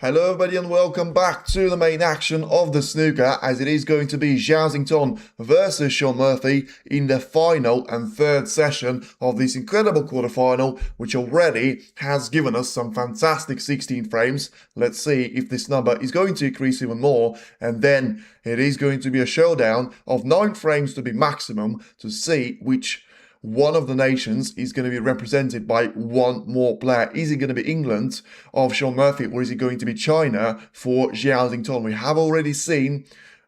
Hello everybody and welcome back to the main action of the snooker, as it is going to be Zhao versus Shaun Murphy in the final and third session of this incredible quarterfinal, which already has given us some fantastic 16 frames. Let's see if this number is going to increase even more, and then it is going to be a showdown of 9 frames to be maximum to see which one of the nations is going to be represented by one more player. Is it going to be England of Shaun Murphy, or is it going to be China for Zhao? We have already seen,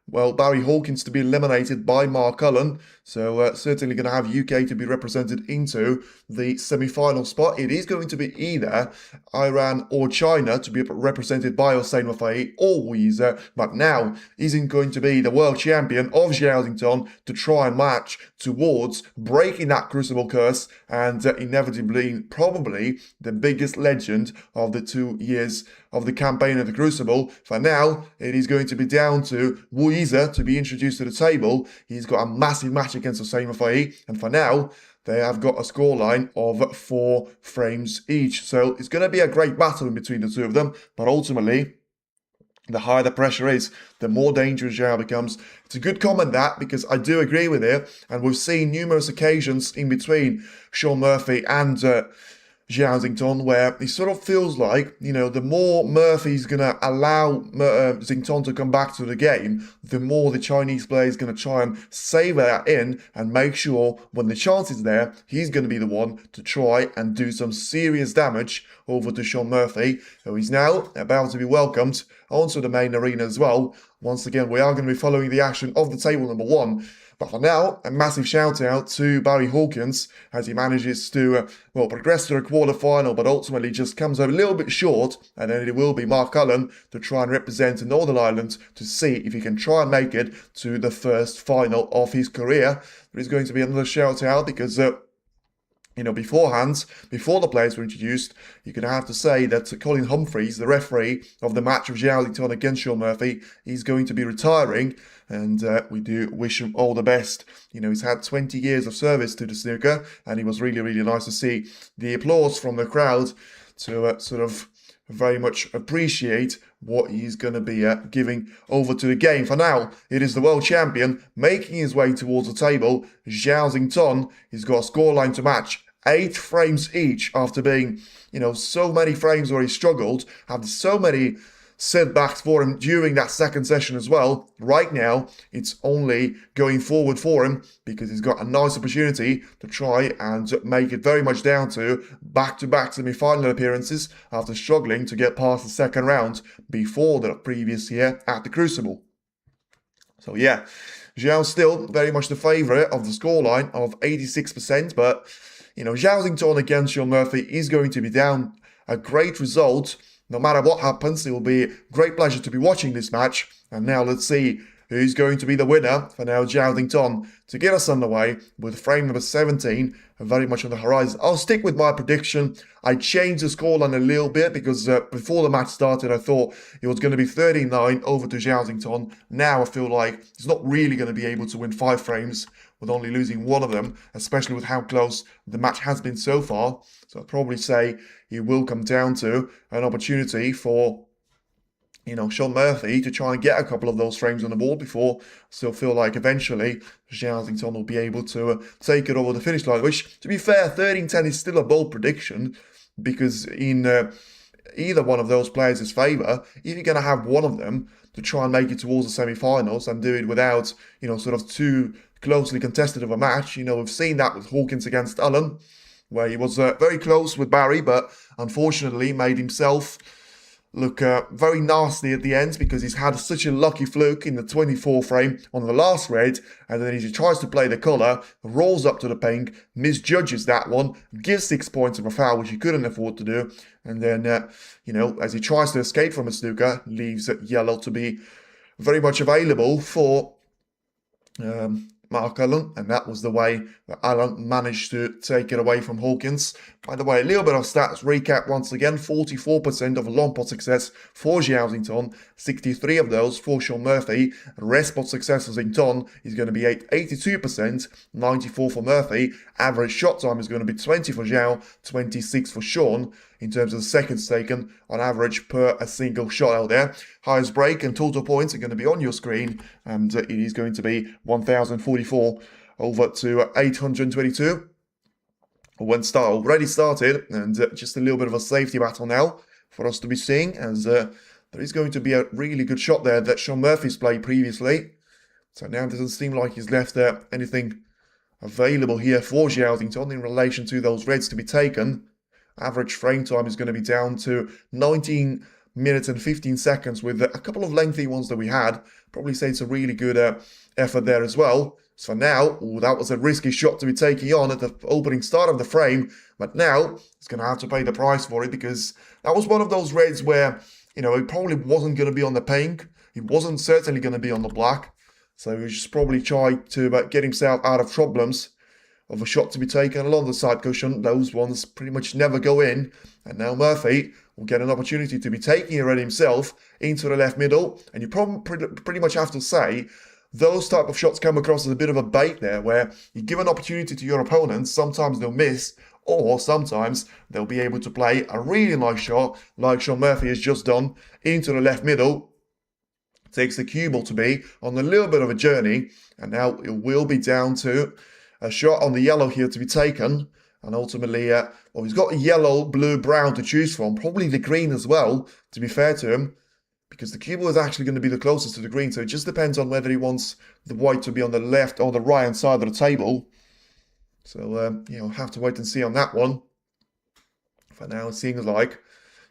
well, Barry Hawkins to be eliminated by Mark Cullen, so certainly going to have UK to be represented into the semi-final spot. It is going to be either Iran or China to be represented by Hossein Mafai or Weezer, but now isn't going to be the world champion of Zhao to try and match towards breaking that crucible curse and inevitably probably the biggest legend of the 2 years of the campaign of the Crucible. For now, it is going to be down to Weezer to be introduced to the table. He's got a massive match against Hossein Mafai, and for now, they have got a scoreline of 4 frames each. So it's going to be a great battle in between the two of them, but ultimately, the higher the pressure is, the more dangerous Zhao becomes. It's a good comment, that, because I do agree with it, and we've seen numerous occasions in between Shaun Murphy and Zhao where it sort of feels like, you know, the more Murphy's going to allow Xington to come back to the game, the more the Chinese player is going to try and save that in and make sure when the chance is there, he's going to be the one to try and do some serious damage over to Shaun Murphy, who is now about to be welcomed onto the main arena as well. Once again, we are going to be following the action of the table number 1. But for now, a massive shout out to Barry Hawkins as he manages to, well, progress to a quarterfinal, but ultimately just comes a little bit short. And then it will be Mark Cullen to try and represent Northern Ireland to see if he can try and make it to the first final of his career. There is going to be another shout out because, you know, beforehand, before the players were introduced, you're going to have to say that Colin Humphreys, the referee of the match of Zhao against Shaun Murphy, is going to be retiring. And we do wish him all the best. You know, he's had 20 years of service to the snooker, and it was really, really nice to see the applause from the crowd to sort of very much appreciate what he's going to be giving over to the game. For now, it is the world champion making his way towards the table. Zhao Xington, he's got a scoreline to match. 8 frames each after being, you know, so many frames where he struggled, had so many setbacks for him during that second session as well. Right now, it's only going forward for him because he's got a nice opportunity to try and make it very much down to back-to-back semi-final appearances after struggling to get past the second round before the previous year at the Crucible. So yeah, Zhao's still very much the favourite of the scoreline of 86%, but, you know, Zhao Xington against Shaun Murphy is going to be down a great result. No matter what happens, it will be a great pleasure to be watching this match. And now let's see who's going to be the winner. For now, Zhao Xington to get us underway with frame number 17 very much on the horizon. I'll stick with my prediction. I changed the scoreline a little bit because before the match started, I thought it was going to be 39 over to Zhao Xington. Now I feel like he's not really going to be able to win 5 frames with only losing one of them, especially with how close the match has been so far. So I'd probably say it will come down to an opportunity for, you know, Shaun Murphy to try and get a couple of those frames on the board before. Still feel like eventually Zhao will be able to take it over the finish line, which, to be fair, 13-10 is still a bold prediction because in either one of those players' favour, if you're going to have one of them to try and make it towards the semi-finals and do it without, you know, sort of too closely contested of a match. You know, we've seen that with Hawkins against Allen, where he was very close with Barry, but unfortunately made himself look very nasty at the end because he's had such a lucky fluke in the 24 frame on the last red, and then as he tries to play the colour, rolls up to the pink, misjudges that one, gives 6 points of a foul, which he couldn't afford to do, and then, you know, as he tries to escape from a snooker, leaves yellow to be very much available for Mark Allen, and that was the way that Allen managed to take it away from Hawkins. By the way, a little bit of stats recap once again. 44% of long pot success for Zhao, 63 of those for Shaun Murphy. Rest pot success for Xington is going to be 82%, 94 for Murphy. Average shot time is going to be 20 for Zhao, 26 for Shaun. in terms of the seconds taken on average per a single shot out there. Highest break and total points are going to be on your screen, and it is going to be 1,044 over to 822. Already started, and just a little bit of a safety battle now for us to be seeing, as there is going to be a really good shot there that Shaun Murphy's played previously. So now it doesn't seem like he's left anything available here for Zhao in relation to those reds to be taken. Average frame time is going to be down to 19 minutes and 15 seconds with a couple of lengthy ones that we had. Probably say it's a really good effort there as well. So now, that was a risky shot to be taking on at the opening start of the frame, but now he's going to have to pay the price for it, because that was one of those reds where, you know, it probably wasn't going to be on the pink. It wasn't certainly going to be on the black. So he just probably tried to get himself out of problems of a shot to be taken along the side cushion. Those ones pretty much never go in. And now Murphy will get an opportunity to be taking a red himself into the left middle. And you probably pretty much have to say, those type of shots come across as a bit of a bait there, where you give an opportunity to your opponents, sometimes they'll miss, or sometimes they'll be able to play a really nice shot, like Shaun Murphy has just done, into the left middle. Takes the cue ball to be on a little bit of a journey, and now it will be down to a shot on the yellow here to be taken. And ultimately, well, he's got yellow, blue, brown to choose from, probably the green as well, to be fair to him, because the cue ball is actually going to be the closest to the green, so it just depends on whether he wants the white to be on the left or the right hand side of the table. So, you know, have to wait and see on that one. For now, it seems like,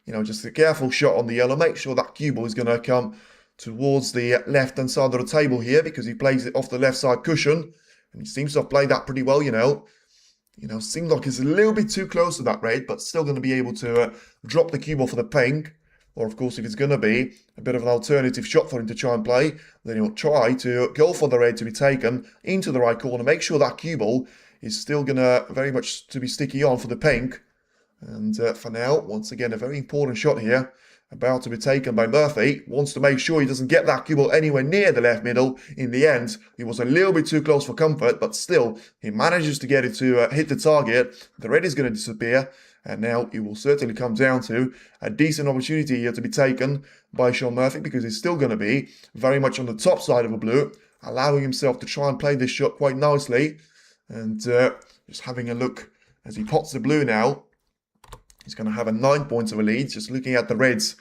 you know, just a careful shot on the yellow. Make sure that cue ball is going to come towards the left hand side of the table here, because he plays it off the left side cushion, and he seems to have played that pretty well, you know. Seems like he's a little bit too close to that red, but still going to be able to drop the cue ball for the pink. Or, of course, if it's going to be a bit of an alternative shot for him to try and play, then he'll try to go for the red to be taken into the right corner. Make sure that cue ball is still going to very much to be sticky on for the pink. And for now, once again, a very important shot here, about to be taken by Murphy. Wants to make sure he doesn't get that cue ball anywhere near the left middle. In the end, he was a little bit too close for comfort, but still, he manages to get it to hit the target. The red is going to disappear. And now it will certainly come down to a decent opportunity here to be taken by Shaun Murphy, because he's still going to be very much on the top side of a blue, allowing himself to try and play this shot quite nicely. And just having a look as he pots the blue now, he's going to have a 9 points of a lead, just looking at the reds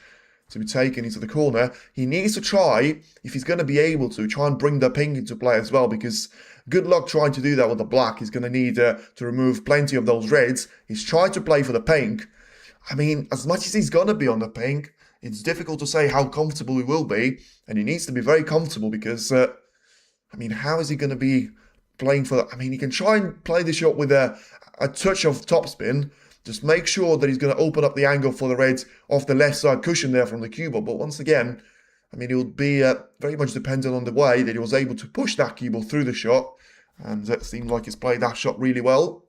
to be taken into the corner. He needs to try, if he's going to be able to, try and bring the pink into play as well, because good luck trying to do that with the black. He's going to need to remove plenty of those reds. He's tried to play for the pink. I mean, as much as he's going to be on the pink, it's difficult to say how comfortable he will be, and he needs to be very comfortable, because, I mean, how is he going to be playing for that? I mean, he can try and play the shot with a touch of topspin. Just make sure that he's going to open up the angle for the reds off the left side cushion there from the cue ball. But once again, I mean, it will be very much dependent on the way that he was able to push that cue ball through the shot. And it seems like he's played that shot really well.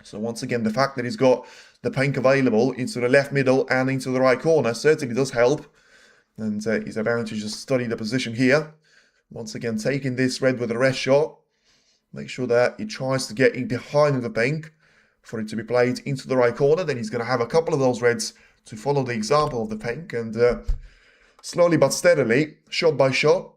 So once again, the fact that he's got the pink available into the left middle and into the right corner certainly does help. And he's about to just study the position here. Once again, taking this red with a rest shot. Make sure that he tries to get in behind the pink for it to be played into the right corner. Then he's going to have a couple of those reds to follow the example of the pink. And slowly but steadily, shot by shot,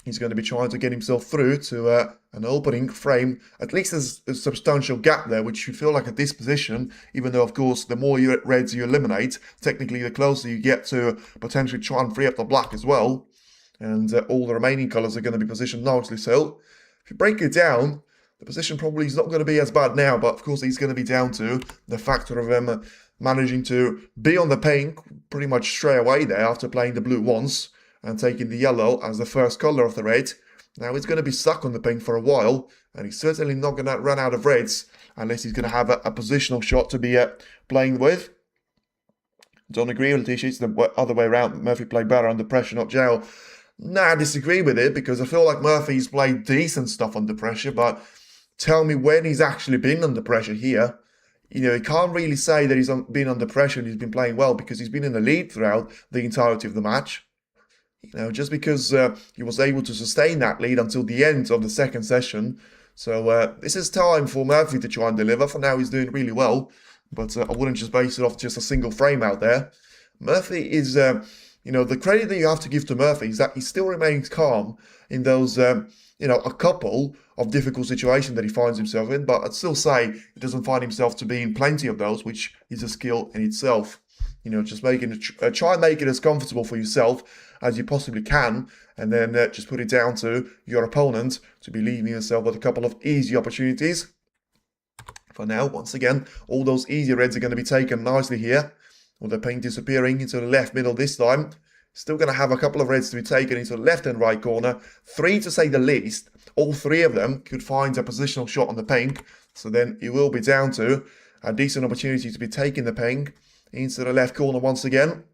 he's going to be trying to get himself through to an opening frame. At least there's a substantial gap there, which you feel like at this position, even though, of course, the more reds you eliminate, technically the closer you get to potentially try and free up the black as well. And all the remaining colours are going to be positioned nicely. So if you break it down, the position probably is not going to be as bad now, but of course he's going to be down to the factor of him managing to be on the pink pretty much straight away there after playing the blue once and taking the yellow as the first colour of the red. Now he's going to be stuck on the pink for a while, and he's certainly not going to run out of reds unless he's going to have a positional shot to be playing with. Don't agree with Letitia, it's the other way around. Murphy played better under pressure, not Zhao. Nah, I disagree with it, because I feel like Murphy's played decent stuff under pressure, but tell me when he's actually been under pressure here. You know, he can't really say that he's been under pressure and he's been playing well, because he's been in the lead throughout the entirety of the match. You know, just because he was able to sustain that lead until the end of the second session. So this is time for Murphy to try and deliver. For now, he's doing really well. but I wouldn't just base it off just a single frame out there. Murphy is, the credit that you have to give to Murphy is that he still remains calm in those, a couple of difficult situations that he finds himself in, but I'd still say he doesn't find himself to be in plenty of those, which is a skill in itself. Just try and make it as comfortable for yourself as you possibly can, and then just put it down to your opponent to be leaving yourself with a couple of easy opportunities. For now, once again, all those easy reds are going to be taken nicely here, with the pink disappearing into the left middle this time. Still going to have a couple of reds to be taken into the left and right corner. 3 to say the least. All 3 of them could find a positional shot on the pink, so then it will be down to a decent opportunity to be taking the pink into the left corner once again.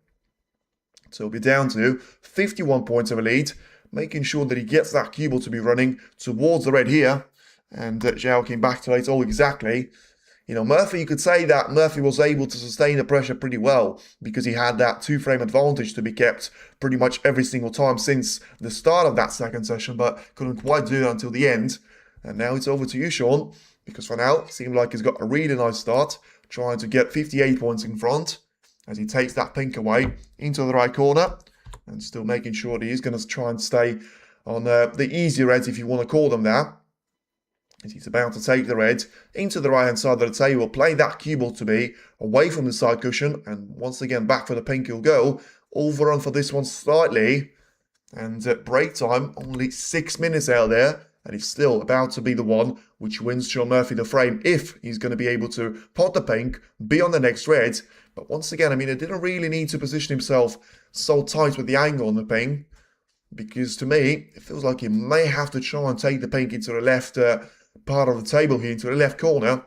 So it'll be down to 51 points of a lead, making sure that he gets that cue ball to be running towards the red here. And Zhao came back to it all exactly. Murphy, you could say that Murphy was able to sustain the pressure pretty well because he had that 2-frame advantage to be kept pretty much every single time since the start of that second session, but couldn't quite do it until the end. And now it's over to you, Sean, because for now, it seems like he's got a really nice start, trying to get 58 points in front as he takes that pink away into the right corner, and still making sure that he's going to try and stay on the easy reds, if you want to call them that. As he's about to take the red into the right-hand side of the table, play that cue ball to be away from the side cushion, and once again back for the pink he'll go. Overrun for this one slightly, and at break time, only 6 minutes out there, and he's still about to be the one which wins Sean Murphy the frame if he's going to be able to pot the pink, be on the next red. But once again, he didn't really need to position himself so tight with the angle on the pink, because to me, it feels like he may have to try and take the pink into the left part of the table here, into the left corner,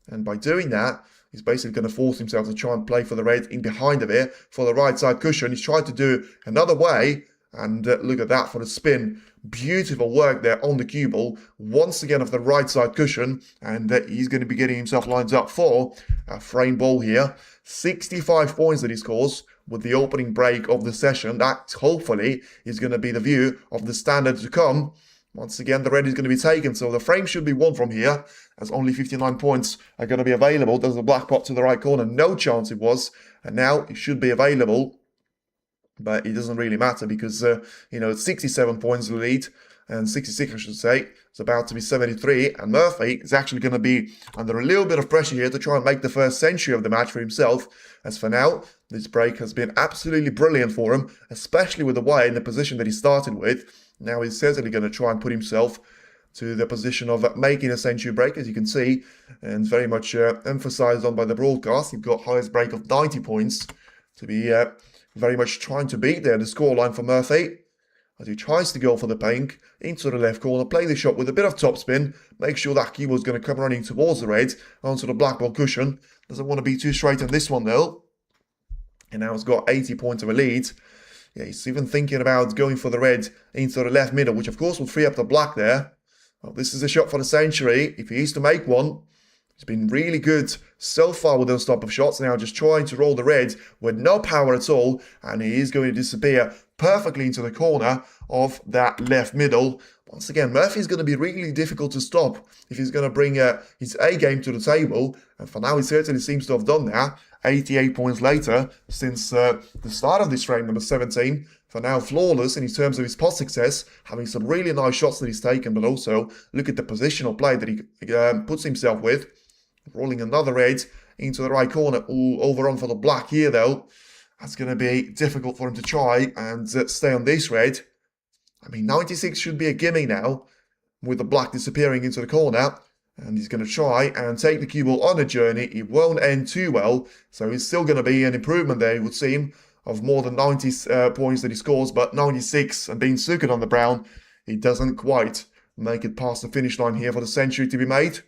and by doing that, he's basically going to force himself to try and play for the red in behind of it for the right side cushion. He's tried to do another way, and look at that for the spin. Beautiful work there on the cue ball, once again off the right side cushion, and he's going to be getting himself lined up for a frame ball here. 65 points that he scores with the opening break of the session. That hopefully is going to be the view of the standard to come. Once again, the red is going to be taken, so the frame should be won from here, as only 59 points are going to be available. There's a black pot to the right corner, no chance it was, and now it should be available, but it doesn't really matter because, it's 67 points the lead, and 66 I should say. It's about to be 73, and Murphy is actually going to be under a little bit of pressure here to try and make the first century of the match for himself, as for now, this break has been absolutely brilliant for him, especially with the way in the position that he started with. Now he's certainly going to try and put himself to the position of making a century break, as you can see, and very much emphasized on by the broadcast. He's got highest break of 90 points to be very much trying to beat there the scoreline for Murphy, as he tries to go for the pink into the left corner, play the shot with a bit of topspin, make sure that key was going to come running towards the red onto the black ball cushion. Doesn't want to be too straight on this one though, and now he's got 80 points of a lead. Yeah, he's even thinking about going for the red into the left middle, which of course will free up the black there. Well, this is a shot for the century. If he is to make one, he's been really good so far with those type of shots. Now just trying to roll the red with no power at all, and he is going to disappear perfectly into the corner of that left middle. Once again, Murphy's going to be really difficult to stop if he's going to bring his A game to the table, and for now he certainly seems to have done that. 88 points later since the start of this frame, number 17. For now, flawless in terms of his pot success, having some really nice shots that he's taken, but also look at the positional play that he puts himself with. Rolling another red into the right corner. Ooh, overrun for the black here though. That's going to be difficult for him to try and stay on this red. 96 should be a gimme now, with the black disappearing into the corner. And he's going to try and take the cue ball on a journey. It won't end too well, so it's still going to be an improvement there, it would seem, of more than 90 points that he scores, but 96 and being suited on the brown, he doesn't quite make it past the finish line here for the century to be made.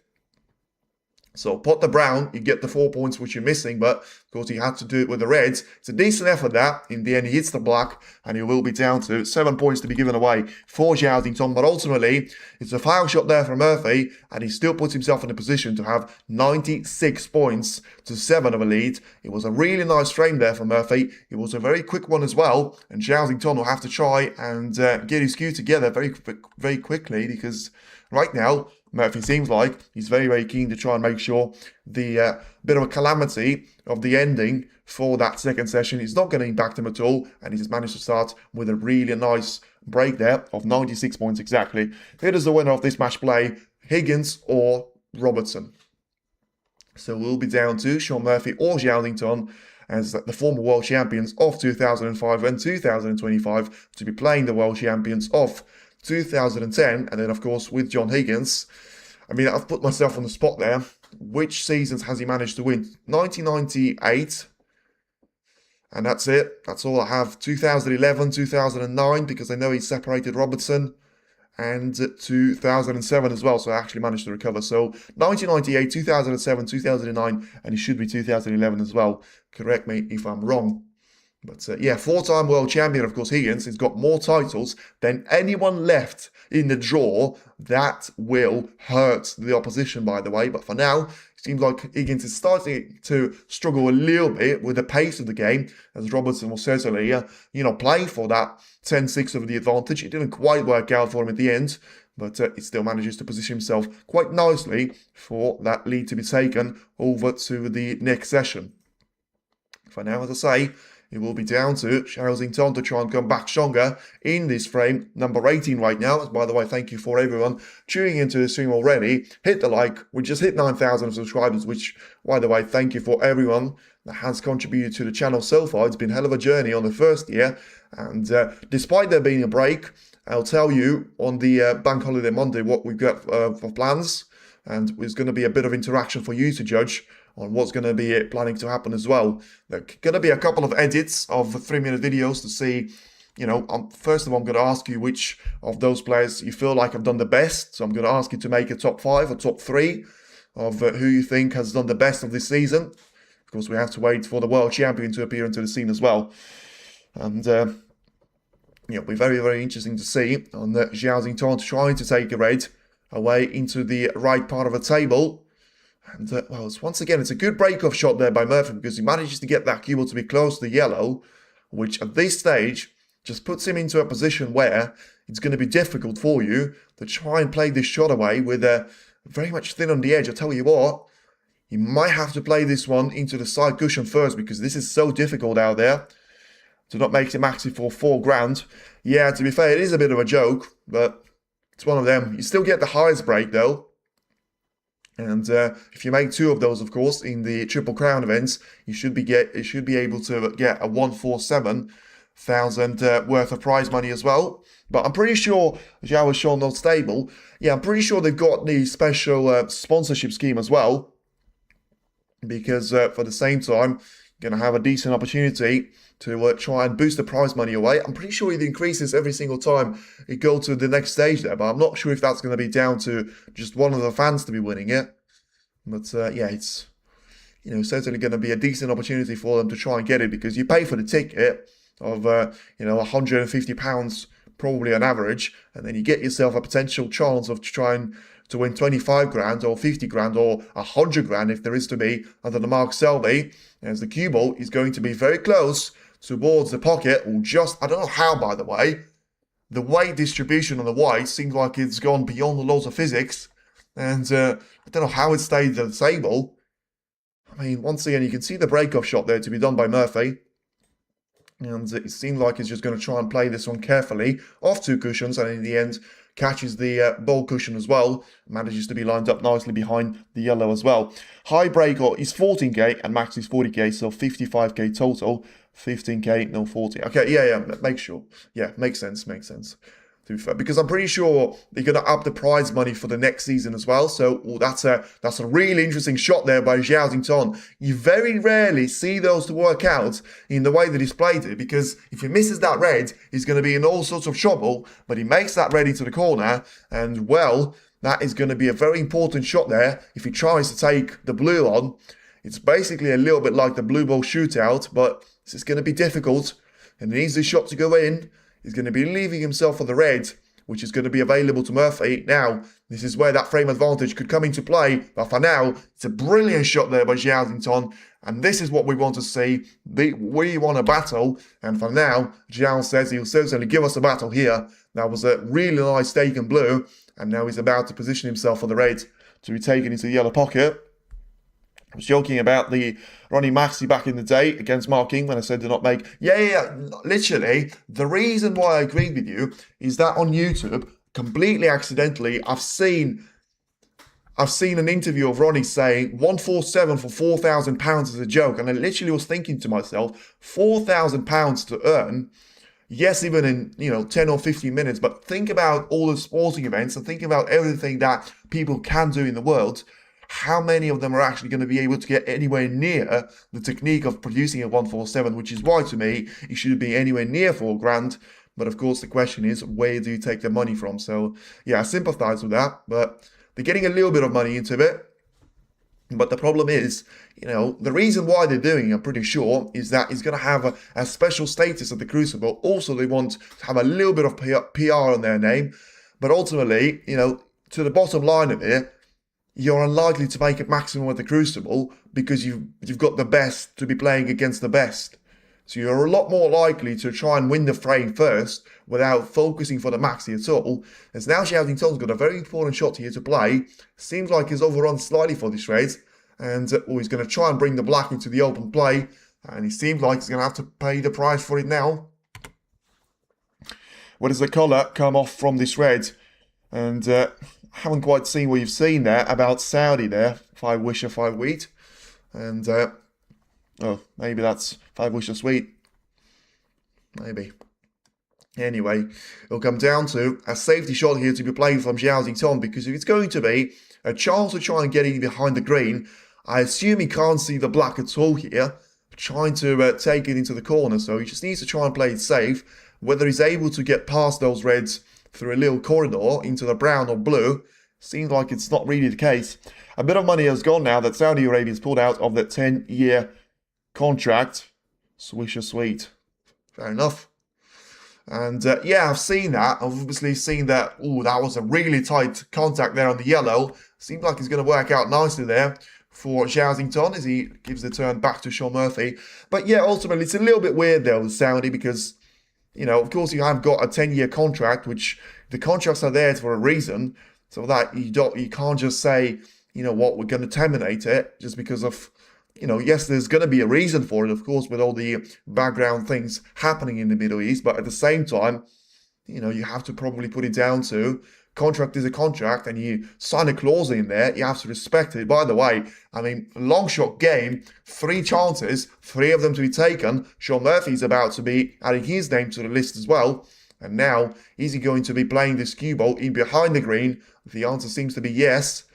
So pot the brown, you get the 4 points which you're missing, but of course he had to do it with the reds. It's a decent effort that. In the end he hits the black, and he will be down to 7 points to be given away for Zhao, but ultimately it's a foul shot there from Murphy, and he still puts himself in a position to have 96 points to 7 of a lead. It was a really nice frame there for Murphy. It was a very quick one as well, and Zhao will have to try and get his cue together very quickly, because right now Murphy seems like he's very, very keen to try and make sure the bit of a calamity of the ending for that second session is not going to impact him at all, and he just managed to start with a really nice break there of 96 points exactly. Here is the winner of this match play, Higgins or Robertson. So we'll be down to Shaun Murphy or Zhao as the former world champions of 2005 and 2025 to be playing the world champions of 2010, and then of course with John Higgins. I mean, I've put myself on the spot there. Which seasons has he managed to win? 1998, and that's it. That's all I have. 2011, 2009, because I know he separated Robertson, and 2007 as well, so I actually managed to recover. So 1998, 2007, 2009, and it should be 2011 as well. Correct me if I'm wrong. But yeah, four-time world champion, of course, Higgins. He's got more titles than anyone left in the draw. That will hurt the opposition, by the way. But for now, it seems like Higgins is starting to struggle a little bit with the pace of the game, as Robertson was certainly, playing for that 10-6 of the advantage. It didn't quite work out for him at the end, but he still manages to position himself quite nicely for that lead to be taken over to the next session. For now, as I say, it will be down to Zhao to try and come back stronger in this frame. Number 18 right now. By the way, thank you for everyone tuning into the stream already. Hit the like. We just hit 9,000 subscribers, which, by the way, thank you for everyone that has contributed to the channel so far. It's been a hell of a journey on the first year. And despite there being a break, I'll tell you on the Bank Holiday Monday what we've got for plans. And there's going to be a bit of interaction for you to judge on what's going to be planning to happen as well. There's going to be a couple of edits of 3-minute videos to see, first of all, I'm going to ask you which of those players you feel like have done the best. So I'm going to ask you to make a top 5 or top 3 of who you think has done the best of this season. Of course, we have to wait for the world champion to appear into the scene as well. And it'll be very, very interesting to see on Zhao trying to take a red away into the right part of the table. And, once again, it's a good break-off shot there by Murphy because he manages to get that cue ball to be close to the yellow, which at this stage just puts him into a position where it's going to be difficult for you to try and play this shot away with very much thin on the edge. I tell you what, you might have to play this one into the side cushion first because this is so difficult out there to not make him active for $4,000. Yeah, to be fair, it is a bit of a joke, but it's one of them. You still get the highest break, though. And if you make 2 of those, of course, in the Triple Crown events, you should be able to get a 147,000 worth of prize money as well. But I'm pretty sure Zhao is shown not stable. Yeah, I'm pretty sure they've got the special sponsorship scheme as well, because for the same time, you're going to have a decent opportunity to try and boost the prize money away. I'm pretty sure it increases every single time you go to the next stage there, but I'm not sure if that's going to be down to just one of the fans to be winning it. But yeah, it's certainly going to be a decent opportunity for them to try and get it because you pay for the ticket of £150 probably on average, and then you get yourself a potential chance of trying to win 25 grand or 50 grand or 100 grand if there is to be under the Mark Selby, as the cue ball is going to be very close towards the pocket, or just, I don't know how, by the way, the weight distribution on the white seems like it's gone beyond the laws of physics, and I don't know how it stayed at the table. I mean, once again, you can see the break-off shot there to be done by Murphy, and it seemed like he's just going to try and play this one carefully, off 2 cushions, and in the end, catches the ball cushion as well, manages to be lined up nicely behind the yellow as well. High break is 14k and max is 40k, so 55k total. 15k, no 40. Okay, yeah, make sure. Yeah, makes sense. To be fair, because I'm pretty sure they're going to up the prize money for the next season as well. So that's a really interesting shot there by Zhao. You very rarely see those to work out in the way that he's played it, because if he misses that red, he's going to be in all sorts of trouble. But he makes that red into the corner, and well, that is going to be a very important shot there. If he tries to take the blue on, it's basically a little bit like the blue ball shootout, but it's going to be difficult, and he needs this shot to go in. He's going to be leaving himself for the red, which is going to be available to Murphy. Now, this is where that frame advantage could come into play, but for now, it's a brilliant shot there by Zhao, and this is what we want to see. We want a battle, and for now, Zhao says he'll certainly give us a battle here. That was a really nice take in blue, and now he's about to position himself for the red to be taken into the yellow pocket. I was joking about the Ronnie Maxey back in the day against Mark King when I said do not make... Yeah, literally, the reason why I agreed with you is that on YouTube, completely accidentally, I've seen an interview of Ronnie saying 147 for £4,000 is a joke, and I literally was thinking to myself, £4,000 to earn, yes, even in 10 or 15 minutes, but think about all the sporting events and think about everything that people can do in the world. How many of them are actually going to be able to get anywhere near the technique of producing a 147, which is why to me it shouldn't be anywhere near £4,000. But of course the question is, where do you take the money from? So yeah, I sympathize with that, but they're getting a little bit of money into it. But the problem is, the reason why they're doing it, I'm pretty sure, is that it's going to have a special status at the Crucible. Also, they want to have a little bit of PR on their name. But ultimately, to the bottom line of it, you're unlikely to make it maximum at the Crucible because you've got the best to be playing against the best. So you're a lot more likely to try and win the frame first without focusing for the maxi at all. As now Zhao Tong's got a very important shot here to play. Seems like he's overrun slightly for this race. And he's going to try and bring the black into the open play. And he seems like he's going to have to pay the price for it now. Where does the colour come off from this red? And haven't quite seen what you've seen there about Saudi there. 5 Wisher, 5 Wheat. And, maybe that's 5 Wisher Sweet. Maybe. Anyway, it'll come down to a safety shot here to be played from Zhao Tong, because if it's going to be a chance to try and get in behind the green, I assume he can't see the black at all here, trying to take it into the corner, so he just needs to try and play it safe. Whether he's able to get past those reds through a little corridor into the brown or blue, seems like it's not really the case. A bit of money has gone now that Saudi Arabia's pulled out of the 10-year contract. Swisher sweet. Fair enough. And yeah, I've seen that. I've obviously seen that. Oh, that was a really tight contact there on the yellow. Seems like it's going to work out nicely there for Zhao Tong as he gives the turn back to Sean Murphy. But yeah, ultimately, it's a little bit weird there with Saudi because, of course you have got a 10-year contract, which the contracts are there for a reason, so that you can't just say, what, we're going to terminate it just because of, yes, there's going to be a reason for it, of course, with all the background things happening in the Middle East, but at the same time, you have to probably put it down to contract is a contract, and you sign a clause in there, you have to respect it. By the way, long shot game, 3 chances, 3 of them to be taken. Sean Murphy's about to be adding his name to the list as well. And now, is he going to be playing this cue ball in behind the green? The answer seems to be yes.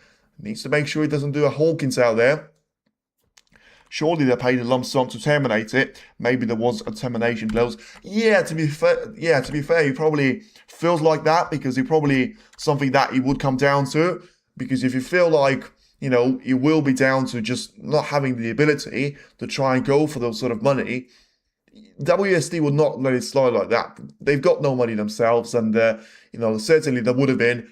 Needs to make sure he doesn't do a Hawkins out there. Surely they paid a lump sum to terminate it. Maybe there was a termination clause. Yeah, to be fair, he probably feels like that because it probably something that he would come down to. Because if you feel like, it will be down to just not having the ability to try and go for those sort of money, WSD would not let it slide like that. They've got no money themselves, and certainly there would have been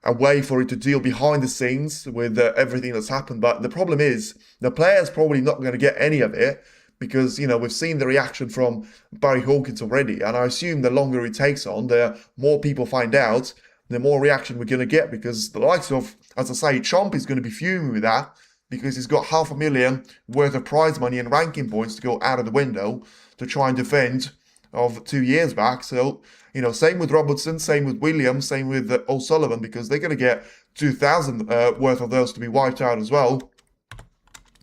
a way for it to deal behind the scenes with everything that's happened. But the problem is, the player's probably not going to get any of it because, we've seen the reaction from Barry Hawkins already. And I assume the longer it takes on, the more people find out, the more reaction we're going to get, because the likes of, as I say, Trump is going to be fuming with that because he's got $500,000 worth of prize money and ranking points to go out of the window to try and defend of 2 years back. So, same with Robertson, same with Williams, same with O'Sullivan, because they're going to get 2,000 worth of those to be wiped out as well.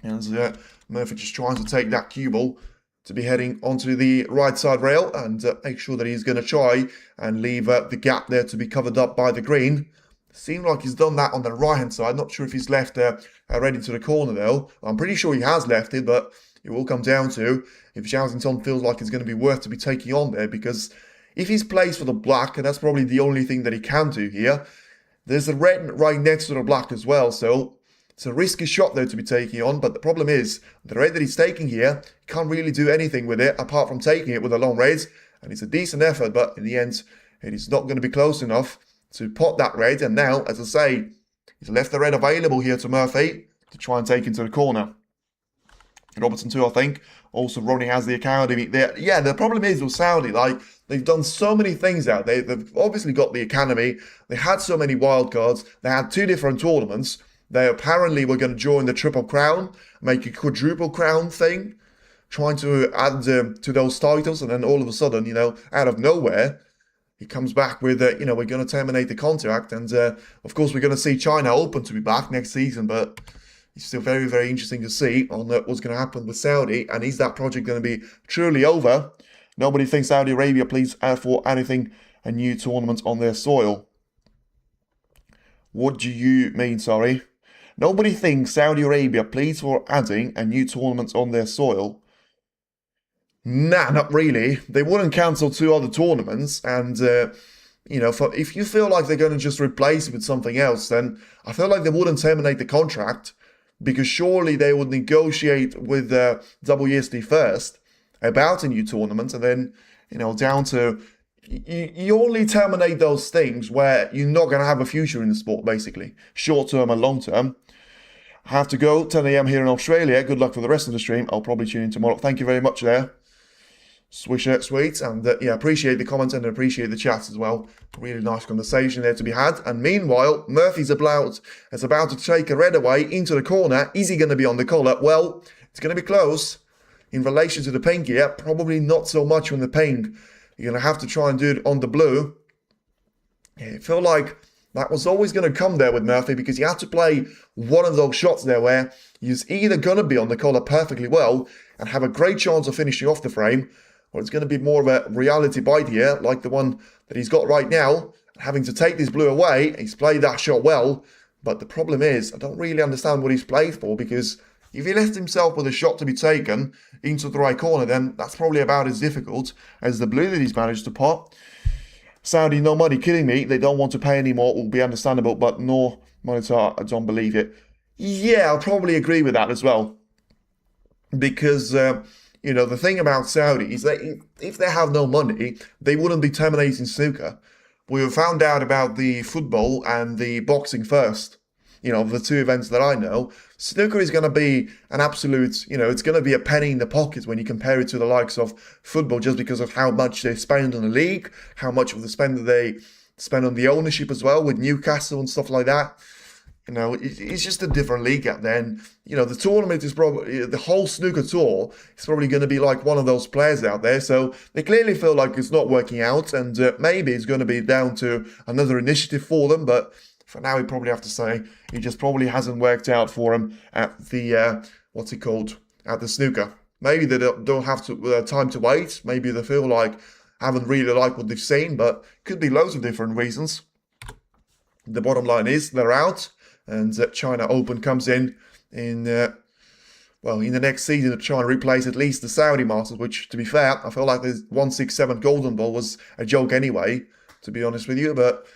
And Murphy just trying to take that cue ball to be heading onto the right side rail and make sure that he's going to try and leave the gap there to be covered up by the green. Seems like he's done that on the right-hand side. Not sure if he's left right into the corner, though. I'm pretty sure he has left it, but it will come down to if Zhao Tong feels like it's going to be worth to be taking on there, because if he's plays for the black, and that's probably the only thing that he can do here, there's a red right next to the black as well, so it's a risky shot there to be taking on. But the problem is, the red that he's taking here, can't really do anything with it apart from taking it with a long red, and it's a decent effort, but in the end, it is not going to be close enough to pot that red. And now, as I say, he's left the red available here to Murphy to try and take into the corner. Robertson too, I think. Also, Ronnie has the academy there. Yeah, the problem is with Saudi, like, they've done so many things out there. They've obviously got the academy. They had so many wildcards. They had 2 different tournaments. They apparently were going to join the Triple Crown, make a quadruple crown thing, trying to add to those titles. And then all of a sudden, out of nowhere, he comes back with, we're going to terminate the contract. And of course, we're going to see China Open to be back next season. But it's still very, very interesting to see on what's going to happen with Saudi. And is that project going to be truly over? Nobody thinks Saudi Arabia pleads for anything, a new tournament on their soil. What do you mean, sorry? Nobody thinks Saudi Arabia pleads for adding a new tournament on their soil. Nah, not really. They wouldn't cancel 2 other tournaments. And, if you feel like they're going to just replace it with something else, then I feel like they wouldn't terminate the contract. Because surely they would negotiate with WSD first about a new tournament, and then, down to, you only terminate those things where you're not going to have a future in the sport, basically. Short term and long term. I have to go, 10 a.m. here in Australia. Good luck for the rest of the stream. I'll probably tune in tomorrow. Thank you very much there. Swisher sweet, and appreciate the comments and appreciate the chat as well. Really nice conversation there to be had. And meanwhile, Murphy's about to take a red away into the corner. Is he going to be on the collar? Well, it's going to be close. In relation to the pink here, probably not so much on the pink. You're going to have to try and do it on the blue. I feel like that was always going to come there with Murphy, because he had to play one of those shots there where he's either going to be on the collar perfectly well and have a great chance of finishing off the frame, or it's going to be more of a reality bite here, like the one that he's got right now, having to take this blue away. He's played that shot well, but the problem is, I don't really understand what he's played for, because if he left himself with a shot to be taken into the right corner, then that's probably about as difficult as the blue that he's managed to pot. Saudi, no money, kidding me. They don't want to pay anymore, will be understandable, but no monitor, I don't believe it. Yeah, I'll probably agree with that as well. Because, the thing about Saudi is that if they have no money, they wouldn't be terminating snooker. We found out about the football and the boxing first. The 2 events that I know. Snooker is going to be an absolute, it's going to be a penny in the pocket when you compare it to the likes of football, just because of how much they spend on the league, how much of the spend they spend on the ownership as well with Newcastle and stuff like that. It's just a different league out there. And, the tournament is probably, the whole snooker tour is probably going to be like one of those players out there. So they clearly feel like it's not working out, and maybe it's going to be down to another initiative for them. But for now, we probably have to say it just probably hasn't worked out for him at the, at the snooker. Maybe they don't have time to wait. Maybe they feel like haven't really liked what they've seen, but could be loads of different reasons. The bottom line is they're out, and China Open comes in the next season to try and replace at least the Saudi Masters, which, to be fair, I feel like the 167 Golden Ball was a joke anyway, to be honest with you. But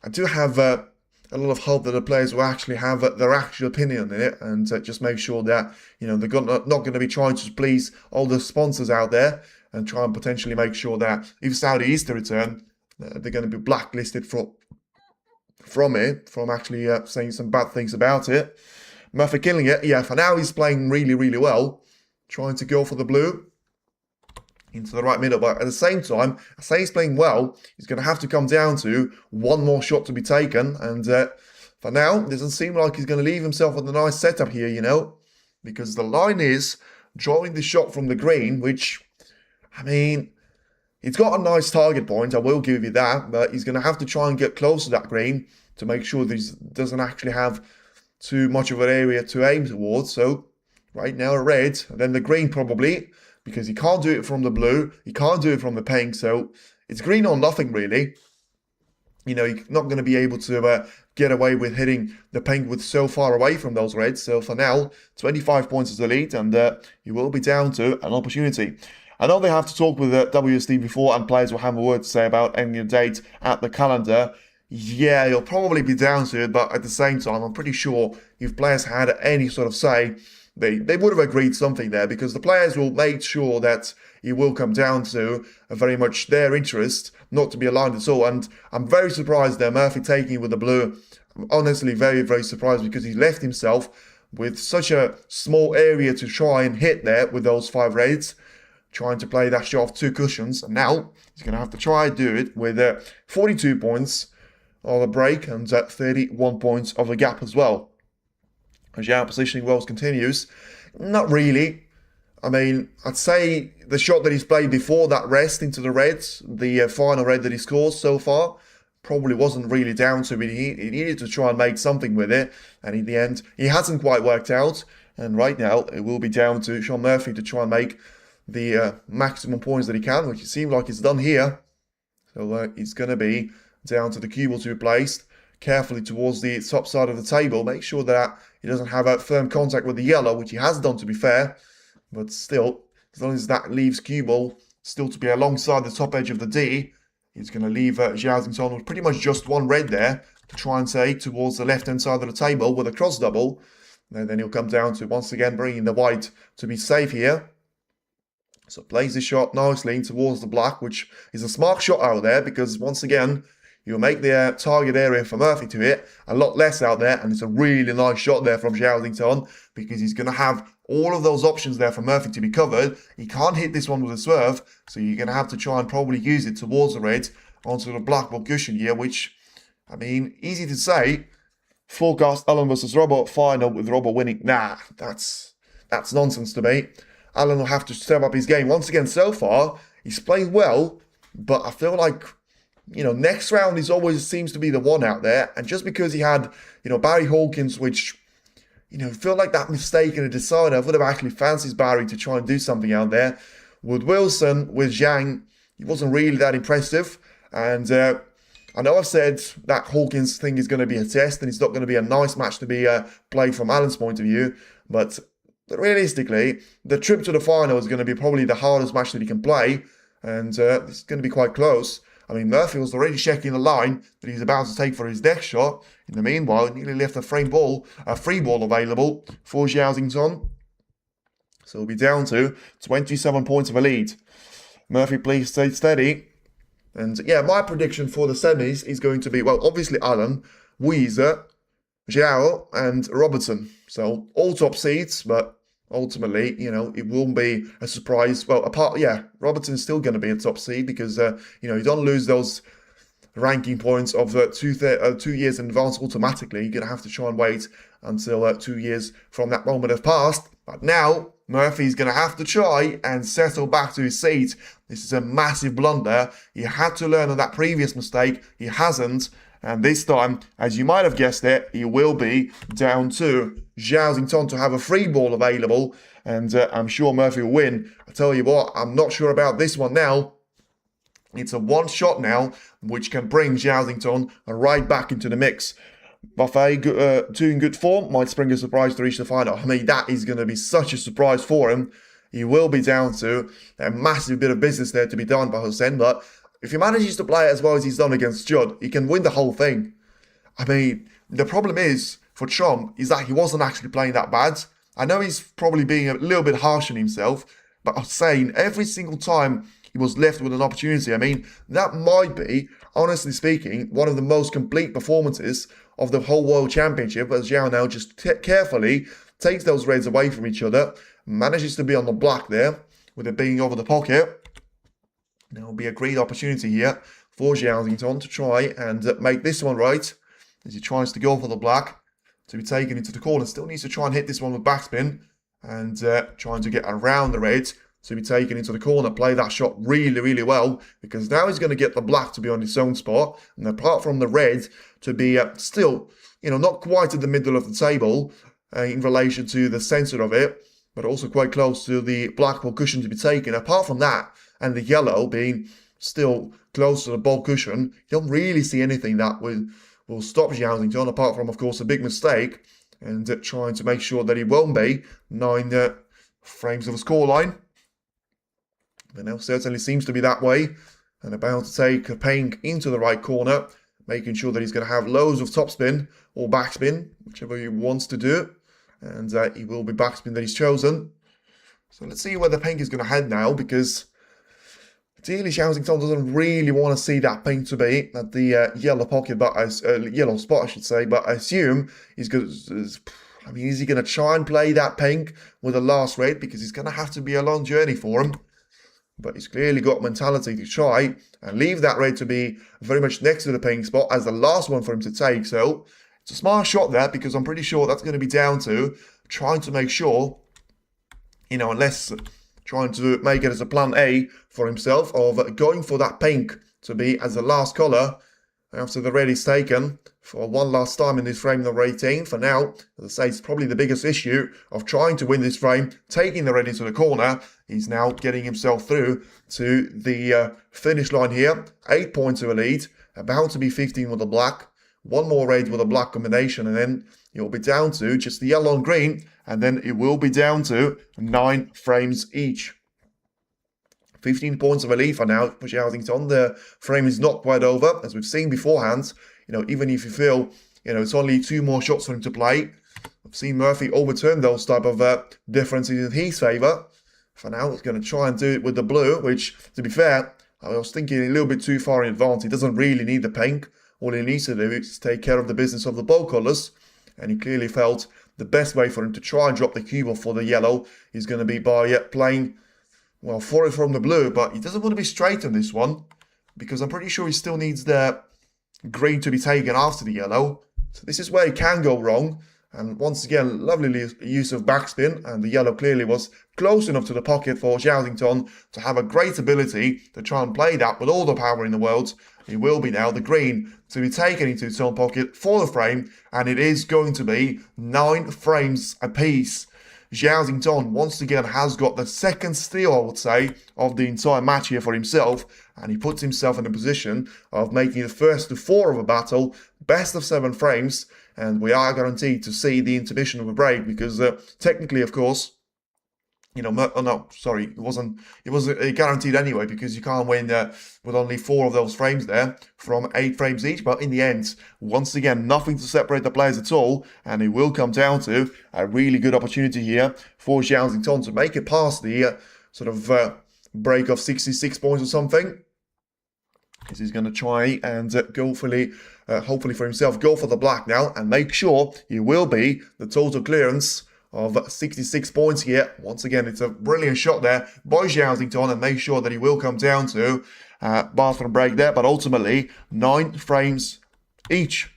I do have a lot of hope that the players will actually have their actual opinion in it, and just make sure that, they're not going to be trying to please all the sponsors out there, and try and potentially make sure that if Saudi is to return, they're going to be blacklisted from actually saying some bad things about it. Murphy killing it. Yeah, for now he's playing really, really well. Trying to go for the blue into the right middle. But at the same time, I say he's playing well. He's going to have to come down to one more shot to be taken. And for now, it doesn't seem like he's going to leave himself with a nice setup here, because the line is drawing the shot from the green, which, it's got a nice target point, I will give you that, but he's going to have to try and get close to that green to make sure that he doesn't actually have too much of an area to aim towards. So right now a red, and then the green probably, because he can't do it from the blue, he can't do it from the pink, so it's green or nothing really. You're not going to be able to get away with hitting the pink with so far away from those reds. So for now, 25 points is the lead, and he will be down to an opportunity. I know they have to talk with WSD before, and players will have a word to say about ending a date at the calendar. Yeah, he'll probably be down to it, but at the same time, I'm pretty sure if players had any sort of say, they would have agreed something there, because the players will make sure that it will come down to very much their interest, not to be aligned at all. And I'm very surprised that Murphy taking it with the blue. I'm honestly very, very surprised, because he left himself with such a small area to try and hit there with those 5 reds, trying to play that shot of 2 cushions. And now he's going to have to try and do it with 42 points of a break and 31 points of a gap as well. Zhao positioning wells continues. Not really. I mean, I'd say the shot that he's played before that rest into the reds, the final red that he scores so far, probably wasn't really down to it. He needed to try and make something with it, and in the end, he hasn't quite worked out. And right now, it will be down to Shaun Murphy to try and make the maximum points that he can, which it seems like he's done here. So it's going to be down to the cue ball to be placed carefully towards the top side of the table. Make sure that he doesn't have a firm contact with the yellow, which he has done, to be fair. But still, as long as that leaves cue ball still to be alongside the top edge of the D, he's going to leave Zhao with pretty much just 1 red there to try and take towards the left-hand side of the table with a cross double. And then he'll come down to, once again, bringing the white to be safe here. So plays the shot nicely towards the black, which is a smart shot out there because, once again, you'll make the target area for Murphy to hit a lot less out there. And it's a really nice shot there from Zhao because he's going to have all of those options there for Murphy to be covered. He can't hit this one with a swerve, so you're going to have to try and probably use it towards the red onto the black ball cushion here, which, I mean, easy to say. Forecast Alan versus Robert final with Robert winning. Nah, that's nonsense to me. Alan will have to step up his game. Once again, so far, he's played well, but I feel like, you know, next round is always seems to be the one out there. And just because he had, you know, Barry Hawkins, which, you know, feel like that mistake in a decider, I would have actually fancied Barry to try and do something out there. With Wilson, with Zhang, he wasn't really that impressive. And I know I've said that Hawkins thing is going to be a test and it's not going to be a nice match to be played from Alan's point of view. But realistically, the trip to the final is going to be probably the hardest match that he can play. And it's going to be quite close. I mean, Murphy was already checking the line that he's about to take for his next shot. In the meanwhile, he nearly left a free ball available for Zhao. So he'll be down to 27 points of a lead. Murphy, please stay steady. And yeah, my prediction for the semis is going to be, well, obviously Alan, Weezer, Zhao, and Robertson. So all top seeds, but ultimately, you know, it won't be a surprise. Well, Robertson's still going to be a top seed because, you know, you don't lose those ranking points of 2 years in advance automatically. You're going to have to try and wait until 2 years from that moment have passed. But now, Murphy's going to have to try and settle back to his seat. This is a massive blunder. He had to learn on that previous mistake. He hasn't. And this time, as you might have guessed it, he will be down to Zhao to have a free ball available. And I'm sure Murphy will win. I tell you what, I'm not sure about this one now. It's a one shot now, which can bring Zhao right back into the mix. Buffet, two in good form, might spring a surprise to reach the final. I mean, that is going to be such a surprise for him. He will be down to a massive bit of business there to be done by Hossein, but if he manages to play as well as he's done against Judd, he can win the whole thing. I mean, the problem is, for Chom, is that he wasn't actually playing that bad. I know he's probably being a little bit harsh on himself, but I'm saying every single time he was left with an opportunity, I mean, that might be, honestly speaking, one of the most complete performances of the whole World Championship, as Zhao now just carefully takes those reds away from each other, manages to be on the black there, with it being over the pocket. There will be a great opportunity here for Zhao to try and make this one right, as he tries to go for the black, to be taken into the corner. Still needs to try and hit this one with backspin, and trying to get around the red, to be taken into the corner, play that shot really, really well, because now he's going to get the black to be on his own spot, and apart from the red, to be still, you know, not quite at the middle of the table in relation to the center of it, but also quite close to the black ball cushion to be taken. Apart from that, and the yellow being still close to the ball cushion, you don't really see anything that will stop Zhao, apart from, of course, a big mistake, and trying to make sure that he won't be 9 frames of a scoreline. But now certainly seems to be that way, and about to take a ping into the right corner, making sure that he's going to have loads of topspin or backspin, whichever he wants to do, and he will be backspin that he's chosen. So let's see where the ping is going to head now, because Ideally, Zhao doesn't really want to see that pink to be at the yellow pocket, but yellow spot, I should say. But I assume he's going to. I mean, is he going to try and play that pink with the last red? Because it's going to have to be a long journey for him. But he's clearly got mentality to try and leave that red to be very much next to the pink spot as the last one for him to take. So it's a smart shot there, because I'm pretty sure that's going to be down to trying to make sure, unless trying to make it as a plan A for himself of going for that pink to be as the last colour after the red is taken for one last time in this frame number 18. For now, as I say, it's probably the biggest issue of trying to win this frame, taking the red into the corner. He's now getting himself through to the finish line here. 8 points to a lead, about to be 15 with the black. One more red with a black combination, and then it will be down to just the yellow and green, and then it will be down to 9 frames each. 15 points of a lead for now for Zhao. The frame is not quite over, as we've seen beforehand. Even if you feel, it's only 2 more shots for him to play. I've seen Murphy overturn those type of differences in his favour. For now, he's going to try and do it with the blue, which, to be fair, I was thinking a little bit too far in advance. He doesn't really need the pink. All he needs to do is take care of the business of the bow colours. And he clearly felt the best way for him to try and drop the cube off for the yellow is going to be by playing, well, for it from the blue. But he doesn't want to be straight on this one, because I'm pretty sure he still needs the green to be taken after the yellow. So this is where he can go wrong. And once again, lovely use of backspin, and the yellow clearly was close enough to the pocket for Zhao to have a great ability to try and play that with all the power in the world. It will be now the green to be taken into its own pocket for the frame, and it is going to be 9 frames apiece. Zhao once again has got the second steal, I would say, of the entire match here for himself, and he puts himself in a position of making the first to 4 of a battle, best of 7 frames, and we are guaranteed to see the intermission of a break, because technically, of course, it wasn't guaranteed anyway, because you can't win with only 4 of those frames there from 8 frames each. But in the end, once again, nothing to separate the players at all, and it will come down to a really good opportunity here for Zhao to make it past the break of 66 points or something. Because he's going to try and hopefully for himself, go for the black now and make sure he will be the total clearance of 66 points here. Once again, it's a brilliant shot there by Zhao and make sure that he will come down to bathroom break there. But ultimately, 9 frames each,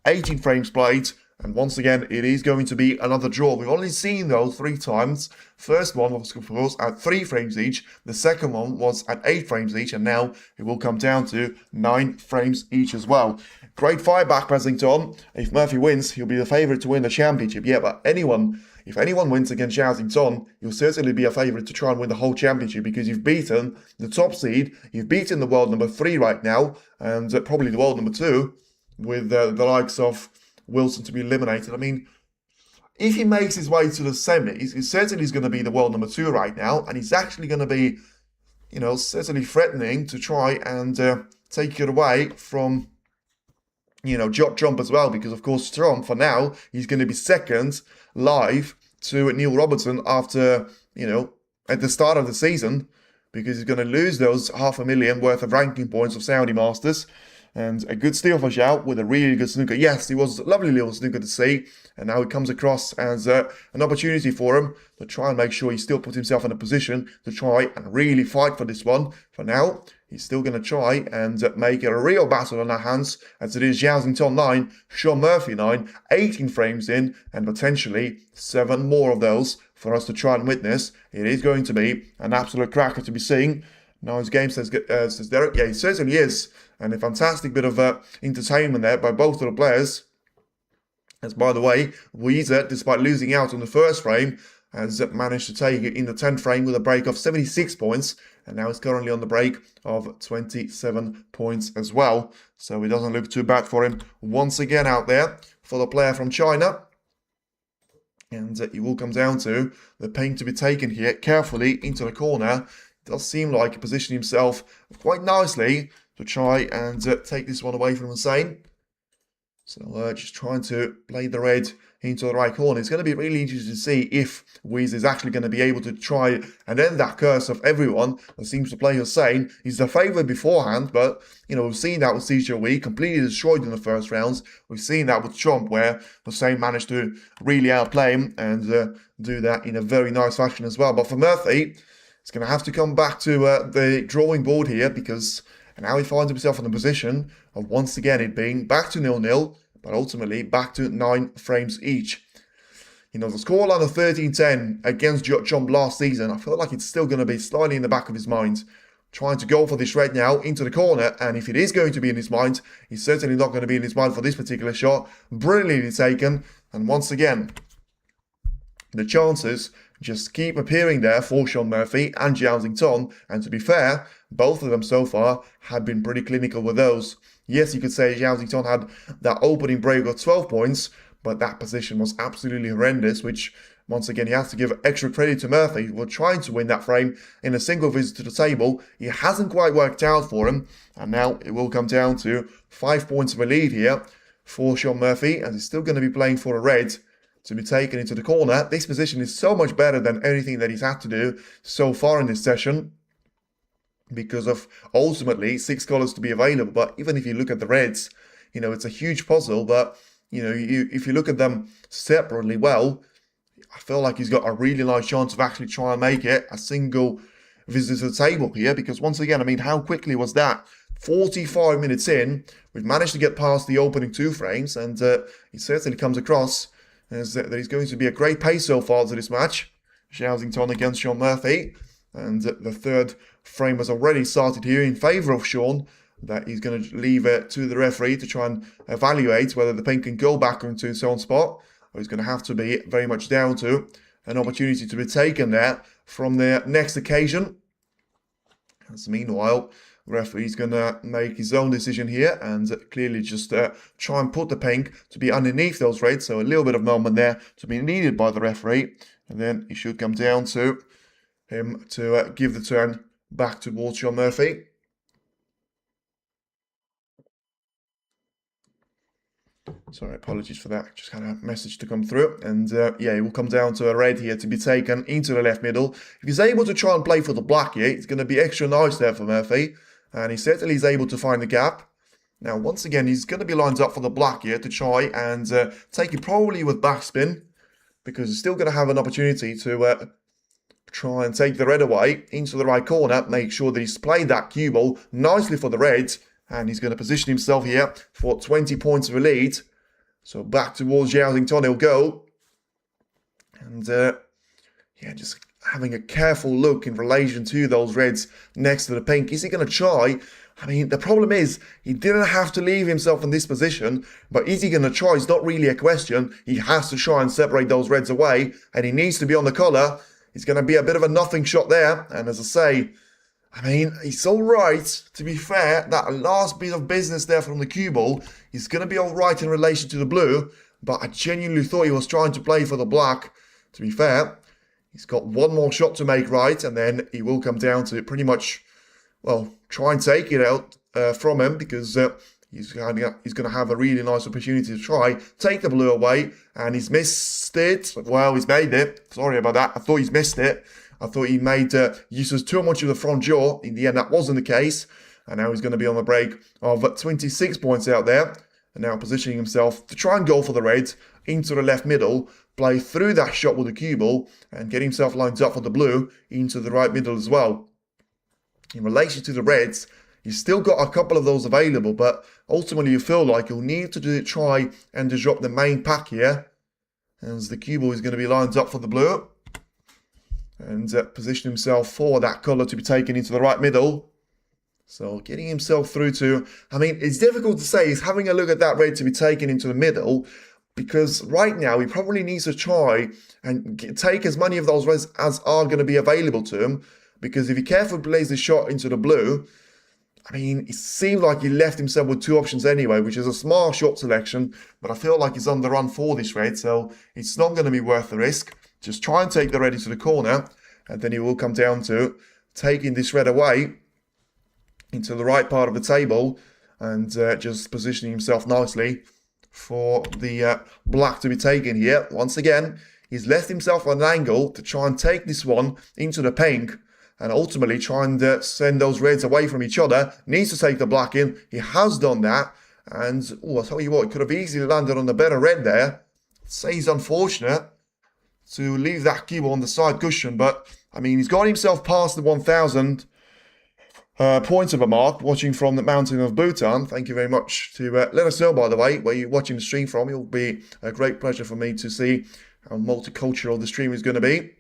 18 frames played. And once again, it is going to be another draw. We've only seen those 3 times. First one was, of course, at 3 frames each. The second one was at 8 frames each. And now it will come down to 9 frames each as well. Great fight back, Pleasington. If Murphy wins, he'll be the favourite to win the championship. Yeah, but if anyone wins against Zhao, you'll certainly be a favourite to try and win the whole championship, because you've beaten the top seed. You've beaten the world number 3 right now, and probably the world number 2, with the likes of Wilson to be eliminated. I mean, if he makes his way to the semis, he certainly is going to be the world number 2 right now, and he's actually going to be, certainly threatening to try and take it away from, Trump as well, because of course Trump, for now, he's going to be second live to Neil Robertson after, at the start of the season, because he's going to lose those 500,000 worth of ranking points of Saudi Masters. And a good steal for Zhao with a really good snooker. Yes, it was a lovely little snooker to see. And now it comes across as an opportunity for him to try and make sure he still puts himself in a position to try and really fight for this one. For now, he's still going to try and make it a real battle on our hands, as it is Zhao 9, Sean Murphy 9, 18 frames in, and potentially 7 more of those for us to try and witness. It is going to be an absolute cracker to be seeing. Now his game says Derek. Yeah, it certainly is. And a fantastic bit of entertainment there by both of the players. As, by the way, Weezer, despite losing out on the first frame, has managed to take it in the 10th frame with a break of 76 points. And now it's currently on the break of 27 points as well. So it doesn't look too bad for him once again out there for the player from China. And it will come down to the pink to be taken here carefully into the corner. It does seem like he positioned himself quite nicely to try and take this one away from Hussein. So just trying to play the red into the right corner. It's going to be really interesting to see if Wiz is actually going to be able to try and end that curse of everyone that seems to play Hussein. He's the favourite beforehand, but, you know, we've seen that with CJW, completely destroyed in the first rounds. We've seen that with Trump, where Hussein managed to really outplay him and do that in a very nice fashion as well. But for Murphy, it's going to have to come back to the drawing board here, because now he finds himself in the position of once again it being back to 0-0, but ultimately back to 9 frames each. You know, the scoreline of 13-10 against Watchalong last season, I feel like it's still going to be slightly in the back of his mind. Trying to go for this red now into the corner, and if it is going to be in his mind, he's certainly not going to be in his mind for this particular shot. Brilliantly taken, and once again, the chances just keep appearing there for Shaun Murphy and Zhao, and to be fair, both of them so far have been pretty clinical with those. Yes, you could say Zhao had that opening break of 12 points, but that position was absolutely horrendous, which, once again, he has to give extra credit to Murphy for trying to win that frame in a single visit to the table. It hasn't quite worked out for him, and now it will come down to 5 points of a lead here for Shaun Murphy, and he's still going to be playing for a red to be taken into the corner. This position is so much better than anything that he's had to do so far in this session, because of ultimately 6 colours to be available. But even if you look at the reds, you know, it's a huge puzzle, but, you know, if you look at them separately, well, I feel like he's got a really nice chance of actually trying to make it a single visit to the table here, because once again, I mean, how quickly was that? 45 minutes in, we've managed to get past the opening 2 frames, and it certainly comes across as that he's going to be a great pace so far to this match. Zhao against Shaun Murphy, and the third frame has already started here in favour of Shaun, that he's going to leave it to the referee to try and evaluate whether the pink can go back into its own spot, or he's going to have to be very much down to an opportunity to be taken there from the next occasion. As meanwhile, the referee's going to make his own decision here and clearly just try and put the pink to be underneath those reds, so a little bit of moment there to be needed by the referee, and then it should come down to him to give the turn back towards Shaun Murphy. Sorry, apologies for that. Just had a message to come through. And yeah, it will come down to a red here to be taken into the left middle. If he's able to try and play for the black here, it's going to be extra nice there for Murphy. And he certainly is able to find the gap. Now, once again, he's going to be lined up for the black here to try and take it probably with backspin, because he's still going to have an opportunity to try and take the red away into the right corner, make sure that he's played that cue ball nicely for the reds, and he's going to position himself here for 20 points of a lead. So back towards Zhao he'll go, and yeah, just having a careful look in relation to those reds next to the pink. Is he going to try? I mean, the problem is, he didn't have to leave himself in this position, but is he going to try? It's not really a question. He has to try and separate those reds away, and he needs to be on the collar. It's going to be a bit of a nothing shot there, and as I say, I mean, it's all right, to be fair. That last bit of business there from the cue ball is going to be all right in relation to the blue, but I genuinely thought he was trying to play for the black. To be fair, he's got one more shot to make right, and then he will come down to pretty much, well, try and take it out from him, because he's going to have a really nice opportunity to try, take the blue away, and he's missed it. Well, he's made it. Sorry about that. I thought he's missed it. I thought he made uses too much of the front jaw. In the end, that wasn't the case. And now he's going to be on the break of 26 points out there. And now positioning himself to try and go for the reds into the left middle, play through that shot with the cue ball, and get himself lined up for the blue into the right middle as well. In relation to the reds, he's still got a couple of those available, but ultimately you feel like you'll need to try and disrupt the main pack here, as the cue ball is going to be lined up for the blue, and position himself for that colour to be taken into the right middle. So getting himself through to, I mean, it's difficult to say. He's having a look at that red to be taken into the middle, because right now he probably needs to try and take as many of those reds as are going to be available to him, because if he carefully plays the shot into the blue, I mean, it seemed like he left himself with 2 options anyway, which is a smart shot selection, but I feel like he's on the run for this red, so it's not going to be worth the risk. Just try and take the red into the corner, and then he will come down to taking this red away into the right part of the table, and just positioning himself nicely for the black to be taken here. Once again, he's left himself on an angle to try and take this one into the pink and ultimately try and send those reds away from each other. Needs to take the black in. He has done that. And, I'll tell you what, he could have easily landed on the better red there. I'd say he's unfortunate to leave that cube on the side cushion. But, I mean, he's got himself past the 1,000 points of a mark, watching from the mountain of Bhutan. Thank you very much to let us know, by the way, where you're watching the stream from. It'll be a great pleasure for me to see how multicultural the stream is going to be.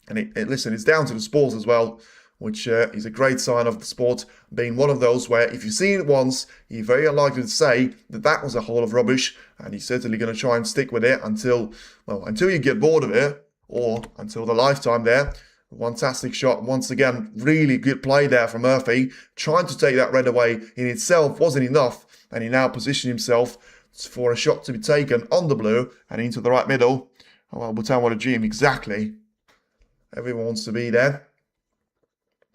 And listen, it's down to the sport as well, which is a great sign of the sport being one of those where if you've seen it once, you're very unlikely to say that that was a hole of rubbish, and you're certainly going to try and stick with it until you get bored of it, or until the lifetime there. Fantastic shot. Once again, really good play there from Murphy. Trying to take that red away in itself wasn't enough, and he now positioned himself for a shot to be taken on the blue and into the right middle. Oh, well, Bhutan, what a dream. Exactly. Everyone wants to be there.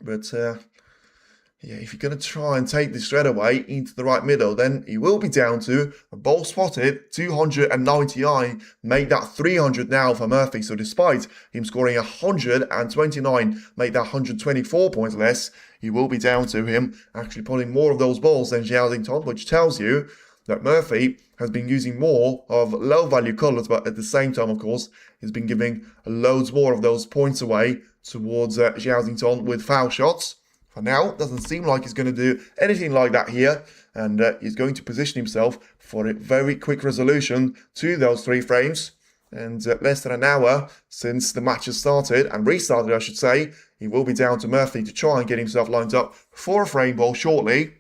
But, yeah, if you're going to try and take this red away into the right middle, then he will be down to a ball spotted 299, make that 300 now for Murphy. So despite him scoring 129, make that 124 points less, he will be down to him actually putting more of those balls than Zhao, which tells you that Murphy has been using more of low-value colours, but at the same time, of course, he's been giving loads more of those points away towards Zhao with foul shots. For now, it doesn't seem like he's going to do anything like that here, and he's going to position himself for a very quick resolution to those 3 frames. And less than an hour since the match has started, and restarted I should say, he will be down to Murphy to try and get himself lined up for a frame ball shortly.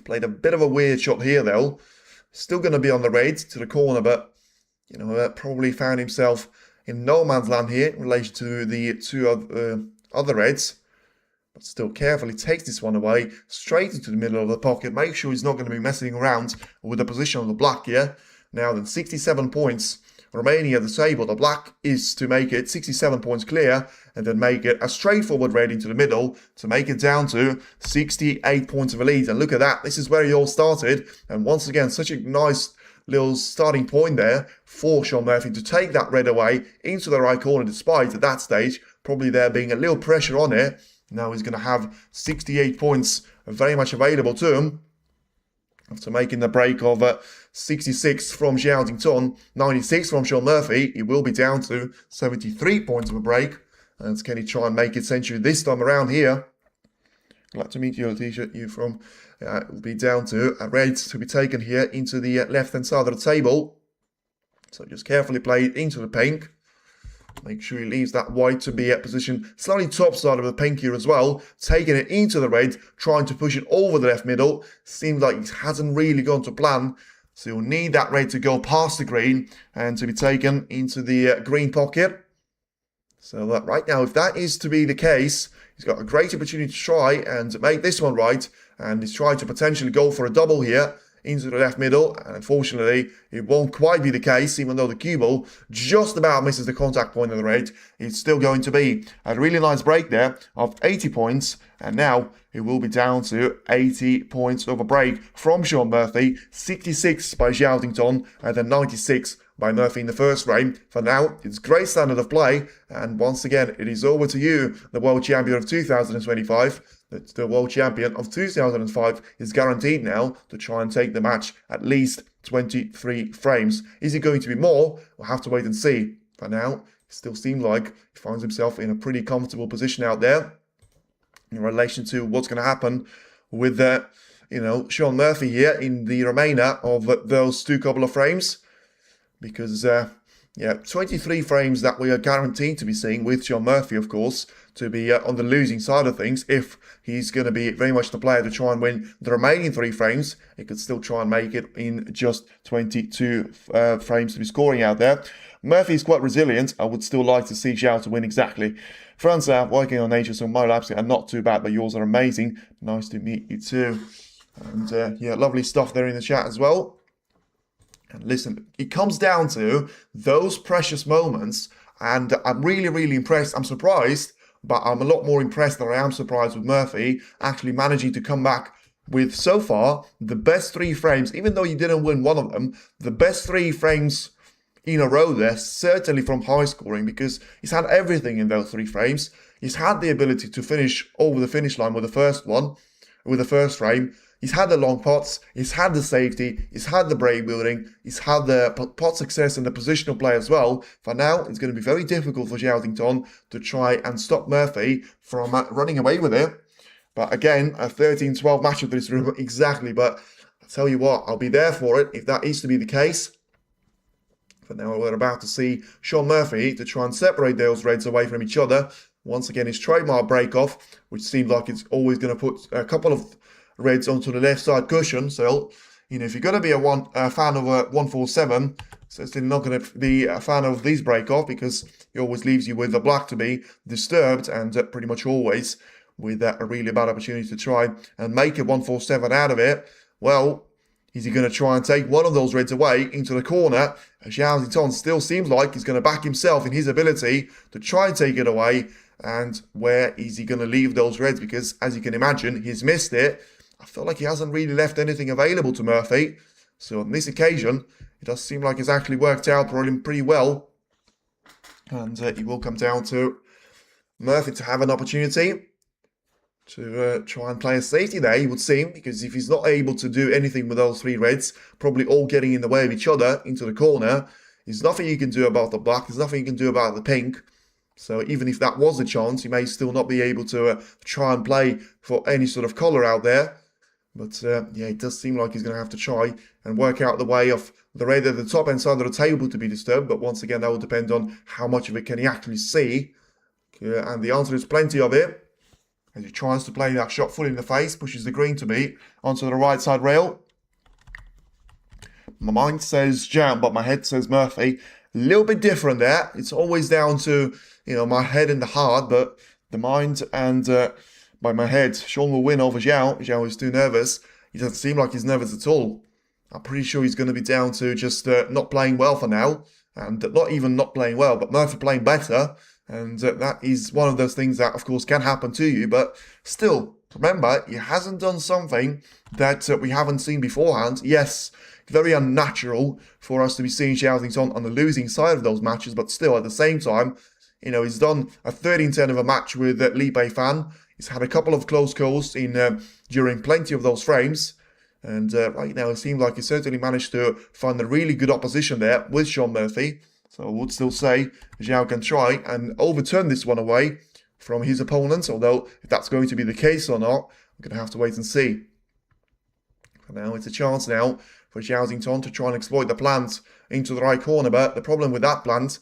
Played a bit of a weird shot here though. Still going to be on the red to the corner, but probably found himself in no man's land here in relation to the 2 other reds. But still carefully takes this one away, straight into the middle of the pocket. Make sure he's not going to be messing around with the position of the black here. Now then, 67 points remaining at the table. The black is to make it 67 points clear, and then make it a straightforward red into the middle to make it down to 68 points of a lead. And look at that, this is where he all started. And once again, such a nice little starting point there for Sean Murphy to take that red away into the right corner, despite at that stage probably there being a little pressure on it. Now he's going to have 68 points very much available to him after making the break of 66 from Zhao, 96 from Sean Murphy. He will be down to 73 points of a break. And can he try and make it century this time around here? Glad to meet you, T-shirt. You from will be down to a red to be taken here into the left-hand side of the table. So just carefully play it into the pink. Make sure he leaves that white to be at position slightly top side of the pink here as well. Taking it into the red, trying to push it over the left middle. Seems like it hasn't really gone to plan. So you'll need that red to go past the green and to be taken into the green pocket. So right now, if that is to be the case, he's got a great opportunity to try and make this one right. And he's trying to potentially go for a double here into the left middle, and unfortunately it won't quite be the case. Even though the cue ball just about misses the contact point of the red, it's still going to be a really nice break there of 80 points, and now it will be down to 80 points of a break from Sean Murphy, 66 by Zhao, and then 96 by Murphy in the first frame. For now, it's great standard of play, and once again, it is over to you, the world champion of 2025. The world champion of 2005 is guaranteed now to try and take the match at least 23 frames. Is it going to be more? We'll have to wait and see. For now, it still seems like he finds himself in a pretty comfortable position out there in relation to what's going to happen with Sean Murphy here in the remainder of those 2 couple of frames. Because 23 frames that we are guaranteed to be seeing with Sean Murphy, of course, to be on the losing side of things. If he's going to be very much the player to try and win the remaining 3 frames, he could still try and make it in just 22 frames to be scoring out there. Murphy is quite resilient. I would still like to see Zhao to win exactly. France are working on nature, so my laps are not too bad, but yours are amazing. Nice to meet you too. And lovely stuff there in the chat as well. And listen, it comes down to those precious moments, and I'm really, really impressed. I'm surprised, but I'm a lot more impressed than I am surprised with Murphy actually managing to come back with so far the best 3 frames, even though he didn't win one of them, the best 3 frames in a row there, certainly from high scoring, because he's had everything in those 3 frames. He's had the ability to finish over the finish line with the first one, with the first frame. He's had the long pots, he's had the safety, he's had the brave building, he's had the pot success and the positional play as well. For now, it's going to be very difficult for Zhao to try and stop Murphy from running away with it. But again, a 13-12 matchup this room, exactly. But I'll tell you what, I'll be there for it if that is to be the case. But now we're about to see Shaun Murphy to try and separate those reds away from each other. Once again, his trademark break-off, which seems like it's always going to put a couple of reds onto the left side cushion. So, if you're going to be a fan of a 147, certainly not going to be a fan of these break-off, because he always leaves you with the black to be disturbed, and pretty much always with a really bad opportunity to try and make a 147 out of it. Well, is he going to try and take one of those reds away into the corner? Zhao still seems like he's going to back himself in his ability to try and take it away. And where is he going to leave those reds? Because, as you can imagine, he's missed it. I feel like he hasn't really left anything available to Murphy. So on this occasion, it does seem like it's actually worked out for him pretty well. And it will come down to Murphy to have an opportunity to try and play a safety there, you would seem, because if he's not able to do anything with those 3 reds, probably all getting in the way of each other into the corner, there's nothing you can do about the black, there's nothing you can do about the pink. So even if that was a chance, you may still not be able to try and play for any sort of colour out there. But yeah, it does seem like he's going to have to try and work out the way of the red at the top end side of the table to be disturbed. But once again, that will depend on how much of it can he actually see. And the answer is plenty of it. As he tries to play that shot full in the face, pushes the green to be onto the right side rail. My mind says Zhao, but my head says Murphy. A little bit different there. It's always down to, my head and the heart, but the mind and by my head, Shaun will win over Zhao. Zhao is too nervous. He doesn't seem like he's nervous at all. I'm pretty sure he's going to be down to just not playing well for now. And not even not playing well, but Murphy playing better. And that is one of those things that, of course, can happen to you. But still, remember, he hasn't done something that we haven't seen beforehand. Yes, very unnatural for us to be seeing Zhao on the losing side of those matches. But still, at the same time, he's done a 13-10 of a match with Li Bei Fan. He's had a couple of close calls during plenty of those frames. And right now, it seems like he certainly managed to find a really good opposition there with Shaun Murphy. So I would still say Zhao can try and overturn this one away from his opponent. Although, if that's going to be the case or not, we're going to have to wait and see. For now, it's a chance now for Zhao to try and exploit the plant into the right corner. But the problem with that plant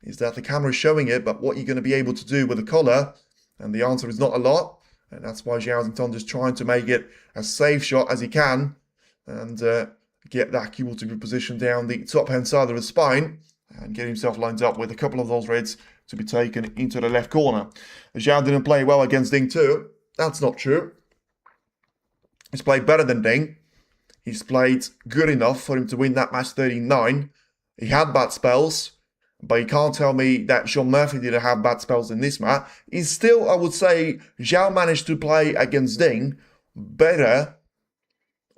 is that the camera is showing it, but what you're going to be able to do with the collar, and the answer is not a lot. And that's why Zhao just trying to make it as safe shot as he can and get that cue to be positioned down the top-hand side of the spine and get himself lined up with a couple of those reds to be taken into the left corner. Zhao didn't play well against Ding too. That's not true. He's played better than Ding. He's played good enough for him to win that match 13-9. He had bad spells, but you can't tell me that Shaun Murphy didn't have bad spells in this match. He's still, I would say, Zhao managed to play against Ding better,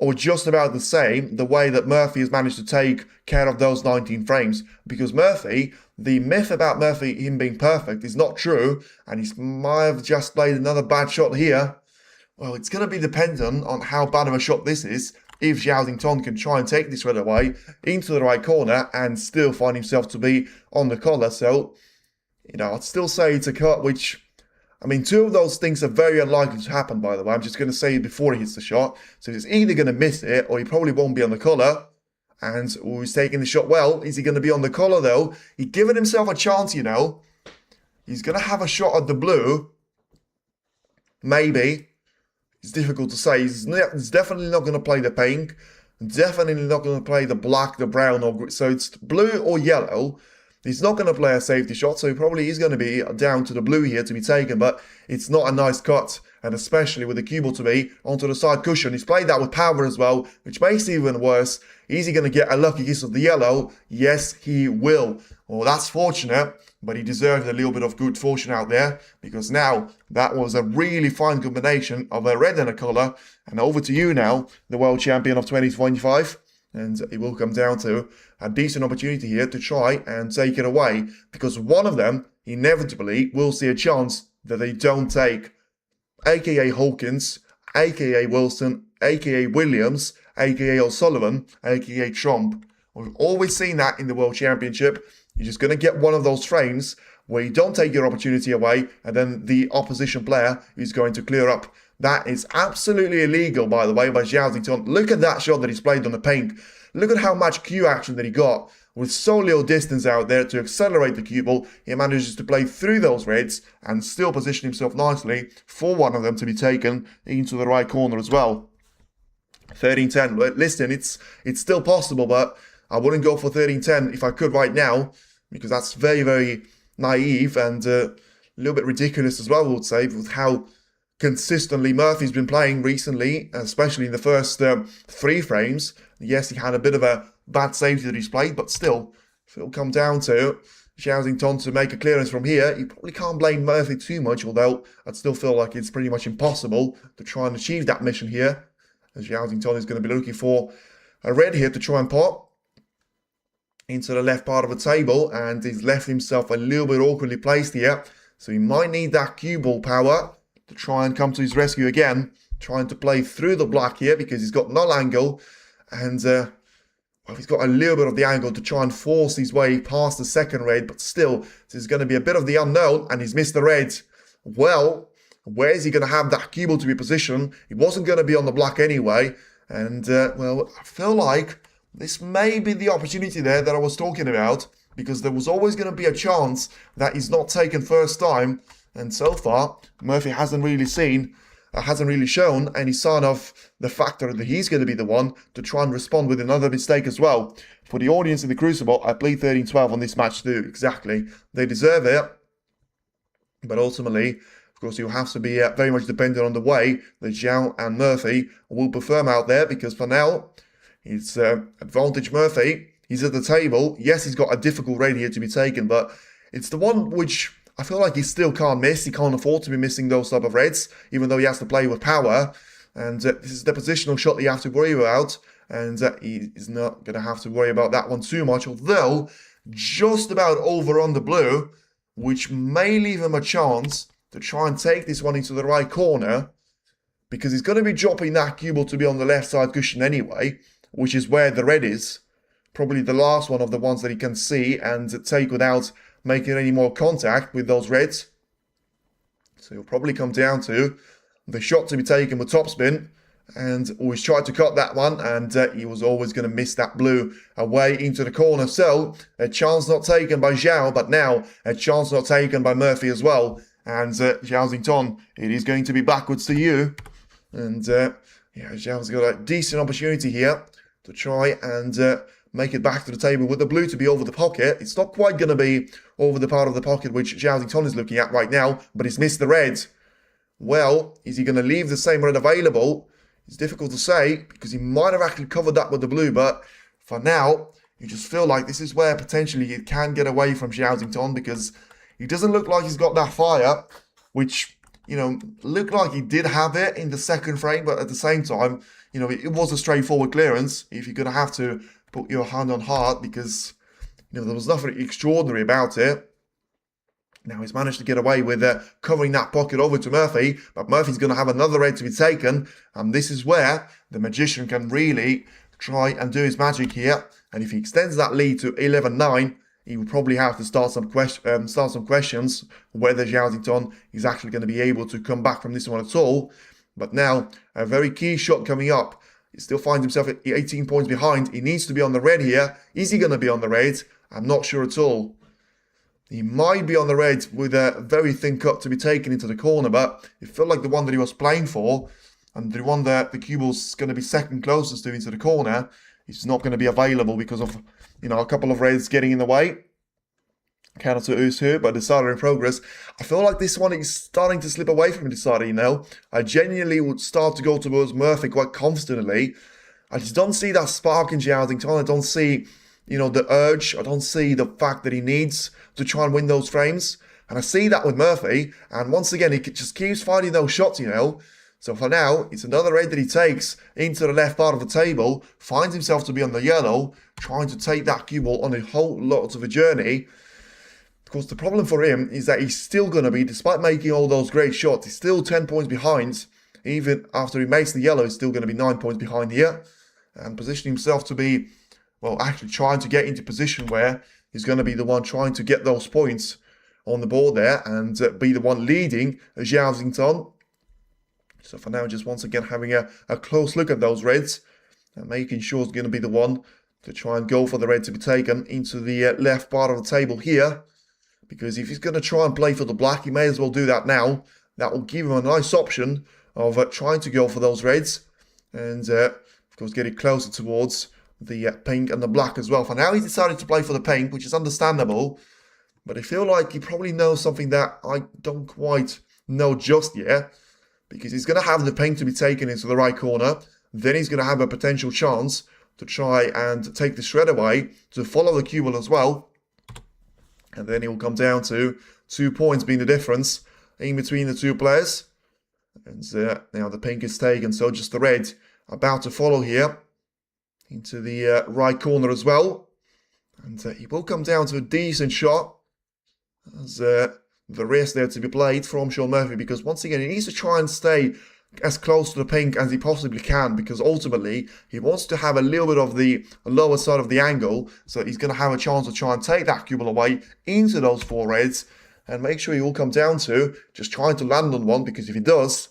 or just about the same, the way that Murphy has managed to take care of those 19 frames. Because Murphy, the myth about Murphy, him being perfect, is not true, and he might have just played another bad shot here. Well, it's going to be dependent on how bad of a shot this is. If Zhao can try and take this red away into the right corner and still find himself to be on the collar. So, I'd still say it's a cut, which, two of those things are very unlikely to happen, by the way. I'm just going to say it before he hits the shot. So he's either going to miss it or he probably won't be on the collar. And he's taking the shot well. Is he going to be on the collar, though? He's given himself a chance, He's going to have a shot at the blue. Maybe. It's difficult to say. He's definitely not going to play the pink. Definitely not going to play the black, the brown, or green. So it's blue or yellow. He's not going to play a safety shot, so he probably is going to be down to the blue here to be taken. But it's not a nice cut and especially with the cue ball to be onto the side cushion. He's played that with power as well, which makes it even worse. Is he going to get a lucky kiss of the yellow? Yes, he will. Well, that's fortunate, but he deserved a little bit of good fortune out there, because now that was a really fine combination of a red and a colour. And over to you now, the world champion of 2025. And it will come down to a decent opportunity here to try and take it away, because one of them inevitably will see a chance that they don't take, aka Hawkins, aka Wilson, aka Williams, aka O'Sullivan, aka Trump. We've always seen that in the World Championship. You're just going to get one of those frames where you don't take your opportunity away, and then the opposition player is going to clear up. That is absolutely illegal, by the way, by Zhao. Look at that shot that he's played on the paint. Look at how much cue action that he got. With so little distance out there to accelerate the cue ball, he manages to play through those reds and still position himself nicely for one of them to be taken into the right corner as well. 13-10. Listen, it's still possible, but I wouldn't go for 13-10 if I could right now, because that's very, very naive and a little bit ridiculous as well, I would say, with how consistently Murphy's been playing recently, especially in the first 3 frames. Yes, he had a bit of a bad safety that he's played, but still, if it'll come down to Zhao to make a clearance from here, you probably can't blame Murphy too much, although I'd still feel like it's pretty much impossible to try and achieve that mission here, as Zhao is going to be looking for a red here to try and pot into the left part of the table, and he's left himself a little bit awkwardly placed here, so he might need that cue ball power to try and come to his rescue again, trying to play through the black here because he's got no angle, and well, he's got a little bit of the angle to try and force his way past the second red, but still, this is going to be a bit of the unknown, and he's missed the red. Well, where is he going to have that cue ball to be positioned? He wasn't going to be on the black anyway, and well, I feel like this may be the opportunity there that I was talking about, because there was always going to be a chance that he's not taken first time, and so far, Murphy hasn't really shown any sign of the factor that he's going to be the one to try and respond with another mistake as well. For the audience in the Crucible, I plead 13-12 on this match too, exactly. They deserve it, but ultimately, of course, you'll have to be very much dependent on the way that Zhao and Murphy will perform out there, because for now, it's advantage Murphy. He's at the table. Yes, he's got a difficult red here to be taken, but it's the one which I feel like he still can't miss. He can't afford to be missing those type of reds, even though he has to play with power. And this is the positional shot that you have to worry about. And he is not going to have to worry about that one too much, although just about over on the blue, which may leave him a chance to try and take this one into the right corner, because he's going to be dropping that cue ball to be on the left side cushion anyway, which is where the red is. Probably the last one of the ones that he can see and take without making any more contact with those reds. So he'll probably come down to the shot to be taken with topspin, and always tried to cut that one, and he was always going to miss that blue away into the corner. So a chance not taken by Zhao, but now a chance not taken by Murphy as well. And Zhao, it is going to be backwards to you. And yeah, Zhao's got a decent opportunity here to try and make it back to the table with the blue to be over the pocket. It's not quite going to be over the part of the pocket which Zhao is looking at right now, but he's missed the red. Well, is he going to leave the same red available? It's difficult to say, because he might have actually covered that with the blue, but for now, you just feel like this is where potentially it can get away from Zhao, because he doesn't look like he's got that fire, which, you know, looked like he did have it in the second frame, but at the same time, you know, it was a straightforward clearance if you're going to have to put your hand on heart, because, you know, there was nothing extraordinary about it. Now he's managed to get away with covering that pocket over to Murphy, but Murphy's going to have another red to be taken, and this is where the Magician can really try and do his magic here. And if he extends that lead to 11-9, he would probably have to start some questions whether Zhao is actually going to be able to come back from this one at all. But now, a very key shot coming up. He still finds himself at 18 points behind. He needs to be on the red here. Is he going to be on the red? I'm not sure at all. He might be on the red with a very thin cut to be taken into the corner, but it felt like the one that he was playing for, and the one that the cue ball's going to be second closest to into the corner, is not going to be available because of, you know, a couple of reds getting in the way. counter to Usu, but Decider in progress. I feel like this one is starting to slip away from Decider, you know. I genuinely would start to go towards Murphy quite confidently. I just don't see that spark in Zhao Xingtong. I don't see, you know, the urge. I don't see the fact that he needs to try and win those frames. And I see that with Murphy. And once again, he just keeps finding those shots, you know. So for now, it's another raid that he takes into the left part of the table, finds himself to be on the yellow, trying to take that cue ball on a whole lot of a journey. Of course, the problem for him is that he's still going to be, despite making all those great shots, he's still 10 points behind. Even after he makes the yellow, he's still going to be 9 points behind here. And positioning himself to be, well, actually trying to get into position where he's going to be the one trying to get those points on the board there and be the one leading Zhao Xingtong. So for now, just once again having a close look at those reds and making sure it's going to be the one to try and go for the red to be taken into the left part of the table here. Because if he's going to try and play for the black, he may as well do that now. That will give him a nice option of trying to go for those reds. And of course, getting closer towards the pink and the black as well. For now, he's decided to play for the pink, which is understandable. But I feel like he probably knows something that I don't quite know just yet. Because he's going to have the pink to be taken into the right corner. Then he's going to have a potential chance to try and take the shred away, to follow the cue ball as well. And then it will come down to 2 points being the difference in between the two players. And now the pink is taken, so just the red about to follow here into the right corner as well. And it will come down to a decent shot as the rest there to be played from Sean Murphy, because once again he needs to try and stay as close to the pink as he possibly can, because ultimately he wants to have a little bit of the lower side of the angle, so he's going to have a chance to try and take that cue ball away into those 4 reds and make sure he will come down to just trying to land on one, because if he does,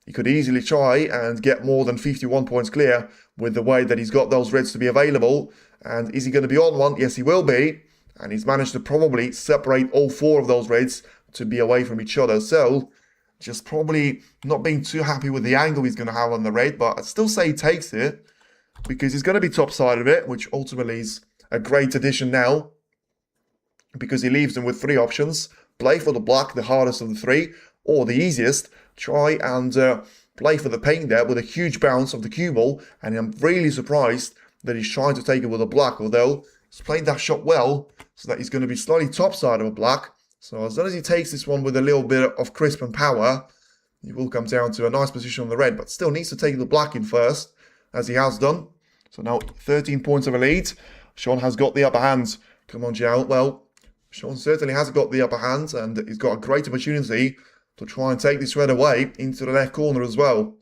he could easily try and get more than 51 points clear with the way that he's got those reds to be available. And is he going to be on one? Yes, he will be. And he's managed to probably separate all 4 of those reds to be away from each other. So just probably not being too happy with the angle he's going to have on the red. But I'd still say he takes it because he's going to be top side of it, which ultimately is a great addition now, because he leaves them with 3 options. Play for the black, the hardest of the 3, or the easiest, try and play for the pink there with a huge bounce of the cue ball. And I'm really surprised that he's trying to take it with a black, although he's played that shot well, so that he's going to be slightly top side of a black. So as long as he takes this one with a little bit of crisp and power, he will come down to a nice position on the red, but still needs to take the black in first, as he has done. So now 13 points of a lead. Sean has got the upper hand. Come on, Zhao. Well, Sean certainly has got the upper hand, and he's got a great opportunity to try and take this red away into the left corner as well.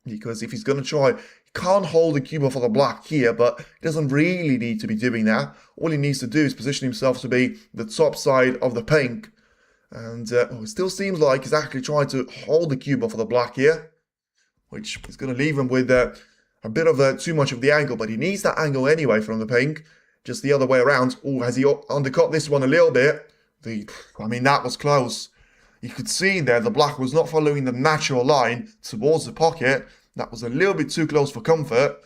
Because if he's going to try, he can't hold the cue ball for the black here, but he doesn't really need to be doing that. All he needs to do is position himself to be the top side of the pink. And it still seems like he's actually trying to hold the cue ball for the black here, which is going to leave him with a bit of too much of the angle, but he needs that angle anyway from the pink. Just the other way around. Oh, has he undercut this one a little bit? I mean, that was close. You could see there the black was not following the natural line towards the pocket. That was a little bit too close for comfort.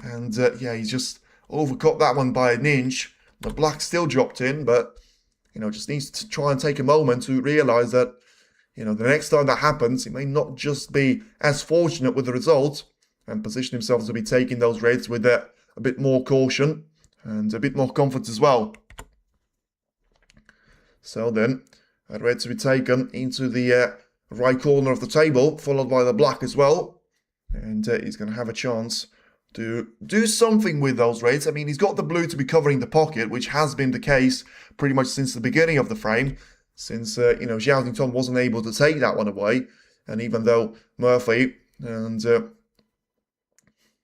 And yeah, he just overcut that one by an inch. The black still dropped in, but, you know, just needs to try and take a moment to realise that, you know, the next time that happens, he may not just be as fortunate with the result, and position himself to be taking those reds with a bit more caution and a bit more confidence as well. So then, that red to be taken into the right corner of the table, followed by the black as well. And he's going to have a chance to do something with those reds. I mean, he's got the blue to be covering the pocket, which has been the case pretty much since the beginning of the frame, since, you know, Zhao Xingtong wasn't able to take that one away. And even though Murphy and...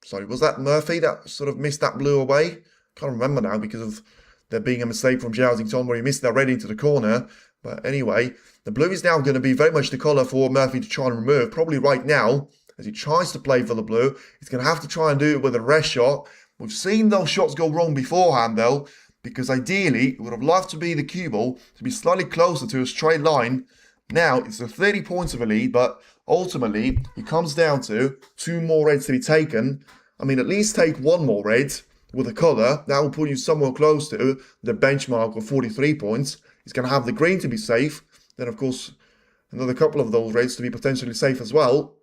sorry, was that Murphy that sort of missed that blue away? Can't remember now because of there being a mistake from Zhao Xingtong where he missed that red into the corner. But anyway, the blue is now going to be very much the colour for Murphy to try and remove. Probably right now, as he tries to play for the blue, he's going to have to try and do it with a rest shot. We've seen those shots go wrong beforehand though, because ideally, it would have loved to be the cue ball to be slightly closer to a straight line. Now, it's a 30 points of a lead, but ultimately, it comes down to 2 more reds to be taken. I mean, at least take 1 more red, with a colour, that will put you somewhere close to the benchmark of 43 points. He's going to have the green to be safe. Then, of course, another couple of those reds to be potentially safe as well.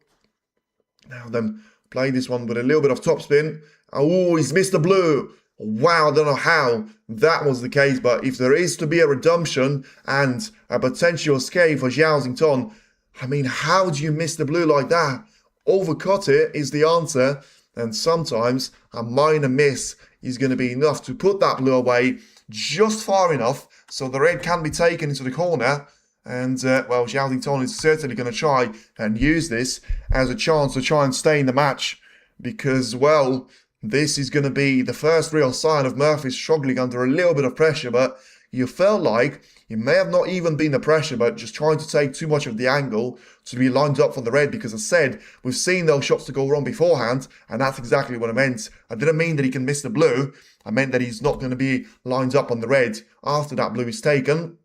Now then, playing this one with a little bit of topspin. Oh, he's missed the blue. Wow, I don't know how that was the case, but if there is to be a redemption and a potential escape for Zhao Xington, I mean, how do you miss the blue like that? Overcut it is the answer, and sometimes a minor miss is going to be enough to put that blue away just far enough so the red can be taken into the corner. And, well, Zhao Xington is certainly going to try and use this as a chance to try and stay in the match because, well, this is going to be the first real sign of Murphy struggling under a little bit of pressure, but you felt like it may have not even been the pressure, but just trying to take too much of the angle to be lined up for the red, because as I said, we've seen those shots to go wrong beforehand, and that's exactly what I meant. I didn't mean that he can miss the blue. I meant that he's not going to be lined up on the red after that blue is taken.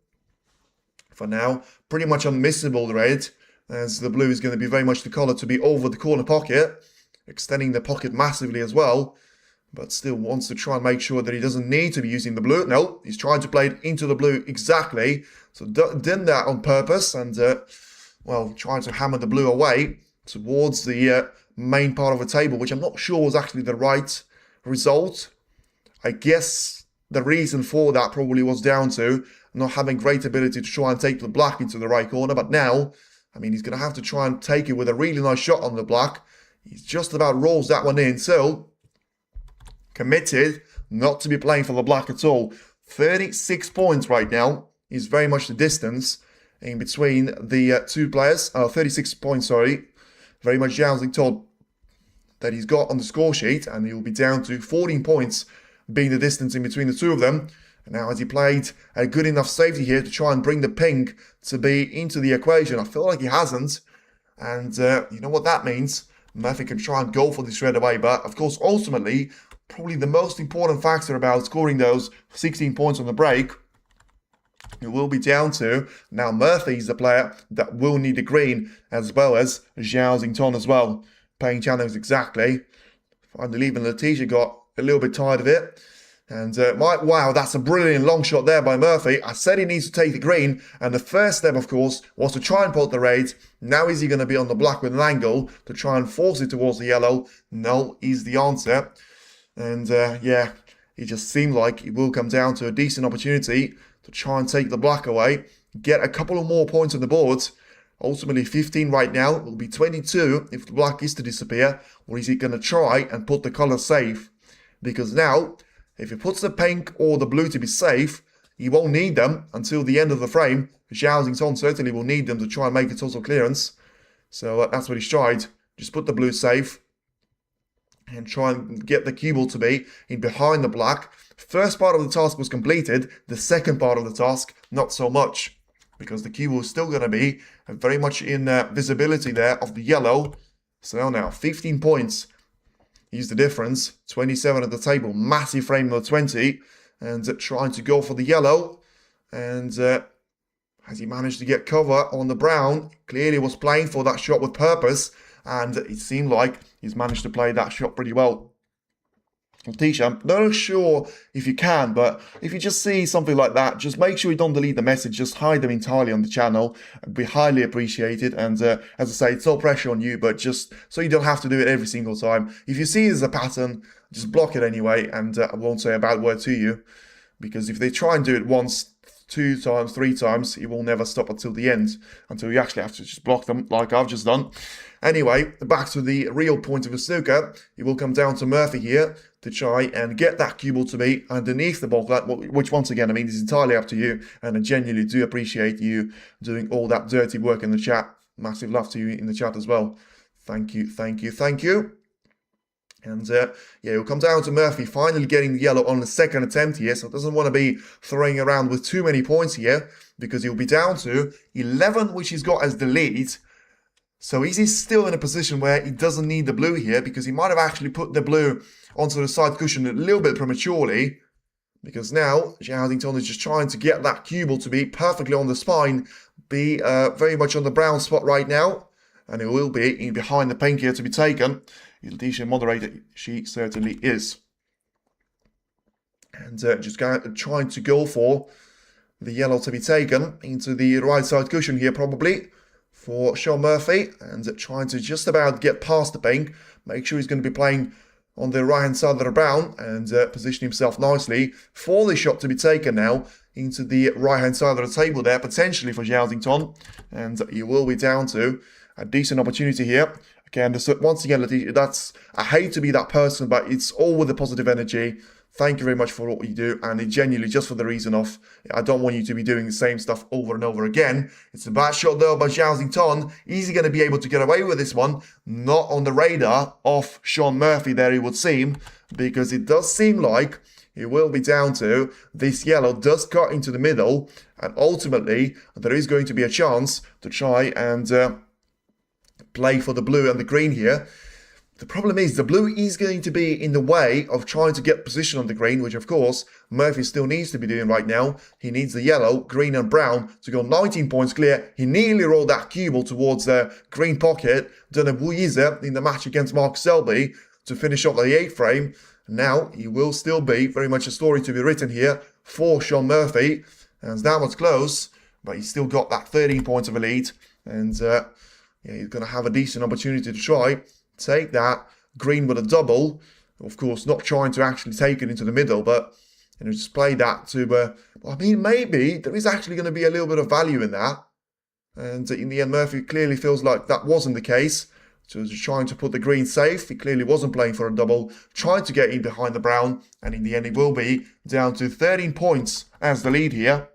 For now, pretty much unmissable the red, as the blue is going to be very much the colour to be over the corner pocket, extending the pocket massively as well, but still wants to try and make sure that he doesn't need to be using the blue. No, he's trying to play it into the blue exactly, so did that on purpose, and, well, trying to hammer the blue away towards the main part of the table, which I'm not sure was actually the right result. I guess the reason for that probably was down to not having great ability to try and take the black into the right corner, but now, I mean, he's going to have to try and take it with a really nice shot on the black. He's just about rolls that one in, so committed not to be playing for the black at all. 36 points right now is very much the distance in between the two players. 36 points, sorry. Very much Zhao Xington that he's got on the score sheet, and he'll be down to 14 points being the distance in between the two of them. And now, as he played a good enough safety here to try and bring the pink to be into the equation, I feel like he hasn't. And you know what that means? Murphy can try and go for this red away, but of course, ultimately, probably the most important factor about scoring those 16 points on the break, it will be down to, now Murphy is the player that will need the green, as well as Zhao Xington as well. Paying channels exactly. Finally, even Letitia got a little bit tired of it. And wow, that's a brilliant long shot there by Murphy. I said he needs to take the green, and the first step, of course, was to try and pot the red. Now is he going to be on the black with an angle to try and force it towards the yellow? No, is the answer. And yeah, it just seemed like it will come down to a decent opportunity to try and take the black away, get a couple of more points on the board. Ultimately 15 right now, it will be 22 if the black is to disappear, or is he going to try and put the colour safe? Because now, if he puts the pink or the blue to be safe, he won't need them until the end of the frame. Zhao Xington certainly will need them to try and make a total clearance. So that's what he's tried. Just put the blue safe and try and get the cue ball to be in behind the black. First part of the task was completed. The second part of the task, not so much, because the cue ball is still going to be very much in visibility there of the yellow. So now 15 points. Use the difference, 27 at the table, massive frame of 20, and trying to go for the yellow. And has he managed to get cover on the brown? Clearly was playing for that shot with purpose, and it seemed like he's managed to play that shot pretty well. Tisha, I'm not sure if you can, but if you just see something like that, just make sure you don't delete the message, just hide them entirely on the channel. It'd be highly appreciated, and as I say, it's no pressure on you, but just so you don't have to do it every single time. If you see it as a pattern, just block it anyway, and I won't say a bad word to you, because if they try and do it once, 2 times, 3 times, it will never stop until the end, until you actually have to just block them like I've just done. Anyway, back to the real point of the snooker. It will come down to Murphy here to try and get that cue ball to be underneath the ball flat, which once again, I mean, is entirely up to you, and I genuinely do appreciate you doing all that dirty work in the chat. Massive love to you in the chat as well. Thank you, thank you, thank you. And yeah, it'll come down to Murphy finally getting the yellow on the second attempt here, so doesn't want to be throwing around with too many points here, because he'll be down to 11, which he's got as the lead. So is he still in a position where he doesn't need the blue here, because he might have actually put the blue onto the side cushion a little bit prematurely, because now Zhao Xington is just trying to get that cue ball to be perfectly on the spine, be very much on the brown spot right now, and it will be in behind the pink here to be taken. Letitia moderator, she certainly is. And just trying to go for the yellow to be taken into the right side cushion here probably for Sean Murphy. And trying to just about get past the pink. Make sure he's going to be playing on the right hand side of the brown and position himself nicely for the shot to be taken now into the right hand side of the table there, potentially for Zhao. And he will be down to a decent opportunity here. Again, once again, I hate to be that person, but it's all with the positive energy. Thank you very much for what you do, and it genuinely just for the reason of I don't want you to be doing the same stuff over and over again. It's a bad shot though by Zhao. Is he going to be able to get away with this one? Not on the radar of Sean Murphy there, it would seem, because it does seem like it will be down to this yellow does cut into the middle, and ultimately there is going to be a chance to try and play for the blue and the green here. The problem is the blue is going to be in the way of trying to get position on the green, which of course Murphy still needs to be doing right now. He needs the yellow, green and brown to go 19 points clear. He nearly rolled that cue ball towards the green pocket. Done a Wuyiza in the match against Mark Selby to finish off the 8th frame. Now he will still be very much a story to be written here for Sean Murphy. And that was close, but he's still got that 13 points of a lead. And yeah, he's going to have a decent opportunity to try take that green with a double. Of course, not trying to actually take it into the middle, but just play that to. I mean, maybe there is actually going to be a little bit of value in that. And in the end, Murphy clearly feels like that wasn't the case. So just trying to put the green safe. He clearly wasn't playing for a double, trying to get in behind the brown, and in the end, it will be down to 13 points as the lead here.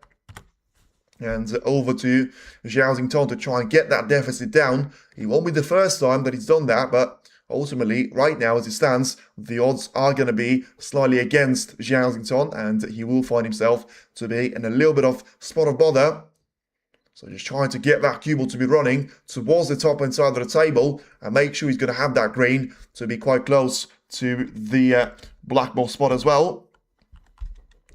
And over to Zhao to try and get that deficit down. It won't be the first time that he's done that, but ultimately, right now as it stands, the odds are going to be slightly against Zhao, and he will find himself to be in a little bit of spot of bother. So just trying to get that cue ball to be running towards the top end side of the table and make sure he's going to have that green to be quite close to the black ball spot as well.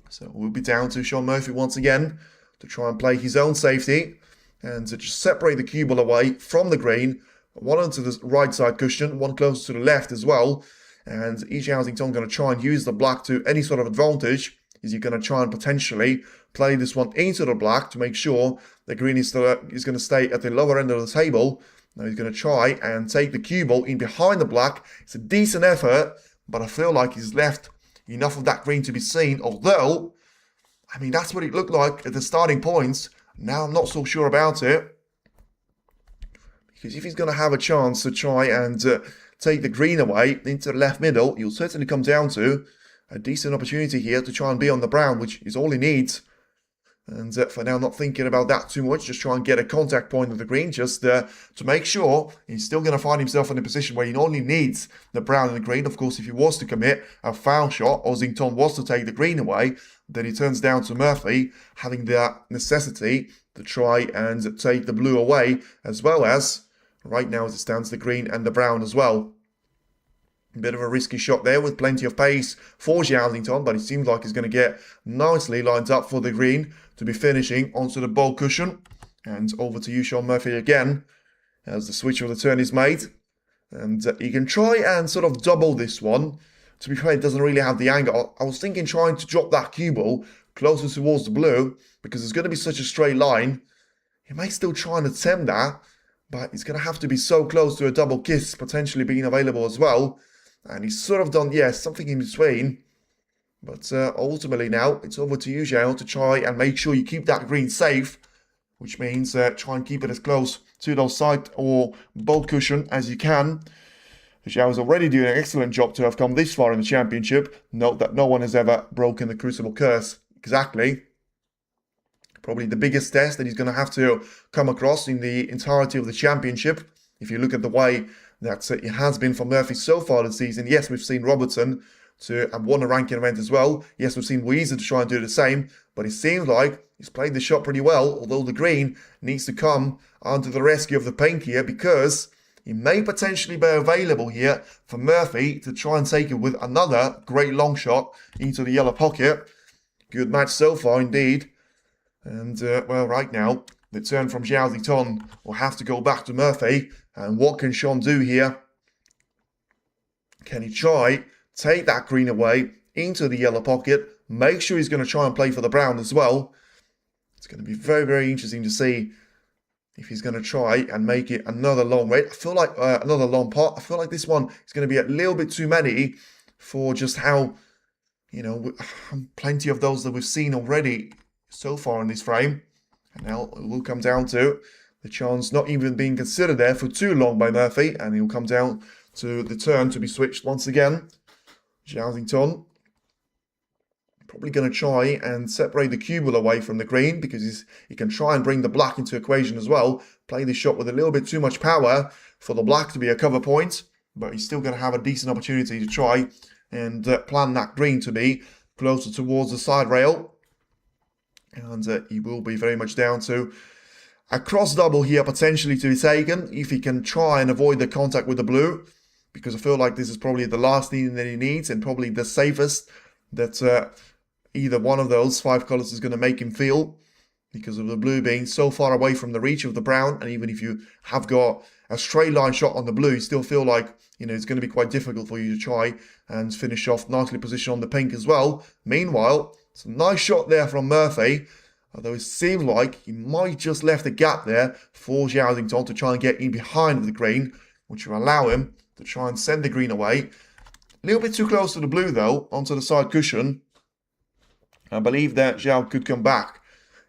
So we'll be down to Sean Murphy once again to try and play his own safety and to just separate the cue ball away from the green. One onto the right side cushion, one close to the left as well. And is Zhao going to try and use the black to any sort of advantage? Is he going to try and potentially play this one into the black to make sure the green is going to stay at the lower end of the table? Now he's going to try and take the cue ball in behind the black. It's a decent effort, but I feel like he's left enough of that green to be seen, although I mean, that's what it looked like at the starting points. Now I'm not so sure about it. Because if he's going to have a chance to try and take the green away into the left middle, he'll certainly come down to a decent opportunity here to try and be on the brown, which is all he needs. And for now, not thinking about that too much, just try and get a contact point with the green, just to make sure he's still going to find himself in a position where he only needs the brown and the green. Of course, if he was to commit a foul shot, or was to take the green away, then he turns down to Murphy, having that necessity to try and take the blue away, as well as, right now as it stands, the green and the brown as well. A bit of a risky shot there with plenty of pace for Zhao, but it seems like he's going to get nicely lined up for the green to be finishing onto the bowl cushion. And over to you, Sean Murphy, again, as the switch of the turn is made. And he can try and sort of double this one. To be fair, it doesn't really have the angle. I was thinking trying to drop that cue ball closer towards the blue, because it's going to be such a straight line. He may still try and attempt that, but it's going to have to be so close to a double kiss potentially being available as well. And he's sort of done, yes, something in between. But ultimately now, it's over to you, Zhao, to try and make sure you keep that green safe, which means try and keep it as close to those side or bolt cushion as you can. Zhao is already doing an excellent job to have come this far in the championship. Note that no one has ever broken the Crucible curse. Exactly. Probably the biggest test that he's going to have to come across in the entirety of the championship. If you look at the way that it has been for Murphy so far this season. Yes, we've seen Robertson to have won a ranking event as well. Yes, we've seen Weezer to try and do the same. But it seems like he's played the shot pretty well, although the green needs to come onto the rescue of the pink here, because he may potentially be available here for Murphy to try and take it with another great long shot into the yellow pocket. Good match so far indeed. And, well, right now, the turn from Zhao will have to go back to Murphy. And what can Sean do here? Can he try take that green away into the yellow pocket, make sure he's going to try and play for the brown as well. It's going to be very, very interesting to see if he's going to try and make it another long wait. I feel like another long pot. I feel like this one is going to be a little bit too many for just how, you know, plenty of those that we've seen already so far in this frame. And now it will come down to the chance not even being considered there for too long by Murphy. And he'll come down to the turn to be switched once again. Zhao probably going to try and separate the cue ball away from the green because he can try and bring the black into equation as well. Play this shot with a little bit too much power for the black to be a cover point. But he's still going to have a decent opportunity to try and plan that green to be closer towards the side rail. And he will be very much down to a cross double here potentially to be taken if he can try and avoid the contact with the blue, because I feel like this is probably the last thing that he needs and probably the safest that either one of those 5 colors is going to make him feel, because of the blue being so far away from the reach of the brown. And even if you have got a straight line shot on the blue, you still feel like, you know, it's going to be quite difficult for you to try and finish off nicely positioned on the pink as well. Meanwhile, it's a nice shot there from Murphy, although it seemed like he might just left a gap there for Zhao to try and get in behind the green, which will allow him to try and send the green away. A little bit too close to the blue though, onto the side cushion. I believe that Zhao could come back.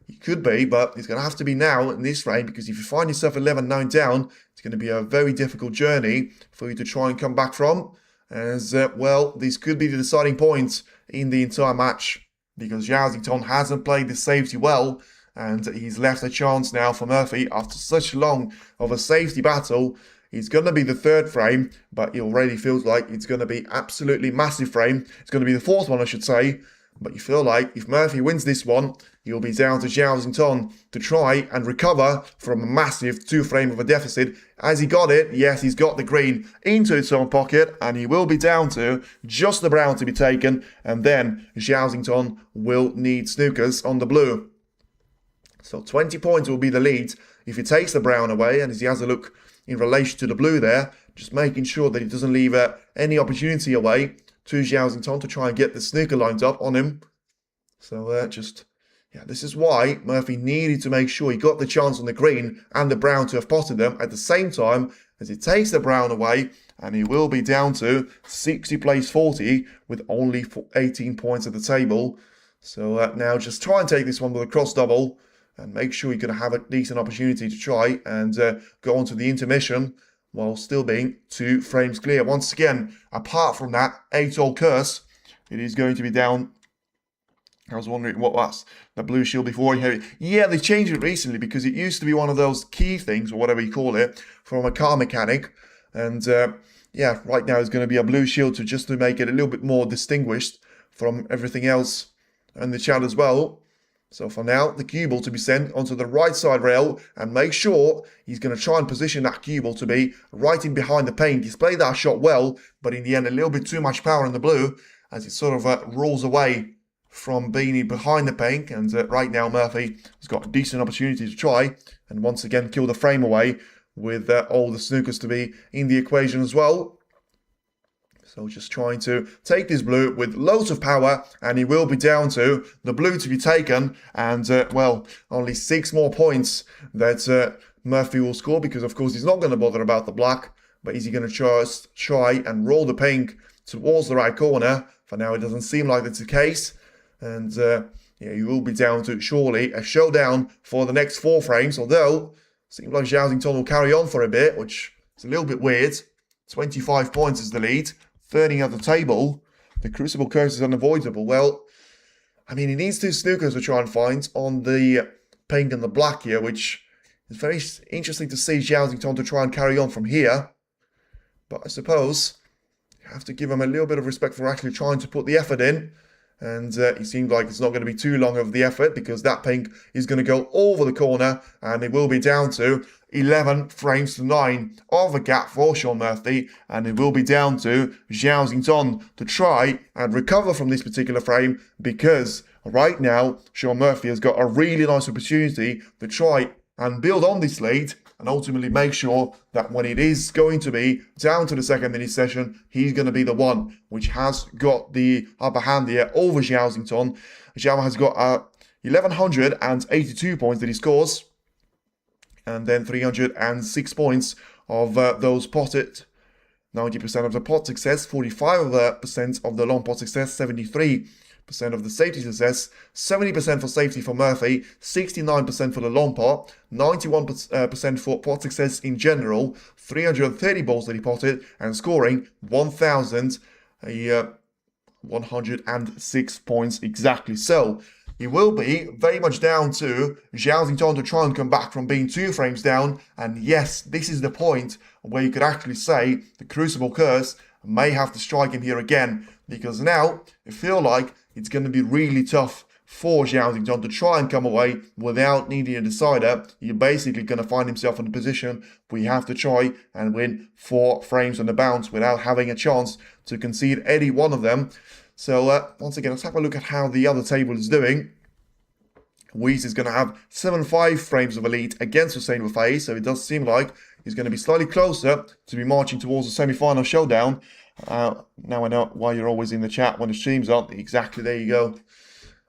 He could be, but he's going to have to be now in this frame, because if you find yourself 11-9 down, it's going to be a very difficult journey for you to try and come back from. As well, this could be the deciding point in the entire match, because Zhao hasn't played this safety well, and he's left a chance now for Murphy after such long of a safety battle. It's going to be the 3rd frame, but it already feels like it's going to be absolutely massive frame. It's going to be the 4th one, I should say. But you feel like if Murphy wins this one, he'll be down to Zhao to try and recover from a massive 2 frame of a deficit. As he got it, yes, he's got the green into his own pocket, and he will be down to just the brown to be taken, and then Zhao will need snookers on the blue. So 20 points will be the lead if he takes the brown away, and as he has a look in relation to the blue there, just making sure that he doesn't leave any opportunity away to Zhao to try and get the snooker lined up on him. So this is why Murphy needed to make sure he got the chance on the green and the brown to have potted them at the same time as he takes the brown away, and he will be down to 60 plays 40 with only 18 points at the table. So now just try and take this one with a cross double and make sure you're going to have a decent opportunity to try and go on to the intermission while still being 2 frames clear. Once again, apart from that 8-all curse, it is going to be down. I was wondering what was the blue shield before. Yeah, they changed it recently because it used to be one of those key things, or whatever you call it, from a car mechanic. And yeah, right now it's going to be a blue shield just to make it a little bit more distinguished from everything else in the chat as well. So for now, the cue ball to be sent onto the right side rail, and make sure he's going to try and position that cue ball to be right in behind the paint. He's played that shot well, but in the end, a little bit too much power in the blue as it sort of rolls away from being behind the paint. And right now, Murphy has got a decent opportunity to try and once again kill the frame away with all the snookers to be in the equation as well. So just trying to take this blue with loads of power, and he will be down to the blue to be taken. And, well, only 6 more points that Murphy will score, because, of course, he's not going to bother about the black. But is he going to just try and roll the pink towards the right corner? For now, it doesn't seem like that's the case. And, yeah, he will be down to, surely, a showdown for the next 4 frames. Although, it seems like Zhao will carry on for a bit, which is a little bit weird. 25 points is the lead. 30 at the table. The Crucible Curse is unavoidable. Well, I mean, he needs 2 snookers to try and find on the pink and the black here, which is very interesting to see Zhao to try and carry on from here. But I suppose you have to give him a little bit of respect for actually trying to put the effort in. And it seems like it's not going to be too long of the effort, because that pink is going to go over the corner, and it will be down to 11 frames to 9 of a gap for Sean Murphy, and it will be down to Zhao to try and recover from this particular frame, because right now Sean Murphy has got a really nice opportunity to try and build on this lead and ultimately make sure that when it is going to be down to the second mini session, he's going to be the one which has got the upper hand here over Zhao Xington. Zhao has got 1,182 points that he scores, and then 306 points of those potted. 90% of the pot success, 45% of the long pot success, 73% of the safety success, 70% for safety for Murphy, 69% for the long pot, 91% for pot success in general, 330 balls that he potted, and scoring 1,106 points exactly. So it will be very much down to Zhao Xington to try and come back from being 2 frames down. And yes, this is the point where you could actually say the Crucible Curse may have to strike him here again, because now I feel like it's going to be really tough for Zhao Xington to try and come away without needing a decider. You're basically going to find himself in a position where you have to try and win 4 frames on the bounce without having a chance to concede any one of them. So once again, let's have a look at how the other table is doing. Weiss is going to have 7-5 frames of a lead against Hussein Wafai, so it does seem like he's going to be slightly closer to be marching towards the semi-final showdown. Now I know why you're always in the chat when the stream's on. Exactly, there you go.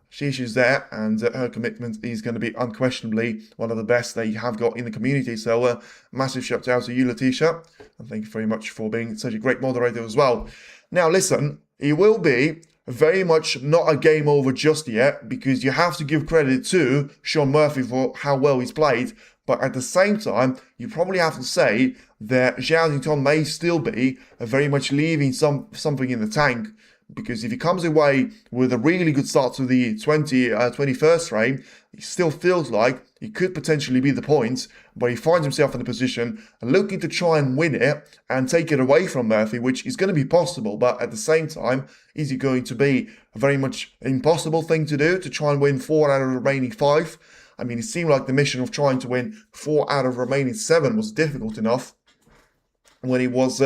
She's there, and her commitment is going to be unquestionably one of the best they have got in the community. So massive shout out to you, Letitia, and thank you very much for being such a great moderator as well. Now listen, it will be very much not a game over just yet, because you have to give credit to Shaun Murphy for how well he's played. But at the same time, you probably have to say that Zhao Xington may still be very much leaving something in the tank, because if he comes away with a really good start to the 21st frame, it still feels like it could potentially be the point, but he finds himself in a position looking to try and win it and take it away from Murphy, which is going to be possible, but at the same time, is it going to be a very much impossible thing to do, to try and win 4 out of the remaining 5? I mean, it seemed like the mission of trying to win 4 out of the remaining 7 was difficult enough when it was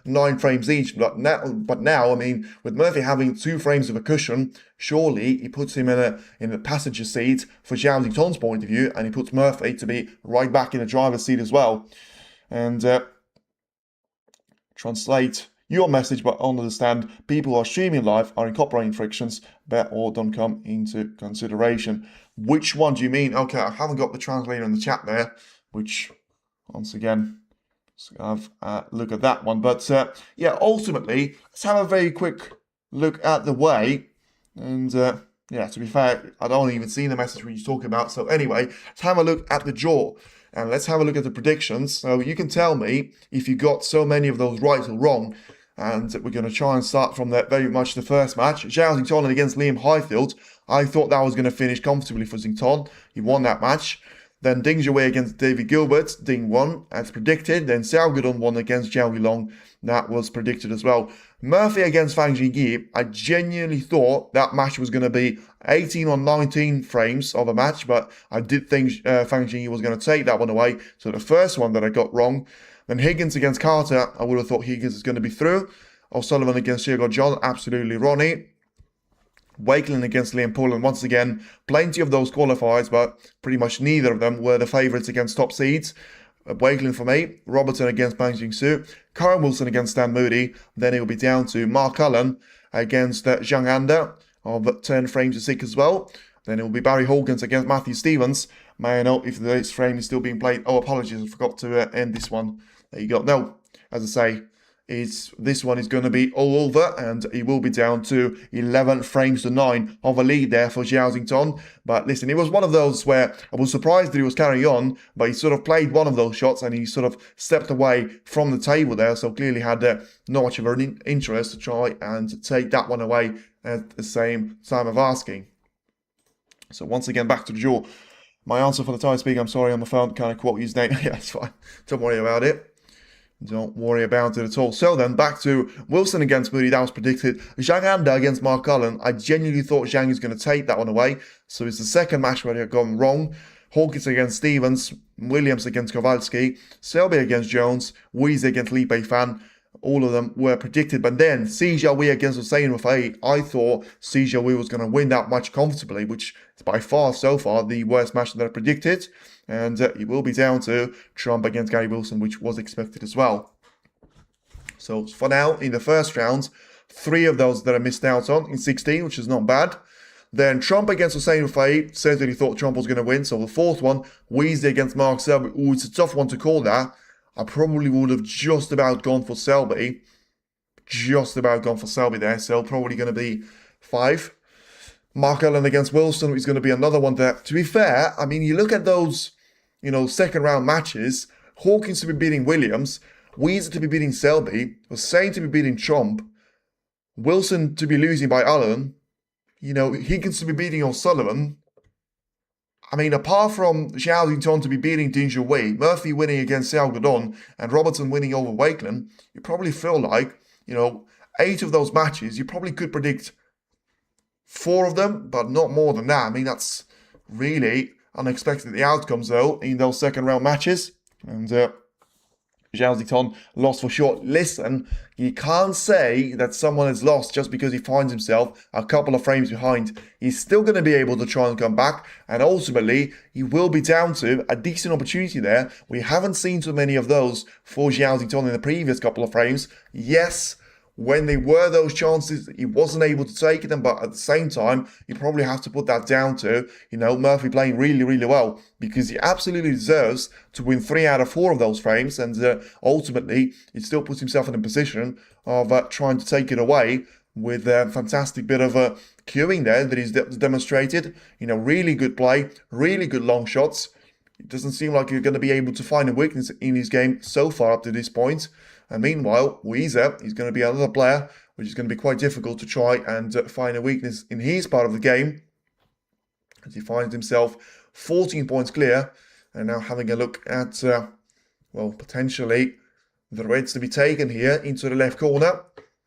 9 frames each. But now, I mean, with Murphy having 2 frames of a cushion, surely he puts him in a passenger seat for Zhao Xington's point of view, and he puts Murphy to be right back in the driver's seat as well. And translate your message, but understand people who are streaming live are incorporating frictions that all don't come into consideration. Which one do you mean? Okay, I haven't got the translator in the chat there, which, once again, let's have a look at that one. But yeah, ultimately, let's have a very quick look at the way. And yeah, to be fair, I don't even see the message when you talk about. So anyway, let's have a look at the draw. And let's have a look at the predictions. So you can tell me if you got so many of those right or wrong. And we're going to try and start from that very much the first match. Zhao Xington against Liam Highfield. I thought that was going to finish comfortably for Xington. He won that match. Then Ding Zhuwei against David Gilbert. Ding won, as predicted. Then Xiao Gudong won against Zhao Yulong. That was predicted as well. Murphy against Fang Jingyi. I genuinely thought that match was going to be 18 or 19 frames of a match, but I did think Fang Jingyi was going to take that one away. So the first one that I got wrong. Then Higgins against Carter, I would have thought Higgins is going to be through. O'Sullivan against Hugo John, absolutely Ronnie. Wakelin against Liam Poole, and once again, plenty of those qualifiers, but pretty much neither of them were the favourites against top seeds. Wakelin for me, Robertson against Bang Jing-Su, Karen Wilson against Stan Moody, then it will be down to Mark Cullen against Zhang Anda of 10 frames to 6 as well. Then it will be Barry Hawkins against Matthew Stevens. May I know if this frame is still being played? Oh, apologies, I forgot to end this one. There you go. No, as I say, this one is going to be all over, and it will be down to 11 frames to 9 of a lead there for Zhao Xington. But listen, it was one of those where I was surprised that he was carrying on, but he sort of played one of those shots and he sort of stepped away from the table there, so clearly had not much of an interest to try and take that one away at the same time of asking. So once again, back to the draw. My answer for the tie speak, I'm sorry on the phone, can't quote his name. Yeah, it's fine. Don't worry about it. Don't worry about it at all. So then, back to Wilson against Moody. That was predicted. Zhang Anda against Mark Cullen. I genuinely thought Zhang is going to take that one away. So it's the second match where they've gone wrong. Hawkins against Stevens. Williams against Kowalski. Selby against Jones. Weiss against Li Beifan. All of them were predicted. But then, Si Jiahui against Hussein Wafai. I thought Si Jiahui was going to win that match comfortably, which It's by far, so far, the worst match that I predicted. And it will be down to Trump against Gary Wilson, which was expected as well. So for now, in the first round, 3 of those that I missed out on in 16, which is not bad. Then Trump against Hussein Rufai, said that he thought Trump was going to win. So the 4th one, Weasley against Mark Selby. Ooh, it's a tough one to call that. I probably would have just about gone for Selby. Just about gone for Selby there. So probably going to be 5. Mark Allen against Wilson is going to be another one there. To be fair, I mean, you look at those, second round matches. Hawkins to be beating Williams. Weezer to be beating Selby. Hussein to be beating Trump. Wilson to be losing by Allen. Higgins to be beating O'Sullivan. I mean, apart from Zhao to be beating Danger Wei, Murphy winning against Xiao Guodong, and Robertson winning over Wakeland, you probably feel like, 8 of those matches, you probably could predict 4 of them, but not more than that. I mean, that's really unexpected, the outcomes, though, in those second round matches. And Zhao lost for sure. Listen, you can't say that someone has lost just because he finds himself a couple of frames behind. He's still going to be able to try and come back, and ultimately, he will be down to a decent opportunity there. We haven't seen too many of those for Zhao in the previous couple of frames. Yes, when they were those chances, he wasn't able to take them, but at the same time, you probably have to put that down to, Murphy playing really, really well, because he absolutely deserves to win 3 out of 4 of those frames, and ultimately, he still puts himself in a position of trying to take it away with a fantastic bit of queuing there that he's demonstrated. Really good play, really good long shots. It doesn't seem like you're going to be able to find a weakness in his game so far up to this point. And meanwhile, Weezer is going to be another player, which is going to be quite difficult to try and find a weakness in his part of the game, as he finds himself 14 points clear, and now having a look at, potentially the reds to be taken here into the left corner.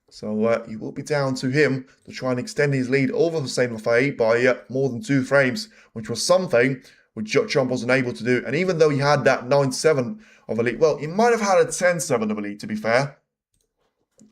So he will be down to him to try and extend his lead over Hussein Rufai by more than 2 frames, which was something which Trump wasn't able to do. And even though he had that 9-7 of a lead, well, he might have had a 10-7 of a lead, to be fair.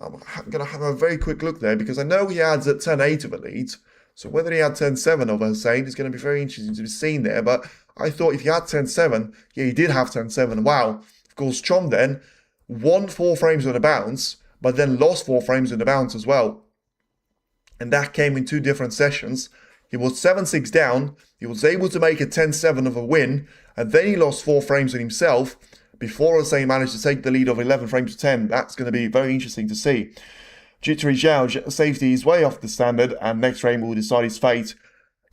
I'm going to have a very quick look there, because I know he had a 10-8 of a lead. So whether he had 10-7 over Hussein is going to be very interesting to be seen there. But I thought if he had 10-7, yeah, he did have 10-7. Wow. Of course, Trump then won 4 frames on a bounce, but then lost 4 frames on the bounce as well. And that came in 2 different sessions. He was 7-6 down. He was able to make a 10-7 of a win, and then he lost 4 frames on himself before Hussein managed to take the lead of 11 frames to 10. That's going to be very interesting to see. Jittery Zhao safety is way off the standard, and next frame will decide his fate.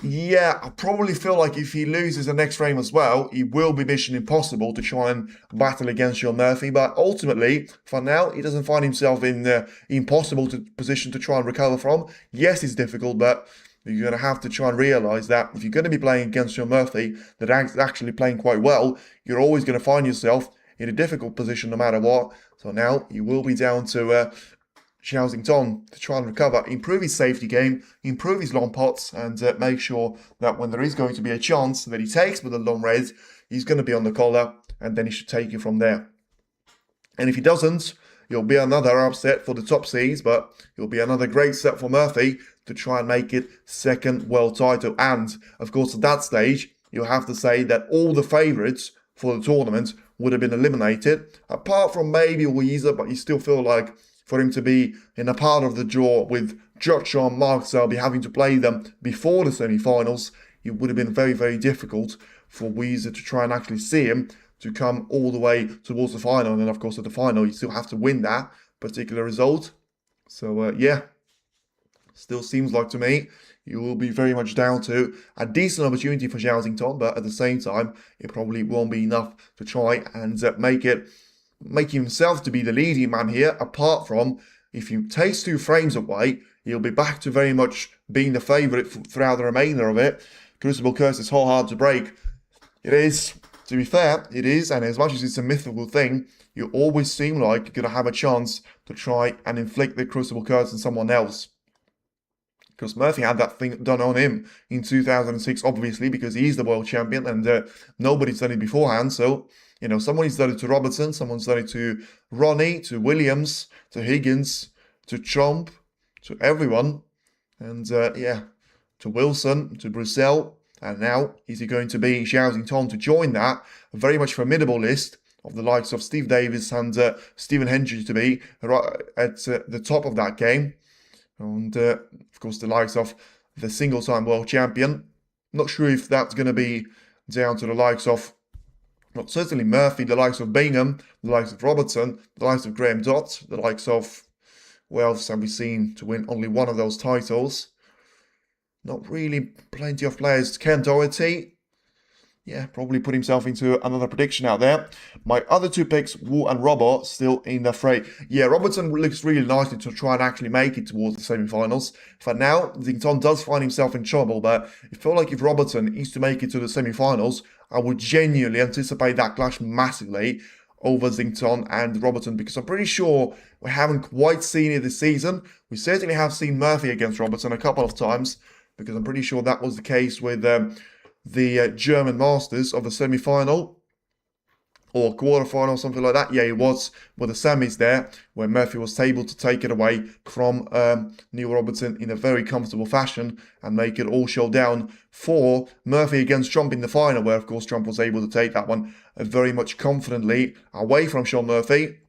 Yeah, I probably feel like if he loses the next frame as well, he will be mission impossible to try and battle against Sean Murphy. But ultimately, for now, he doesn't find himself in the impossible position to try and recover from. Yes, it's difficult, but you're going to have to try and realise that if you're going to be playing against Sean Murphy, that actually playing quite well, you're always going to find yourself in a difficult position no matter what. So now you will be down to Zhao to try and recover, improve his safety game, improve his long pots, and make sure that when there is going to be a chance that he takes with the long res, he's going to be on the collar, and then he should take it from there. And if he doesn't, it'll be another upset for the top seeds, but it'll be another great set for Murphy to try and make it second world title. And, of course, at that stage, you'll have to say that all the favourites for the tournament would have been eliminated, apart from maybe Weezer, but you still feel like for him to be in a part of the draw with Watchalong and Mark Selby having to play them before the semi-finals, it would have been very, very difficult for Weezer to try and actually see him to come all the way towards the final. And then, of course, at the final, you still have to win that particular result. So, yeah, still seems like to me it will be very much down to a decent opportunity for Zhao, but at the same time, it probably won't be enough to try and make himself to be the leading man here, apart from if he takes 2 frames away, he'll be back to very much being the favourite throughout the remainder of it. Crucible Curse is hard to break. It is, to be fair, it is, and as much as it's a mythical thing, you always seem like you're going to have a chance to try and inflict the Crucible Curse on someone else. Because Murphy had that thing done on him in 2006, obviously, because he's the world champion, and nobody's done it beforehand. So, someone's done it to Robertson, someone's done it to Ronnie, to Williams, to Higgins, to Trump, to everyone. And, to Wilson, to Brussel. And now, is it going to be Zhao Xingtong to join that very much formidable list of the likes of Steve Davis and Stephen Hendry to be right at the top of that game? And, of course, the likes of the single-time world champion. Not sure if that's going to be down to the likes of, not certainly Murphy, the likes of Bingham, the likes of Robertson, the likes of Graham Dott, the likes of, who else have we seen to win only one of those titles? Not really plenty of players. Ken Doherty, yeah, probably put himself into another prediction out there. My other two picks, Wu and Robert, still in the fray. Yeah, Robertson looks really nicely to try and actually make it towards the semi-finals. For now, Xingtong does find himself in trouble, but I feel like if Robertson is to make it to the semi-finals, I would genuinely anticipate that clash massively over Xingtong and Robertson, because I'm pretty sure we haven't quite seen it this season. We certainly have seen Murphy against Robertson a couple of times, because I'm pretty sure that was the case with the German Masters of the semi-final or quarterfinal, something like that. Yeah, it was with the semis there, where Murphy was able to take it away from Neil Robertson in a very comfortable fashion and make it all show down for Murphy against Trump in the final, where, of course, Trump was able to take that one very much confidently away from Sean Murphy.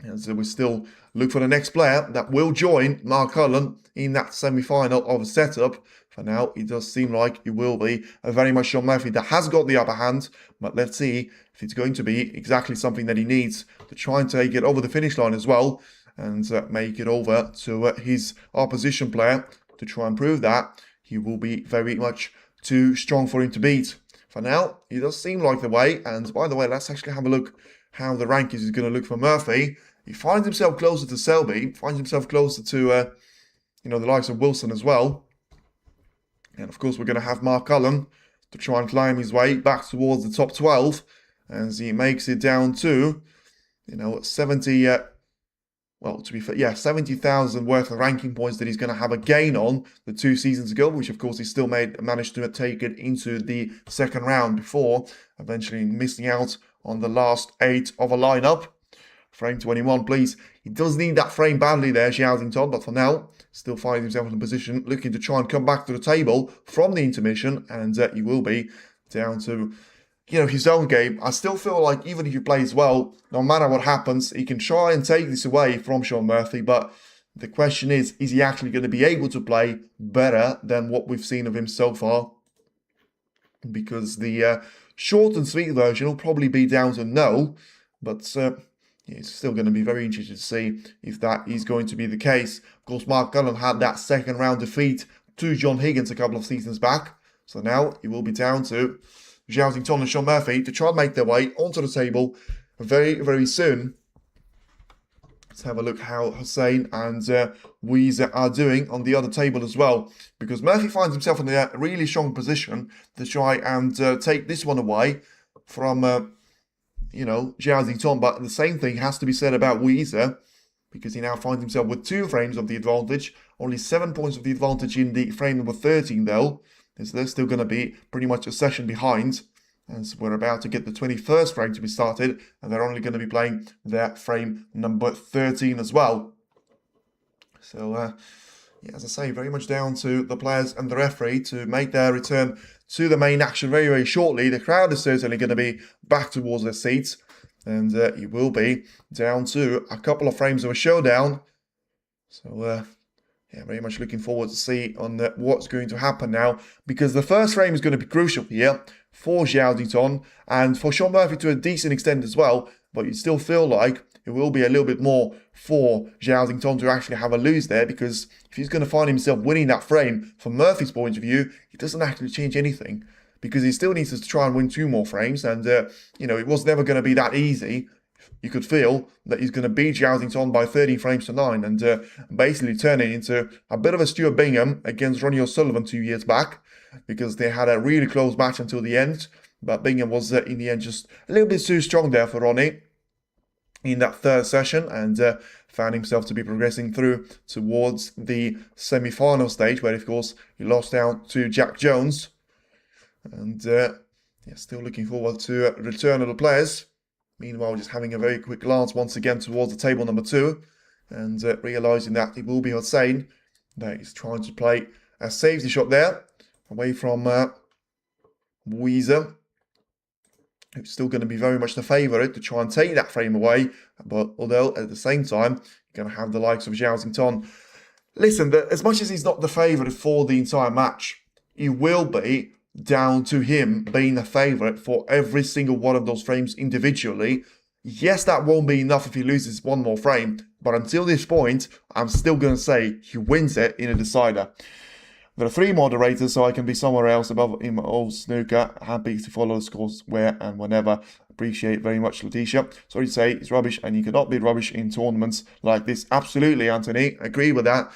And so we still look for the next player that will join Mark Cullen in that semi-final of a setup. For now, it does seem like it will be very much Sean Murphy that has got the upper hand. But let's see if it's going to be exactly something that he needs to try and take it over the finish line as well. And make it over to his opposition player to try and prove that he will be very much too strong for him to beat. For now, it does seem like the way. And by the way, let's actually have a look how the rankings is going to look for Murphy. He finds himself closer to Selby, finds himself closer to, the likes of Wilson as well. And of course, we're going to have Mark Cullen to try and climb his way back towards the top 12 as he makes it down to, 70, to be fair, yeah, 70,000 worth of ranking points that he's going to have a gain on the 2 seasons ago, which of course he still managed to take it into the second round before eventually missing out on the last 8 of a lineup. Frame 21, please. He does need that frame badly there, Zhao Xingtong, but for now, still finds himself in a position looking to try and come back to the table from the intermission, and he will be down to, his own game. I still feel like even if he plays well, no matter what happens, he can try and take this away from Sean Murphy, but the question is he actually going to be able to play better than what we've seen of him so far? Because the short and sweet version will probably be down to no, but it's still going to be very interesting to see if that is going to be the case. Of course, Mark Cullen had that second round defeat to John Higgins a couple of seasons back. So now it will be down to Zhao Xingtong and Sean Murphy to try and make their way onto the table very, very soon. Let's have a look how Hussein and Weezer are doing on the other table as well. Because Murphy finds himself in a really strong position to try and take this one away from Zhao Xingtong, but the same thing has to be said about Weezer, because he now finds himself with 2 frames of the advantage, only 7 points of the advantage in the frame number 13 though, so they're still going to be pretty much a session behind, as we're about to get the 21st frame to be started, and they're only going to be playing their frame number 13 as well. So, as I say, very much down to the players and the referee to make their return to the main action very, very shortly. The crowd is certainly going to be back towards their seats, and it will be down to a couple of frames of a showdown. So, very much looking forward to see on what's going to happen now, because the first frame is going to be crucial here for Zhao Xingtong and for Sean Murphy to a decent extent as well, but you still feel like it will be a little bit more for Zhao Xingtong to actually have a lose there, because if he's going to find himself winning that frame, from Murphy's point of view, it doesn't actually change anything, because he still needs to try and win 2 more frames, and, it was never going to be that easy. You could feel that he's going to beat Zhao Xingtong by 13 frames to 9, and basically turn it into a bit of a Stuart Bingham against Ronnie O'Sullivan 2 years back, because they had a really close match until the end, but Bingham was, in the end, just a little bit too strong there for Ronnie in that third session, and found himself to be progressing through towards the semi-final stage, where of course he lost out to Jack Jones. And still looking forward to return of the players. Meanwhile, just having a very quick glance once again towards the table number 2, and realising that it will be Hussein that is trying to play a safety shot there. away from Weezer, who's still going to be very much the favourite to try and take that frame away. But although at the same time, you're going to have the likes of Zhao Xington. Listen, as much as he's not the favourite for the entire match, he will be down to him being the favourite for every single one of those frames individually. Yes, that won't be enough if he loses one more frame, but until this point, I'm still going to say he wins it in a decider. There are 3 moderators, so I can be somewhere else above in my old snooker. Happy to follow the scores where and whenever. Appreciate very much, Letitia. Sorry to say it's rubbish, and you cannot be rubbish in tournaments like this. Absolutely, Anthony. Agree with that.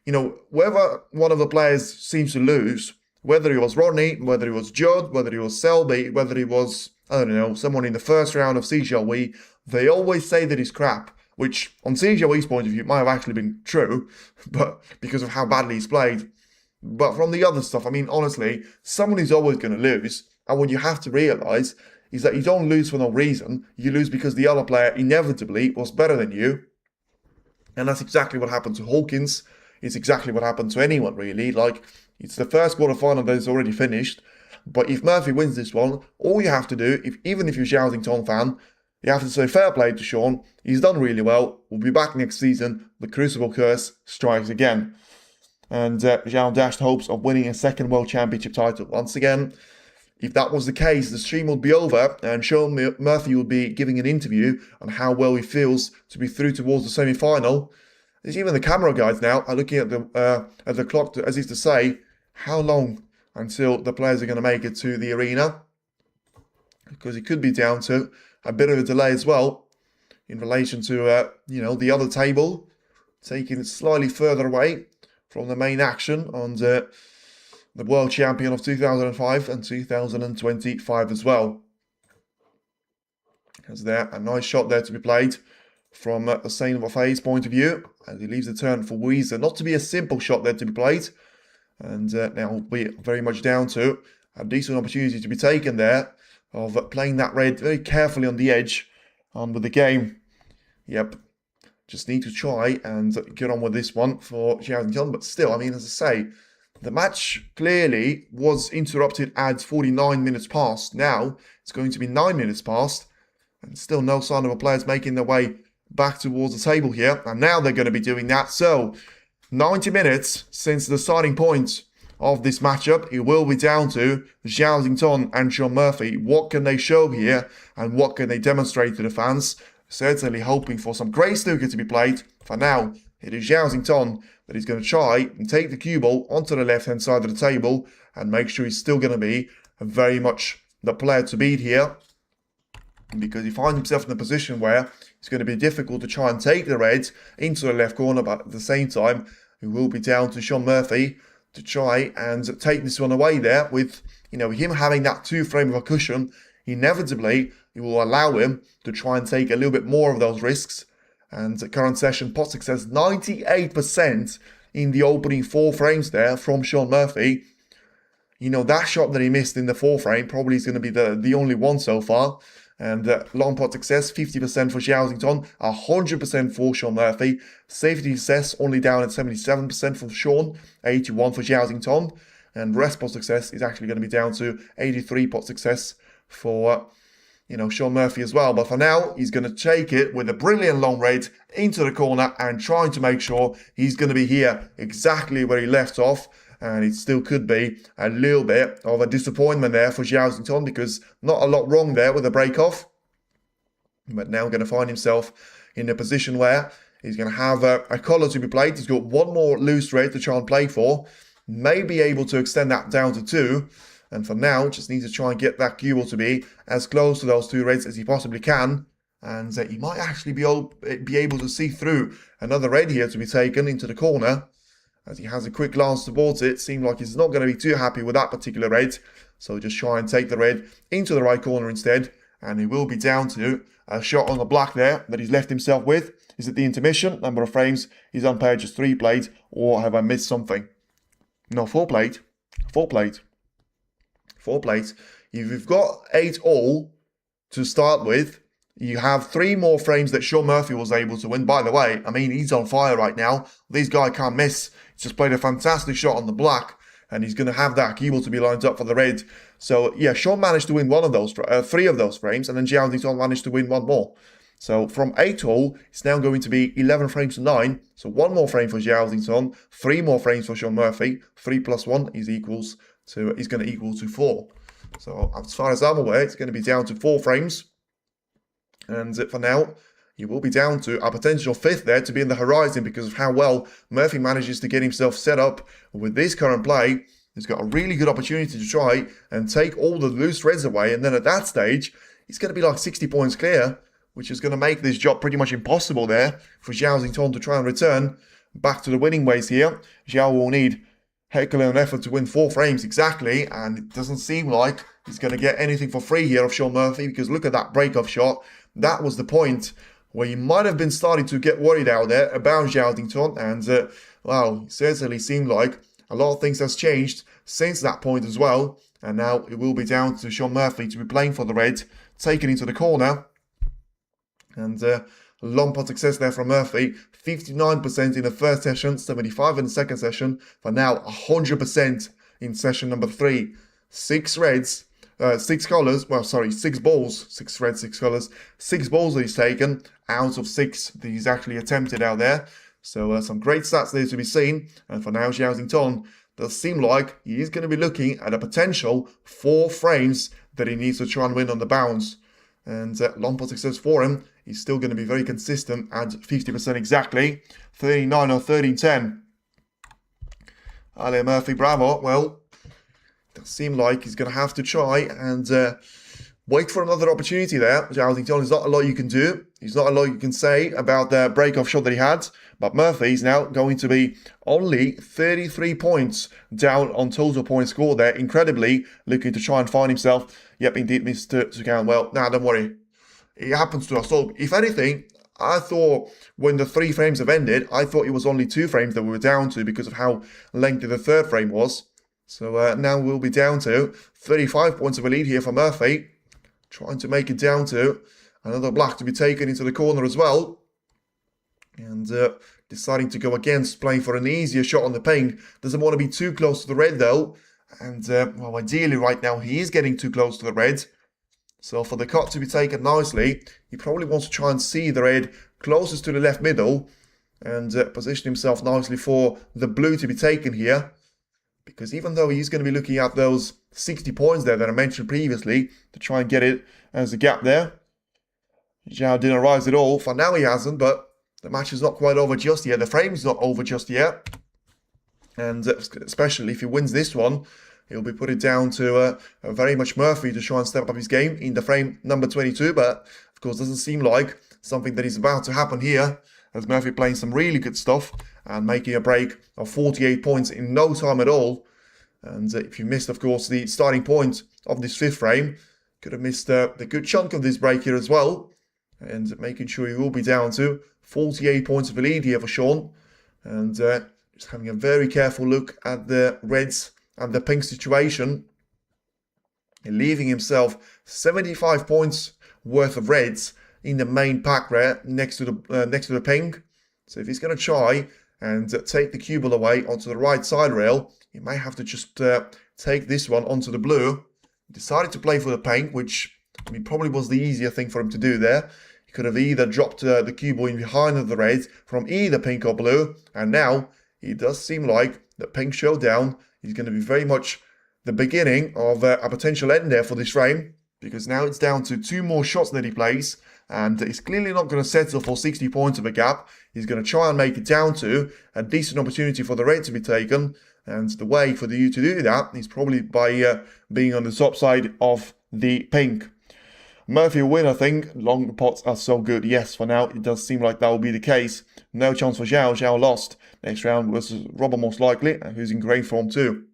You know, whether one of the players seems to lose, whether it was Rodney, whether it was Judd, whether it was Selby, whether it was, I don't know, someone in the first round of CJW, they always say that he's crap, which on CJW's point of view might have actually been true, but because of how badly he's played. But from the other stuff, I mean, honestly, someone is always going to lose. And what you have to realise is that you don't lose for no reason. You lose because the other player inevitably was better than you. And that's exactly what happened to Hawkins. It's exactly what happened to anyone, really. Like, it's the first quarterfinal that is already finished. But if Murphy wins this one, all you have to do, even if you're a Zhao Xington fan, you have to say fair play to Sean. He's done really well. We'll be back next season. The Crucible curse strikes again. And Zhao dashed hopes of winning a second World Championship title. Once again, if that was the case, the stream would be over and Sean Murphy would be giving an interview on how well he feels to be through towards the semi-final. There's even the camera guys now are looking at the clock as if to say, how long until the players are going to make it to the arena? Because it could be down to a bit of a delay as well in relation to, the other table, taking it slightly further away from the main action on the world champion of 2005 and 2025 as well. As there, a nice shot there to be played from the Saint of Faye's point of view, as he leaves the turn for Weezer. Not to be a simple shot there to be played, and now will be very much down to a decent opportunity to be taken there of playing that red very carefully on the edge with the game. Yep. Just need to try and get on with this one for Zhao Xington. But still, I mean, as I say, the match clearly was interrupted at 49 minutes past. Now, it's going to be 9 minutes past. And still no sign of the players making their way back towards the table here. And now they're going to be doing that. So, 90 minutes since the starting point of this matchup. It will be down to Zhao Xington and Sean Murphy. What can they show here? And what can they demonstrate to the fans? Certainly hoping for some great snooker to be played. For now, it is Zhao Xington that is going to try and take the cue ball onto the left-hand side of the table and make sure he's still going to be very much the player to beat here. Because he finds himself in a position where it's going to be difficult to try and take the red into the left corner, but at the same time, it will be down to Sean Murphy to try and take this one away there with, him having that 2 frame of a cushion. Inevitably, it will allow him to try and take a little bit more of those risks. And the current session pot success 98% in the opening 4 frames there from Sean Murphy. That shot that he missed in the 4 frame probably is going to be the only one so far. And long pot success 50% for Zhao Xington, 100% for Sean Murphy. Safety success only down at 77% for Sean, 81 for Zhao Xington. And rest pot success is actually going to be down to 83 pot success for Sean Murphy as well. But for now, he's going to take it with a brilliant long red into the corner and trying to make sure he's going to be here exactly where he left off. And it still could be a little bit of a disappointment there for Zhao Xington because not a lot wrong there with the break-off. But now going to find himself in a position where he's going to have a colour to be played. He's got one more loose red to try and play for. May be able to extend that down to 2. And for now, just needs to try and get that cue ball to be as close to those 2 reds as he possibly can. And he might actually be able to see through another red here to be taken into the corner. As he has a quick glance towards it, seemed like he's not going to be too happy with that particular red. So just try and take the red into the right corner instead. And he will be down to a shot on the black there that he's left himself with. Is it the intermission? Number of frames. He's unpaired just 3 played. Or have I missed something? No, 4 played. 4 played. 4 played. If you've got 8 all to start with, you have 3 more frames that Sean Murphy was able to win. By the way, I mean, he's on fire right now. This guy can't miss. He's just played a fantastic shot on the black. and he's going to have that cue ball to be lined up for the red. So yeah, Sean managed to win one of those, 3 of those frames, and then Zhao Xingtong managed to win one more. So from 8 all, it's now going to be 11 frames to 9. So 1 more frame for Zhao Xingtong, 3 more frames for Sean Murphy. 3 plus 1 is going to equal to 4. So as far as I'm aware, it's going to be down to 4 frames. And for now, he will be down to a potential 5th there to be in the horizon because of how well Murphy manages to get himself set up with this current play. He's got a really good opportunity to try and take all the loose reds away. And then at that stage, he's going to be like 60 points clear, which is going to make this job pretty much impossible there for Zhao Xingtong to try and return back to the winning ways here. Zhao will need Herculean effort to win 4 frames exactly, and it doesn't seem like he's going to get anything for free here of Sean Murphy, because look at that break-off shot. That was the point where you might have been starting to get worried out there about Zhao Xingtong, and wow, it certainly seemed like a lot of things has changed since that point as well, and now it will be down to Sean Murphy to be playing for the red, taken into the corner, and long pot success there from Murphy. 59% in the first session, 75% in the second session, for now 100% in session number 3. 6 reds, 6 colours, well sorry, 6 balls, 6 reds, 6 colours, 6 balls that he's taken out of 6 that he's actually attempted out there. So some great stats there to be seen, and for now Zhao Xingtong does seem like he is going to be looking at a potential 4 frames that he needs to try and win on the bounce. And long pot success for him. He's still going to be very consistent at 50% exactly. 39 or 13-10. Ale Murphy, bravo. Well, it does seem like he's going to have to try and wait for another opportunity there. Zhao Xingtong, there's not a lot you can do. There's not a lot you can say about the break-off shot that he had. But Murphy's now going to be only 33 points down on total points scored there. Incredibly, looking to try and find himself. Yep, indeed, missed to count. Well, nah, don't worry. It happens to us all. If anything, I thought when the 3 frames have ended, I thought it was only 2 frames that we were down to because of how lengthy the 3rd frame was. So now we'll be down to 35 points of a lead here for Murphy. Trying to make it down to another black to be taken into the corner as well. And deciding to go against playing for an easier shot on the ping. Doesn't want to be too close to the red though. And well, ideally right now he is getting too close to the red. So for the cut to be taken nicely, he probably wants to try and see the red closest to the left middle. And position himself nicely for the blue to be taken here. Because even though he's going to be looking at those 60 points there that I mentioned previously to try and get it as a gap there. Zhao didn't rise at all. For now he hasn't, but the match is not quite over just yet. The frame's not over just yet. And especially if he wins this one, he'll be put it down to very much Murphy to try and step up his game in the frame number 22. But of course, doesn't seem like something that is about to happen here. As Murphy playing some really good stuff and making a break of 48 points in no time at all. And if you missed, of course, the starting point of this 5th frame, could have missed the good chunk of this break here as well. And making sure he will be down to 48 points of a lead here for Sean. And just having a very careful look at the reds and the pink situation. And leaving himself 75 points worth of reds in the main pack there next to the pink. So if he's going to try and take the cue ball away onto the right side rail, he may have to just take this one onto the blue. Decided to play for the pink, which I mean probably was the easier thing for him to do there. He could have either dropped the cue ball in behind of the reds from either pink or blue, and now it does seem like the pink showdown is going to be very much the beginning of a potential end there for this frame, because now it's down to 2 more shots that he plays. And he's clearly not going to settle for 60 points of a gap. He's going to try and make it down to a decent opportunity for the red to be taken. And the way for you to do that is probably by being on the top side of the pink. Murphy will win, I think. Long pots are so good. Yes, for now, it does seem like that will be the case. No chance for Zhao. Zhao lost. Next round versus Robert most likely, who's in great form too.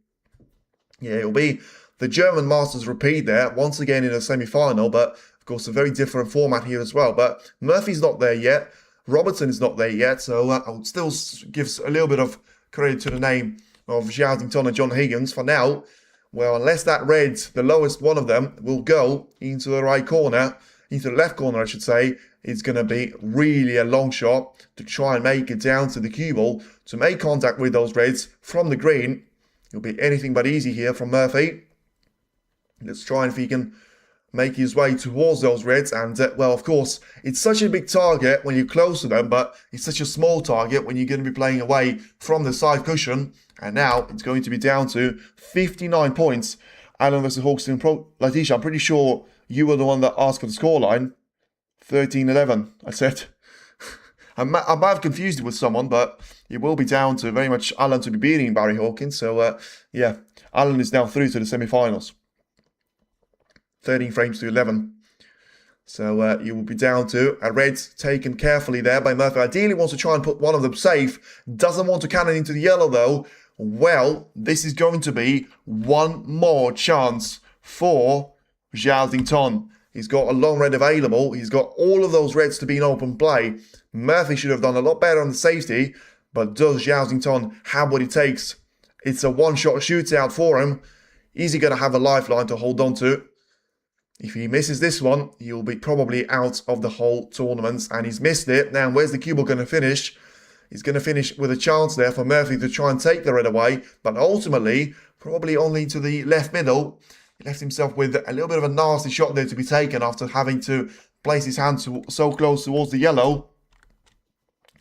Yeah, it'll be the German Masters repeat there, once again in a semi-final, but of course, a very different format here as well. But Murphy's not there yet. Robertson is not there yet. So I would still give a little bit of credit to the name of Zhao Xingtong and John Higgins. For now, well, unless that red, the lowest one of them, will go into the right corner, into the left corner, I should say, it's going to be really a long shot to try and make it down to the cue ball to make contact with those reds from the green. It'll be anything but easy here from Murphy. Let's try and if he can make his way towards those reds. And, well, of course, it's such a big target when you're close to them, but it's such a small target when you're going to be playing away from the side cushion. And now it's going to be down to 59 points. Alan versus Hawkston. Letitia, I'm pretty sure you were the one that asked for the scoreline. 13-11, I said. I might have confused it with someone, but it will be down to very much Alan to be beating Barry Hawkins. So, yeah, Alan is now through to the semi-finals. 13 frames to 11. So you will be down to a red taken carefully there by Murphy. Ideally wants to try and put one of them safe. Doesn't want to cannon into the yellow though. Well, this is going to be one more chance for Zhao. He's got a long red available. He's got all of those reds to be in open play. Murphy should have done a lot better on the safety. But does Zhao have what it takes? It's a one-shot shootout for him. Is he going to have a lifeline to hold on to? If he misses this one, he'll be probably out of the whole tournament. And he's missed it. Now, where's the cue ball going to finish? He's going to finish with a chance there for Murphy to try and take the red away. But ultimately, probably only to the left middle. He left himself with a little bit of a nasty shot there to be taken after having to place his hand so close towards the yellow.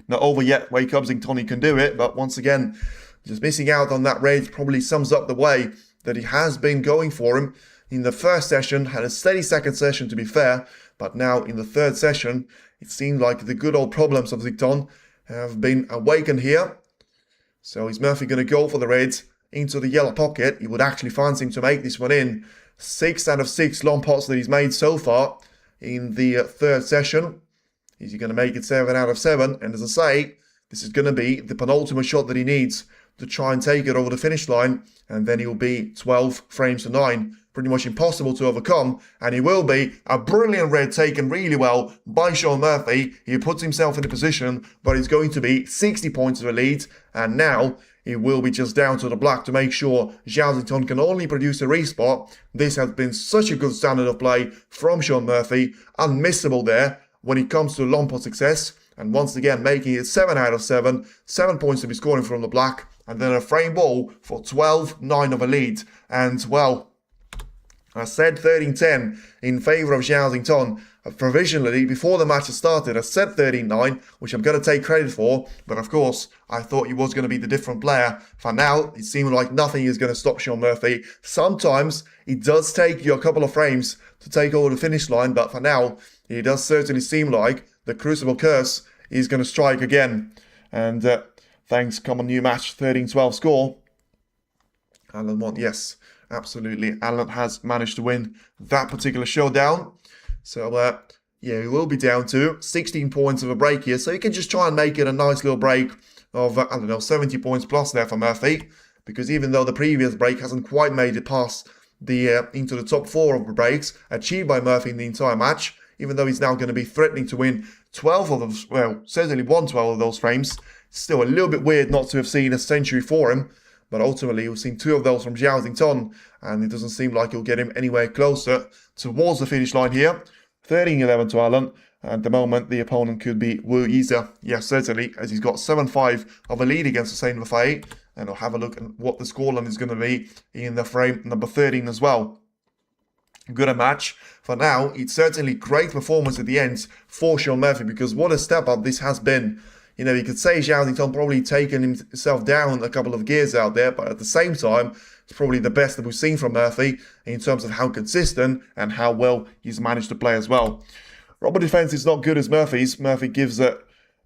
Not over yet. Wake Cubsington, he can do it. But once again, just missing out on that red probably sums up the way that he has been going for him. In the first session, had a steady second session to be fair, but now in the third session, it seemed like the good old problems of Zicton have been awakened here. So is Murphy going to go for the reds into the yellow pocket? He would actually fancy him to make this one in. 6 out of 6 long pots that he's made so far in the third session. Is he going to make it 7 out of 7? And as I say, this is going to be the penultimate shot that he needs to try and take it over the finish line. And then he'll be 12 frames to 9. Pretty much impossible to overcome, and he will be. A brilliant red taken really well by Sean Murphy. He puts himself in a position, but he's going to be 60 points of a lead, and now he will be just down to the black to make sure Zhao can only produce a respot. This has been such a good standard of play from Sean Murphy, unmissable there when it comes to long pot success, and once again making it 7 out of 7, 7 points to be scoring from the black, and then a frame ball for 12-9 of a lead, and well, I said 13-10 in favour of Zhao. Provisionally, before the match has started, I said 13-9, which I'm going to take credit for. But of course, I thought he was going to be the different player. For now, it seemed like nothing is going to stop Sean Murphy. Sometimes it does take you a couple of frames to take over the finish line. But for now, it does certainly seem like the Crucible Curse is going to strike again. And thanks, come on, new match, 13-12 score. Alan won, yes. Absolutely, Alan has managed to win that particular showdown. So, yeah, he will be down to 16 points of a break here. So he can just try and make it a nice little break of, I don't know, 70 points plus there for Murphy. Because even though the previous break hasn't quite made it past the into the top 4 of the breaks achieved by Murphy in the entire match, even though he's now going to be threatening to win 12 of those, well, certainly won 12 of those frames. It's still a little bit weird not to have seen a century for him. But ultimately, we've seen 2 of those from Zhao, and it doesn't seem like he'll get him anywhere closer towards the finish line here. 13-11 to Alan. At the moment, the opponent could be Wu Yiza. Yes, certainly, as he's got 7-5 of a lead against Hussein Vafai. And we'll have a look at what the scoreline is going to be in the frame number 13 as well. Good a match. For now, it's certainly great performance at the end for Sean Murphy, because what a step up this has been. You know, you could say Zhao probably taken himself down a couple of gears out there, but at the same time, it's probably the best that we've seen from Murphy in terms of how consistent and how well he's managed to play as well. Robert defense is not good as Murphy's. Murphy gives a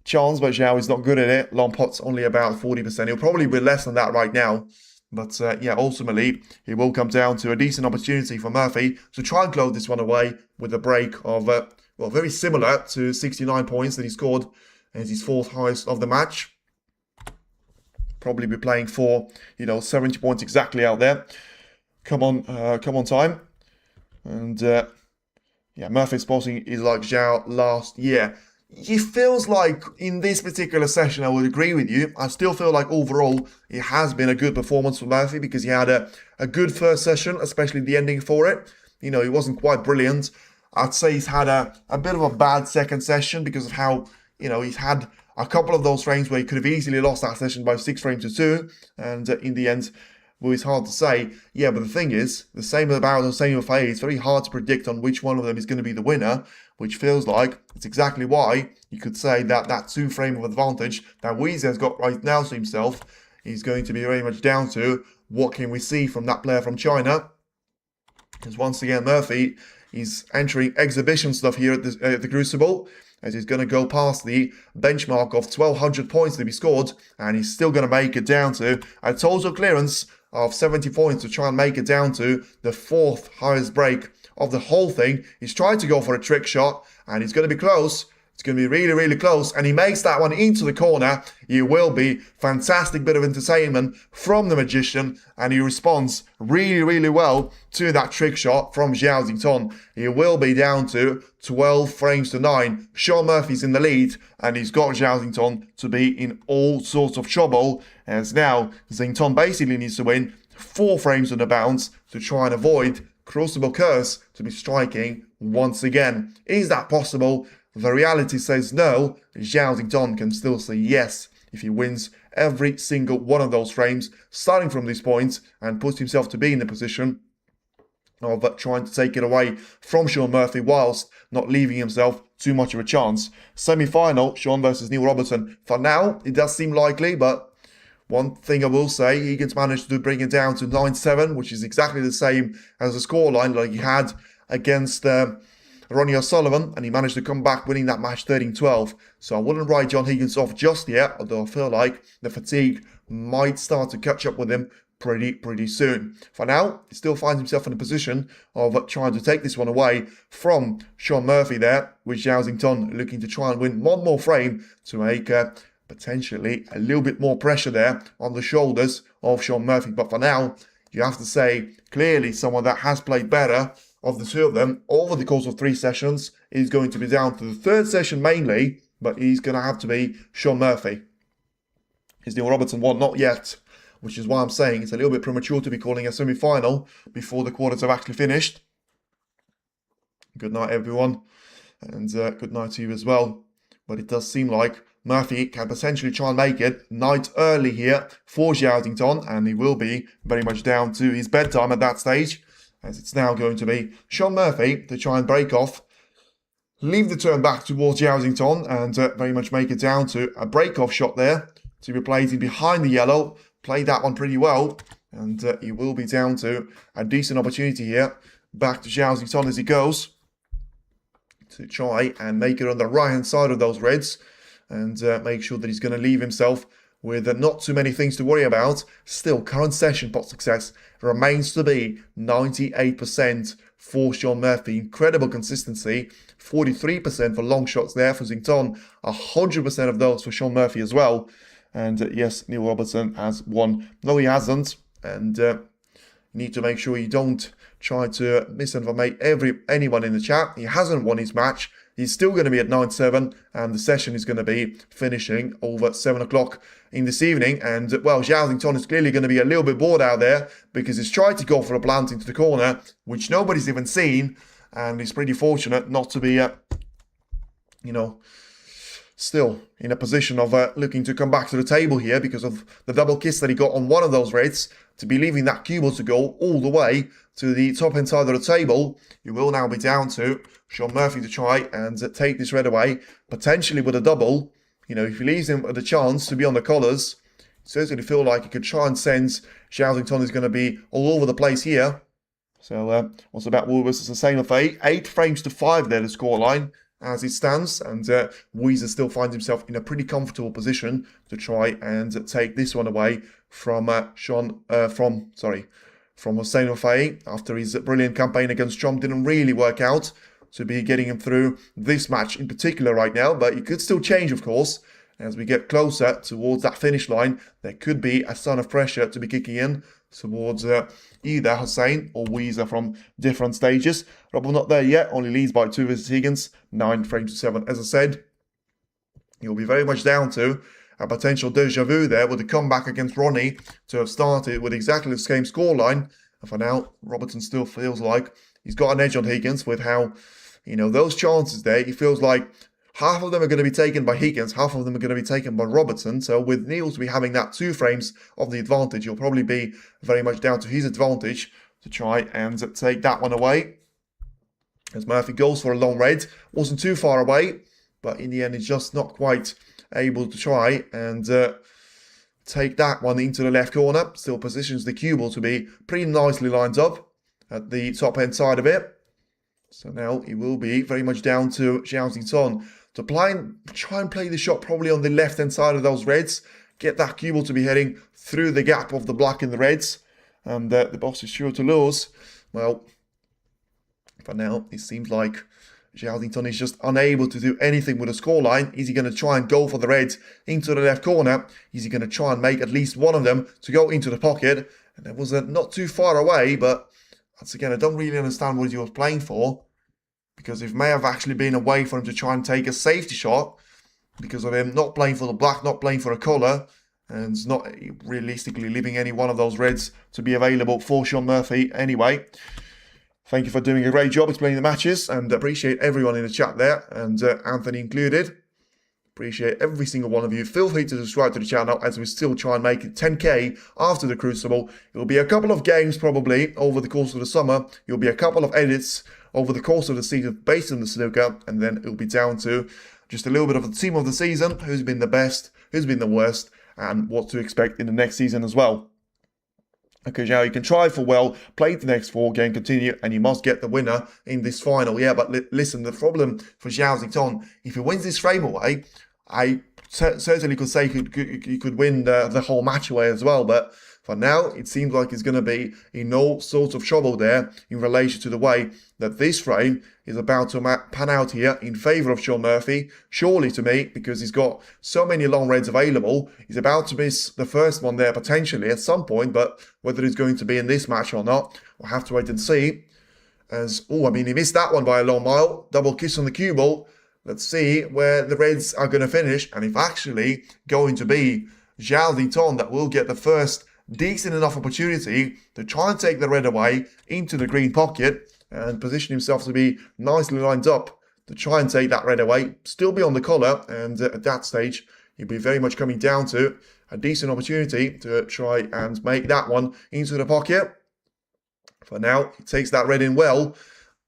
chance, but Zhao is not good at it. Long pot's only about 40%. He'll probably be less than that right now. But yeah, ultimately, it will come down to a decent opportunity for Murphy to try and close this one away with a break of, well, very similar to 69 points that he scored as his 4th highest of the match. Probably be playing for, 70 points exactly out there. Come on time. And yeah, Murphy's spotting is like Zhao last year. It feels like in this particular session, I would agree with you. I still feel like overall it has been a good performance for Murphy, because he had a good first session, especially the ending for it. He wasn't quite brilliant. I'd say he's had a bit of a bad second session because of how, he's had a couple of those frames where he could have easily lost that session by 6 frames to 2. And in the end, well, it's hard to say. Yeah, but the thing is, the same about the same with it's very hard to predict on which one of them is going to be the winner, which feels like it's exactly why you could say that that 2-frame of advantage that Weezer has got right now to himself is going to be very much down to what can we see from that player from China. Because once again, Murphy is entering exhibition stuff here at the Crucible, as he's going to go past the benchmark of 1,200 points to be scored, and he's still going to make it down to a total clearance of 70 points to try and make it down to the 4th highest break of the whole thing. He's trying to go for a trick shot, and he's going to be close. It's going to be really, really close, and he makes that one into the corner. It will be fantastic bit of entertainment from the Magician, and he responds really, really well to that trick shot from Zhao Xington. He will be down to 12 frames to 9. Sean Murphy's in the lead, and he's got Zhao Xington to be in all sorts of trouble, as now Xington basically needs to win 4 frames on the bounce to try and avoid Crucible Curse to be striking once again. Is that possible? The reality says no. Zhao Xington can still say yes if he wins every single one of those frames, starting from this point, and puts himself to be in the position of trying to take it away from Sean Murphy whilst not leaving himself too much of a chance. Semi-final, Sean versus Neil Robertson. For now, it does seem likely, but one thing I will say, Higgins managed to bring it down to 9-7, which is exactly the same as the scoreline like he had against Ronnie O'Sullivan, and he managed to come back winning that match 13-12. So I wouldn't write John Higgins off just yet, although I feel like the fatigue might start to catch up with him pretty soon. For now, he still finds himself in a position of trying to take this one away from Sean Murphy there, with Zhao Xington looking to try and win one more frame to make potentially a little bit more pressure there on the shoulders of Sean Murphy. But for now, you have to say, clearly someone that has played better of the two of them over the course of 3 sessions is going to be down to the 3rd session mainly, but he's going to have to be Sean Murphy. Is Neil Robertson one? Not yet, which is why I'm saying it's a little bit premature to be calling a semi-final before the quarters have actually finished. Good night, everyone, and good night to you as well. But it does seem like Murphy can potentially try and make it night early here for Zhao Xington, and he will be very much down to his bedtime at that stage, as it's now going to be Sean Murphy to try and break off, leave the turn back towards Zhao Xington, and very much make it down to a break-off shot there to be played in behind the yellow. Played that one pretty well, and he will be down to a decent opportunity here. Back to Zhao Xington as he goes to try and make it on the right-hand side of those reds, and make sure that he's going to leave himself with not too many things to worry about. Still, current session pot success remains to be 98% for Sean Murphy. Incredible consistency. 43% for long shots there for Xington. 100% of those for Sean Murphy as well. And yes, Neil Robertson has won. No, he hasn't. And you need to make sure you don't try to misinformate anyone in the chat. He hasn't won his match. He's still going to be at 9-7, and the session is going to be finishing over 7 o'clock in this evening. And, well, Zhao Xington is clearly going to be a little bit bored out there because he's tried to go for a plant into the corner, which nobody's even seen, and he's pretty fortunate not to be, still in a position of looking to come back to the table here because of the double kiss that he got on one of those reds, to be leaving that cubel to go all the way to the top-hand side of the table. You will now be down to Sean Murphy to try and take this red away, potentially with a double. If he leaves him the chance to be on the collars, certainly feel like he could try and sense Zhao Xington is going to be all over the place here. So, what's about Woolworths? It's the same of 8 frames to 5 there, the scoreline as it stands, and Weezer still finds himself in a pretty comfortable position to try and take this one away from Hossein Ofei after his brilliant campaign against Trump didn't really work out to be getting him through this match in particular right now, but it could still change, of course. As we get closer towards that finish line, there could be a ton of pressure to be kicking in towards either Hossein or Weezer from different stages. Rob not there yet, only leads by 2 versus Higgins, 9 frames to 7. As I said, he'll be very much down to a potential deja vu there with the comeback against Ronnie to have started with exactly the same scoreline. And for now, Robertson still feels like he's got an edge on Higgins with how, those chances there, he feels like half of them are going to be taken by Higgins, half of them are going to be taken by Robertson. So with Neil to be having that 2 frames of the advantage, he'll probably be very much down to his advantage to try and take that one away. As Murphy goes for a long red, wasn't too far away, but in the end he's just not quite able to try and take that one into the left corner. Still positions the cue ball to be pretty nicely lined up at the top end side of it. So now it will be very much down to Zhao to try and play the shot probably on the left hand side of those reds. Get that cue ball to be heading through the gap of the black and the reds. And the boss is sure to lose. Well, for now, it seems like Zhao is just unable to do anything with the scoreline. Is he going to try and go for the reds into the left corner? Is he going to try and make at least one of them to go into the pocket? And that was not too far away, but once again, I don't really understand what he was playing for, because it may have actually been a way for him to try and take a safety shot because of him not playing for the black, not playing for a colour, and not realistically leaving any one of those reds to be available for Sean Murphy anyway. Thank you for doing a great job explaining the matches, and appreciate everyone in the chat there, and Anthony included. Appreciate every single one of you. Feel free to subscribe to the channel as we still try and make it 10k after the Crucible. It will be a couple of games probably over the course of the summer. It will be a couple of edits over the course of the season based on the snooker, and then it will be down to just a little bit of the team of the season, who's been the best, who's been the worst, and what to expect in the next season as well. Okay, Zhao, you can try for well, play the next 4 game, continue, and you must get the winner in this final. Yeah, but listen, the problem for Zhao Xington, if he wins this frame away, I certainly could say he could win the whole match away as well. But for now, it seems like he's going to be in all sorts of trouble there in relation to the way that this frame is about to pan out here in favour of Sean Murphy. Surely to me, because he's got so many long reds available, he's about to miss the first one there potentially at some point. But whether it's going to be in this match or not, we'll have to wait and see. I mean, he missed that one by a long mile. Double kiss on the cue ball. Let's see where the reds are going to finish, and if actually going to be Zhao Xington that will get the first decent enough opportunity to try and take the red away into the green pocket and position himself to be nicely lined up to try and take that red away, still be on the collar, and at that stage he'll be very much coming down to a decent opportunity to try and make that one into the pocket. For now, he takes that red in well,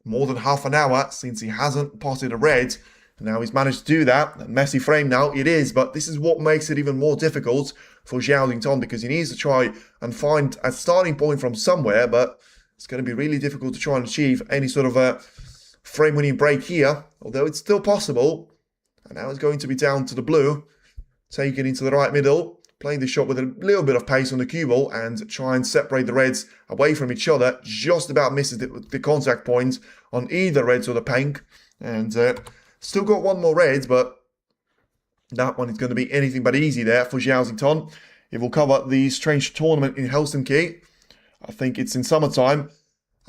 more than half an hour since he hasn't potted a red. Now he's managed to do that. A messy frame now, it is, but this is what makes it even more difficult for Zhao Xington, because he needs to try and find a starting point from somewhere, but it's going to be really difficult to try and achieve any sort of a frame-winning break here, although it's still possible. And now it's going to be down to the blue, taken into the right middle, playing the shot with a little bit of pace on the cue ball and try and separate the reds away from each other. Just about misses the contact point on either reds or the pink, and still got one more red, but that one is going to be anything but easy there for Zhao Xington. It will cover the strange tournament in Helsinki. I think it's in summertime.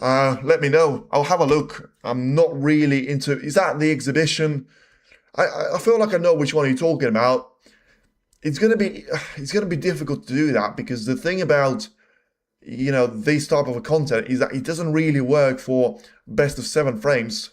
Let me know. I'll have a look. I'm not really into... Is that the exhibition? I feel like I know which one you're talking about. It's going to be difficult to do that, because the thing about, you know, this type of a content is that it doesn't really work for best of 7 frames.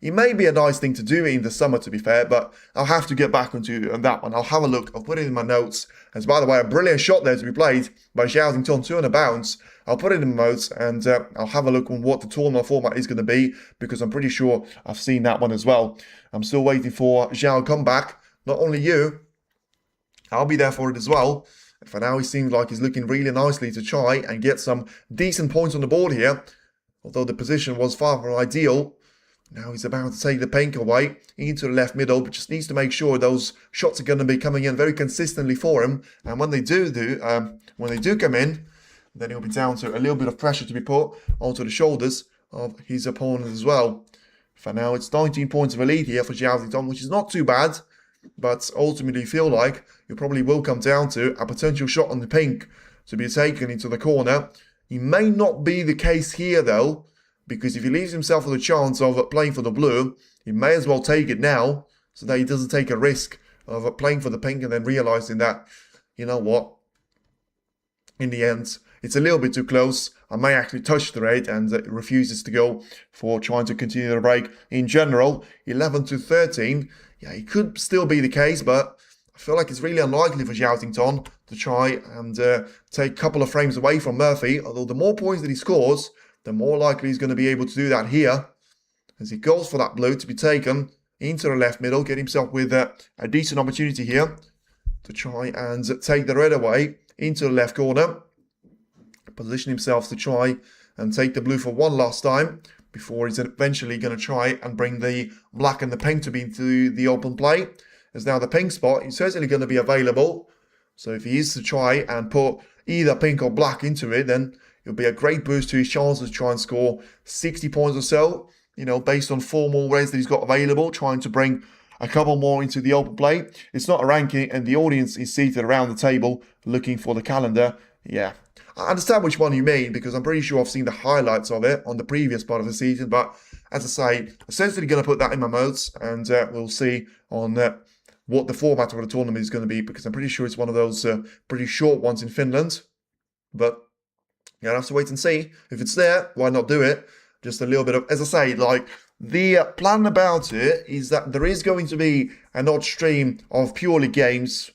It may be a nice thing to do in the summer, to be fair, but I'll have to get back onto that one. I'll have a look. I'll put it in my notes. And by the way, a brilliant shot there to be played by Zhao Xington, 2 on a bounce. I'll put it in my notes, and I'll have a look on what the tournament format is going to be, because I'm pretty sure I've seen that one as well. I'm still waiting for Zhao to come back. Not only you, I'll be there for it as well. For now, he seems like he's looking really nicely to try and get some decent points on the board here, although the position was far from ideal. Now he's about to take the pink away into the left middle, but just needs to make sure those shots are going to be coming in very consistently for him. And when they do come in, then he'll be down to a little bit of pressure to be put onto the shoulders of his opponent as well. For now, it's 19 points of a lead here for Zhao Xington, which is not too bad, but ultimately feel like it probably will come down to a potential shot on the pink to be taken into the corner. It may not be the case here though, because if he leaves himself with a chance of playing for the blue, he may as well take it now, so that he doesn't take a risk of playing for the pink and then realising that, you know what, in the end, it's a little bit too close. I may actually touch the red, and it refuses to go for trying to continue the break. In general, 11 to 13, yeah, it could still be the case, but I feel like it's really unlikely for Zhao to try and take a couple of frames away from Murphy, although the more points that he scores, the more likely he's going to be able to do that here, as he goes for that blue to be taken into the left middle, get himself with a decent opportunity here to try and take the red away into the left corner, position himself to try and take the blue for one last time before he's eventually going to try and bring the black and the pink to be into the open play. As now the pink spot is certainly going to be available, so if he is to try and put either pink or black into it, then it'll be a great boost to his chances to try and score 60 points or so, you know, based on 4 more reds that he's got available, trying to bring a couple more into the open play. It's not a ranking, and the audience is seated around the table looking for the calendar. Yeah, I understand which one you mean, because I'm pretty sure I've seen the highlights of it on the previous part of the season, but as I say, essentially going to put that in my notes, and we'll see on what the format of the tournament is going to be, because I'm pretty sure it's one of those pretty short ones in Finland. But yeah, I'll have to wait and see. If it's there, why not do it? Just a little bit of, as I say, like, the plan about it is that there is going to be an odd stream of purely games.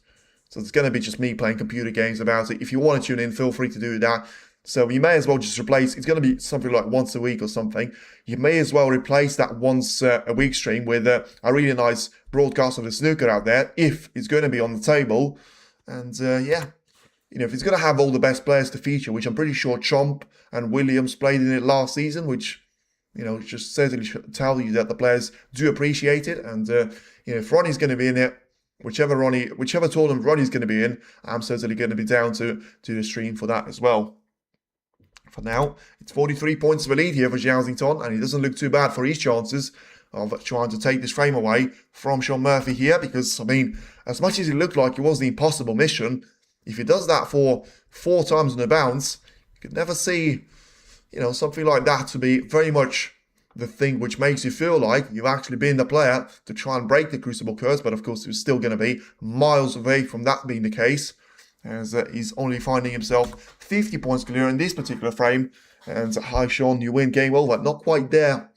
So it's going to be just me playing computer games about it. If you want to tune in, feel free to do that. So you may as well just replace, it's going to be something like once a week or something. You may as well replace that once a week stream with a really nice broadcast of the snooker out there, if it's going to be on the table. And yeah, you know, if it's going to have all the best players to feature, which I'm pretty sure Chomp and Williams played in it last season, which, you know, just certainly tell you that the players do appreciate it. And, you know, if Ronnie's going to be in it, whichever tournament Ronnie's going to be in, I'm certainly going to be down to the stream for that as well. For now, it's 43 points of a lead here for Zhao, and he doesn't look too bad for his chances of trying to take this frame away from Shaun Murphy here, because, I mean, as much as it looked like it was the impossible mission, if he does that for 4 times in a bounce, you could never see, you know, something like that to be very much the thing which makes you feel like you've actually been the player to try and break the Crucible curse. But of course, it's still going to be miles away from that being the case, as he's only finding himself 50 points clear in this particular frame. And hi, Shaun, you win, game over. Not quite there.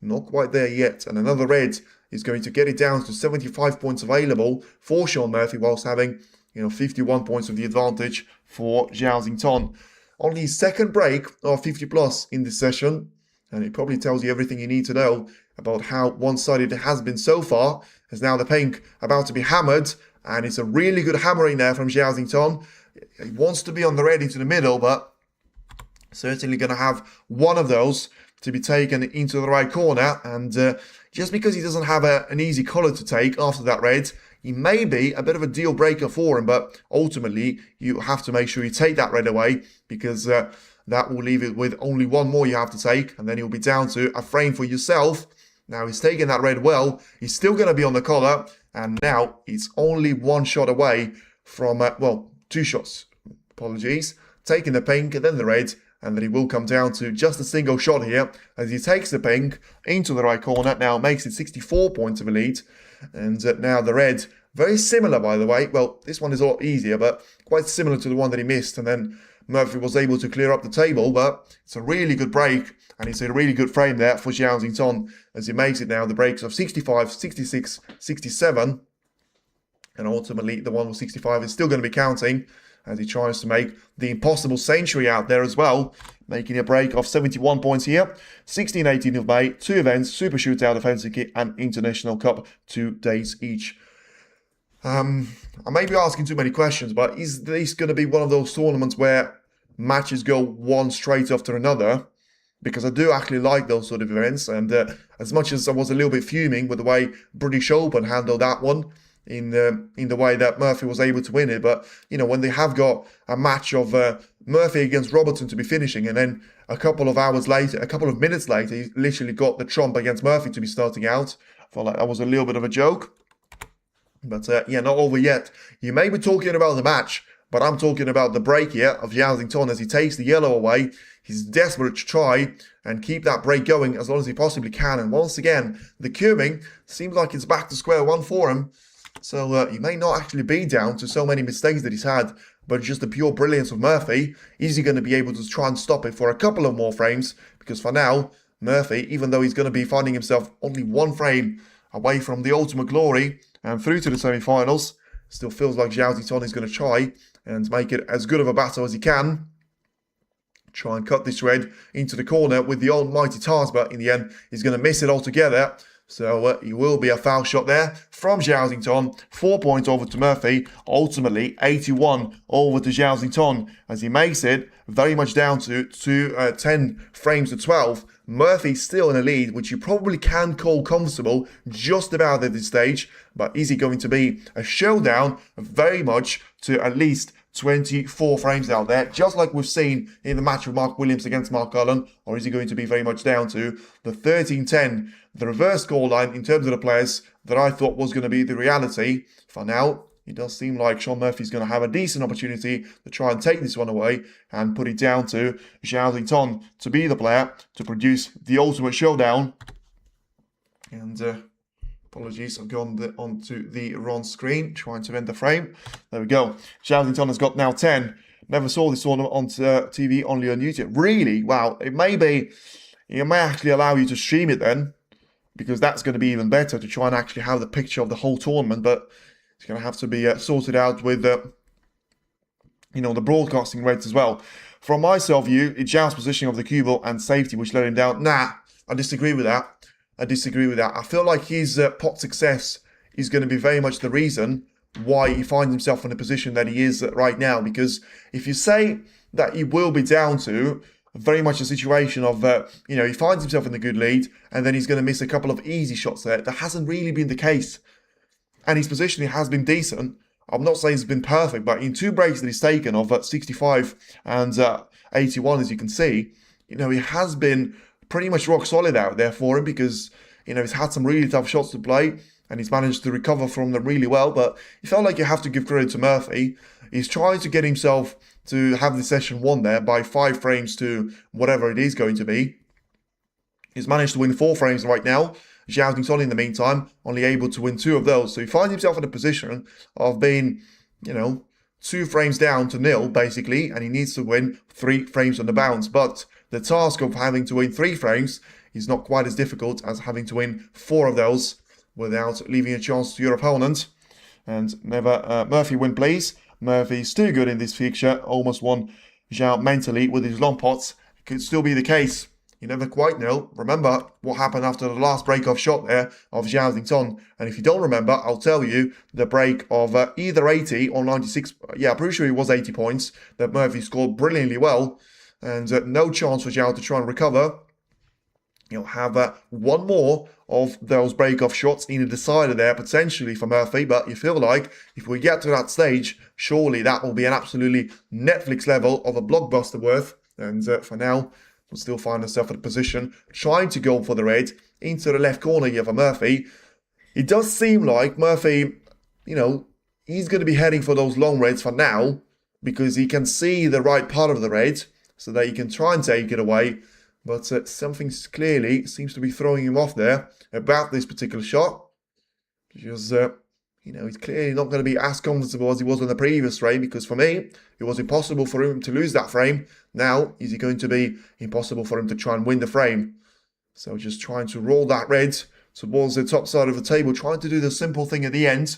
Not quite there yet. And another red is going to get it down to 75 points available for Shaun Murphy, whilst having, you know, 51 points of the advantage for Zhao. Only his second break of 50 plus in this session, and it probably tells you everything you need to know about how one-sided it has been so far, as now the pink about to be hammered, and it's a really good hammering there from Zhao. He wants to be on the red into the middle, but certainly going to have one of those to be taken into the right corner, and just because he doesn't have an easy colour to take after that red, he may be a bit of a deal breaker for him, but ultimately you have to make sure you take that red away, because that will leave it with only one more you have to take, and then you'll be down to a frame for yourself. Now he's taking that red well, he's still going to be on the collar, and now it's only 1 shot away from, well, 2 shots, apologies, taking the pink and then the red, and then he will come down to just a single shot here, as he takes the pink into the right corner, now makes it 64 points of a lead. And now the red, very similar by the way, well, this one is a lot easier, but quite similar to the one that he missed, and then Murphy was able to clear up the table. But it's a really good break, and it's a really good frame there for Zhao, as he makes it now the breaks of 65, 66, 67, and ultimately the one with 65 is still going to be counting, as he tries to make the impossible century out there as well, making a break of 71 points here. 16-18 of May, 2 events, Super Shootout, Offensive Kit, and International Cup, 2 days each. I may be asking too many questions, but is this going to be one of those tournaments where matches go one straight after another? Because I do actually like those sort of events, and as much as I was a little bit fuming with the way British Open handled that one, in the way that Murphy was able to win it, but you know, when they have got a match of Murphy against Robertson to be finishing, and then a couple of minutes later, he literally got the trump against Murphy to be starting out. I felt like that was a little bit of a joke, but yeah, not over yet. You may be talking about the match, but I'm talking about the break here of Zhao as he takes the yellow away. He's desperate to try and keep that break going as long as he possibly can, and once again, the queuing seems like it's back to square one for him. So he may not actually be down to so many mistakes that he's had but just the pure brilliance of Murphy. Is he going to be able to try and stop it for a couple of more frames? Because for now, Murphy, even though he's going to be finding himself only one frame away from the ultimate glory and through to the semi-finals, still feels like Zhao Ziton is going to try and make it as good of a battle as he can. Try and cut this red into the corner with the almighty Tars, but in the end, he's going to miss it altogether. So it will be a foul shot there from Zhao Ziton. 4 points over to Murphy. Ultimately, 81 over to Zhao Ziton as he makes it very much down to 10 frames to 12. Murphy still in a lead, which you probably can call comfortable just about at this stage. But is it going to be a showdown? Very much to at least 24 frames out there, just like we've seen in the match with Mark Williams against Mark Cullen, or is it going to be very much down to the 13-10, the reverse scoreline in terms of the players that I thought was going to be the reality? For now, it does seem like Shaun Murphy's going to have a decent opportunity to try and take this one away and put it down to Zhao Ziton to be the player to produce the ultimate showdown. And apologies, I've gone onto the wrong screen, trying to end the frame. There we go. Zhao Ziton has got now 10. Never saw this tournament on TV, only on YouTube. Really? Wow. It may actually allow you to stream it then, because that's going to be even better to try and actually have the picture of the whole tournament. But it's going to have to be sorted out with, the broadcasting rates as well. From my view, it's Zhao's positioning of the cue ball and safety which let him down. Nah, I disagree with that. I feel like his pot success is going to be very much the reason why he finds himself in the position that he is right now. Because if you say that he will be down to very much a situation of, he finds himself in the good lead and then he's going to miss a couple of easy shots there. That hasn't really been the case. And his positioning has been decent. I'm not saying it's been perfect, but in 2 breaks that he's taken of 65 and 81, as you can see, he has been pretty much rock solid out there for him, because he's had some really tough shots to play and he's managed to recover from them really well. But it felt like you have to give credit to Murphy. He's trying to get himself to have the session won there by 5 frames to whatever it is going to be. He's managed to win 4 frames right now. Zhao Ziton in the meantime only able to win 2 of those, so he finds himself in a position of being 2 frames down to 0 basically, and he needs to win 3 frames on the bounce. But the task of having to win 3 frames is not quite as difficult as having to win 4 of those without leaving a chance to your opponent. And never Murphy win, please. Murphy's too good in this fixture. Almost won Zhao mentally with his long pots. It could still be the case. You never quite know. Remember what happened after the last break-off shot there of Zhao Ziton. And if you don't remember, I'll tell you the break of either 80 or 96. Yeah, I'm pretty sure it was 80 points that Murphy scored brilliantly well. And no chance for Zhao to try and recover. You'll have one more of those break-off shots in a decider there, potentially for Murphy. But you feel like if we get to that stage, surely that will be an absolutely Netflix level of a blockbuster worth. And for now, we'll still find ourselves in a position trying to go for the red into the left corner here for Murphy. It does seem like Murphy, he's going to be heading for those long reds for now, because he can see the right part of the red so that he can try and take it away. But something clearly seems to be throwing him off there about this particular shot. Because, he's clearly not going to be as comfortable as he was on the previous frame. Because for me, it was impossible for him to lose that frame. Now, is it going to be impossible for him to try and win the frame? So just trying to roll that red towards the top side of the table. Trying to do the simple thing at the end.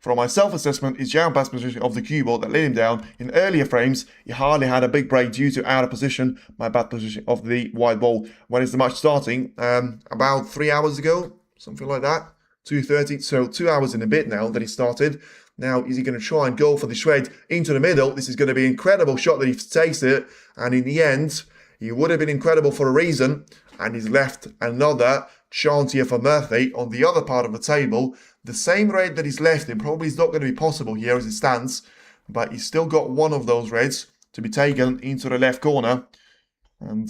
From my self-assessment, is Zhao best position of the cue ball that let him down. In earlier frames, he hardly had a big break due to out of position, my bad position of the wide ball. When is the match starting? About 3 hours ago, something like that. 2:30, so 2 hours and a bit now that he started. Now, is he going to try and go for the shred into the middle? This is going to be an incredible shot that he takes it. And in the end, he would have been incredible for a reason. And he's left another chance here for Murphy on the other part of the table. The same red that he's left in probably is not going to be possible here as it stands. But he's still got one of those reds to be taken into the left corner. And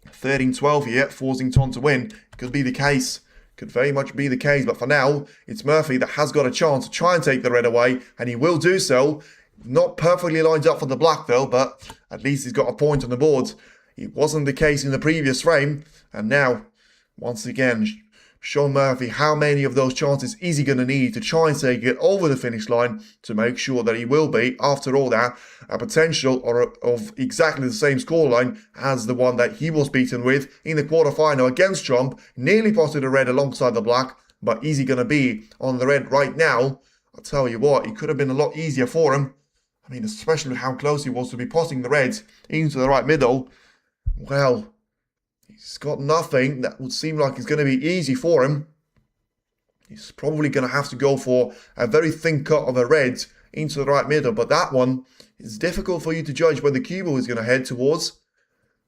13-12 here, forcing Ton to win. Could be the case. Could very much be the case. But for now, it's Murphy that has got a chance to try and take the red away. And he will do so. Not perfectly lined up for the black though, but at least he's got a point on the board. It wasn't the case in the previous frame. And now, once again, Sean Murphy, how many of those chances is he going to need to try and take it over the finish line to make sure that he will be, after all that, a potential of exactly the same scoreline as the one that he was beaten with in the quarterfinal against Trump, nearly potted a red alongside the black, but is he going to be on the red right now? I'll tell you what, it could have been a lot easier for him. I mean, especially how close he was to be potting the reds into the right middle. Well, he's got nothing that would seem like it's going to be easy for him. He's probably going to have to go for a very thin cut of a red into the right middle. But that one is difficult for you to judge where the cue ball is going to head towards.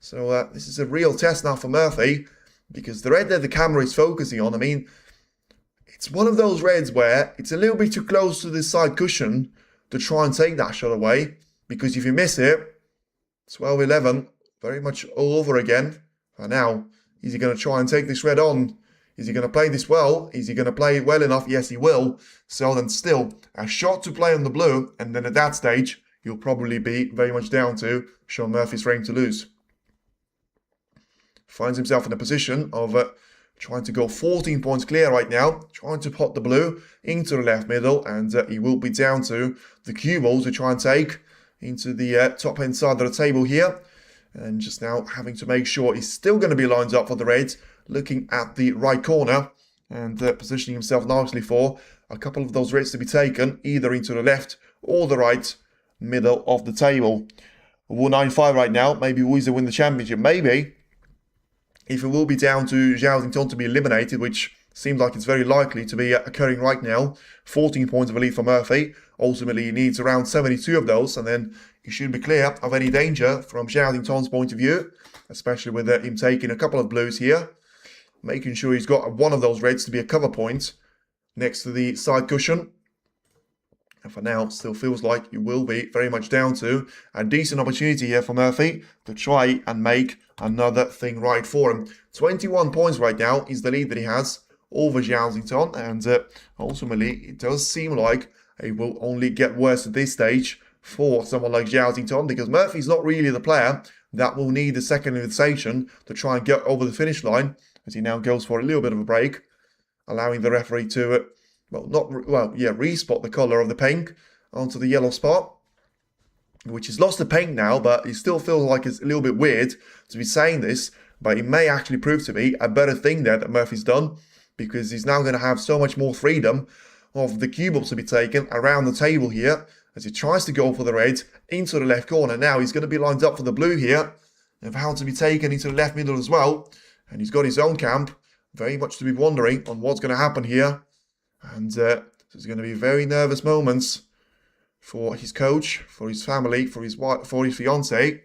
So this is a real test now for Murphy. Because the red that the camera is focusing on, I mean, it's one of those reds where it's a little bit too close to the side cushion to try and take that shot away. Because if you miss it, 12-11, very much all over again. And now, is he going to try and take this red on? Is he going to play this well? Is he going to play it well enough? Yes, he will. So then still, a shot to play on the blue. And then at that stage, you'll probably be very much down to Sean Murphy's frame to lose. Finds himself in a position of trying to go 14 points clear right now. Trying to pot the blue into the left middle. And he will be down to the cue ball to try and take into the top end side of the table here. And just now having to make sure he's still going to be lined up for the reds. Looking at the right corner and positioning himself nicely for a couple of those reds to be taken. Either into the left or the right middle of the table. 195 right now. Maybe Weezer win the championship. Maybe. If it will be down to Zhao to be eliminated, which seems like it's very likely to be occurring right now. 14 points of a lead for Murphy. Ultimately, he needs around 72 of those, and then he should be clear of any danger from Zhao point of view, especially with him taking a couple of blues here. Making sure he's got one of those reds to be a cover point next to the side cushion. And for now, still feels like it will be very much down to a decent opportunity here for Murphy to try and make another thing right for him. 21 points right now is the lead that he has over Zhao, and ultimately it does seem like it will only get worse at this stage for someone like Zhao, because Murphy's not really the player that will need the second invitation to try and get over the finish line, as he now goes for a little bit of a break, allowing the referee to respot the colour of the pink onto the yellow spot, which has lost the paint now, but it still feels like it's a little bit weird to be saying this, but it may actually prove to be a better thing there that Murphy's done, because he's now going to have so much more freedom of the cue ball to be taken around the table here, as he tries to go for the red into the left corner. Now he's going to be lined up for the blue here, and how to be taken into the left middle as well, and he's got his own camp, very much to be wondering on what's going to happen here. And there's going to be very nervous moments for his coach, for his family, for his wife, for his fiancée.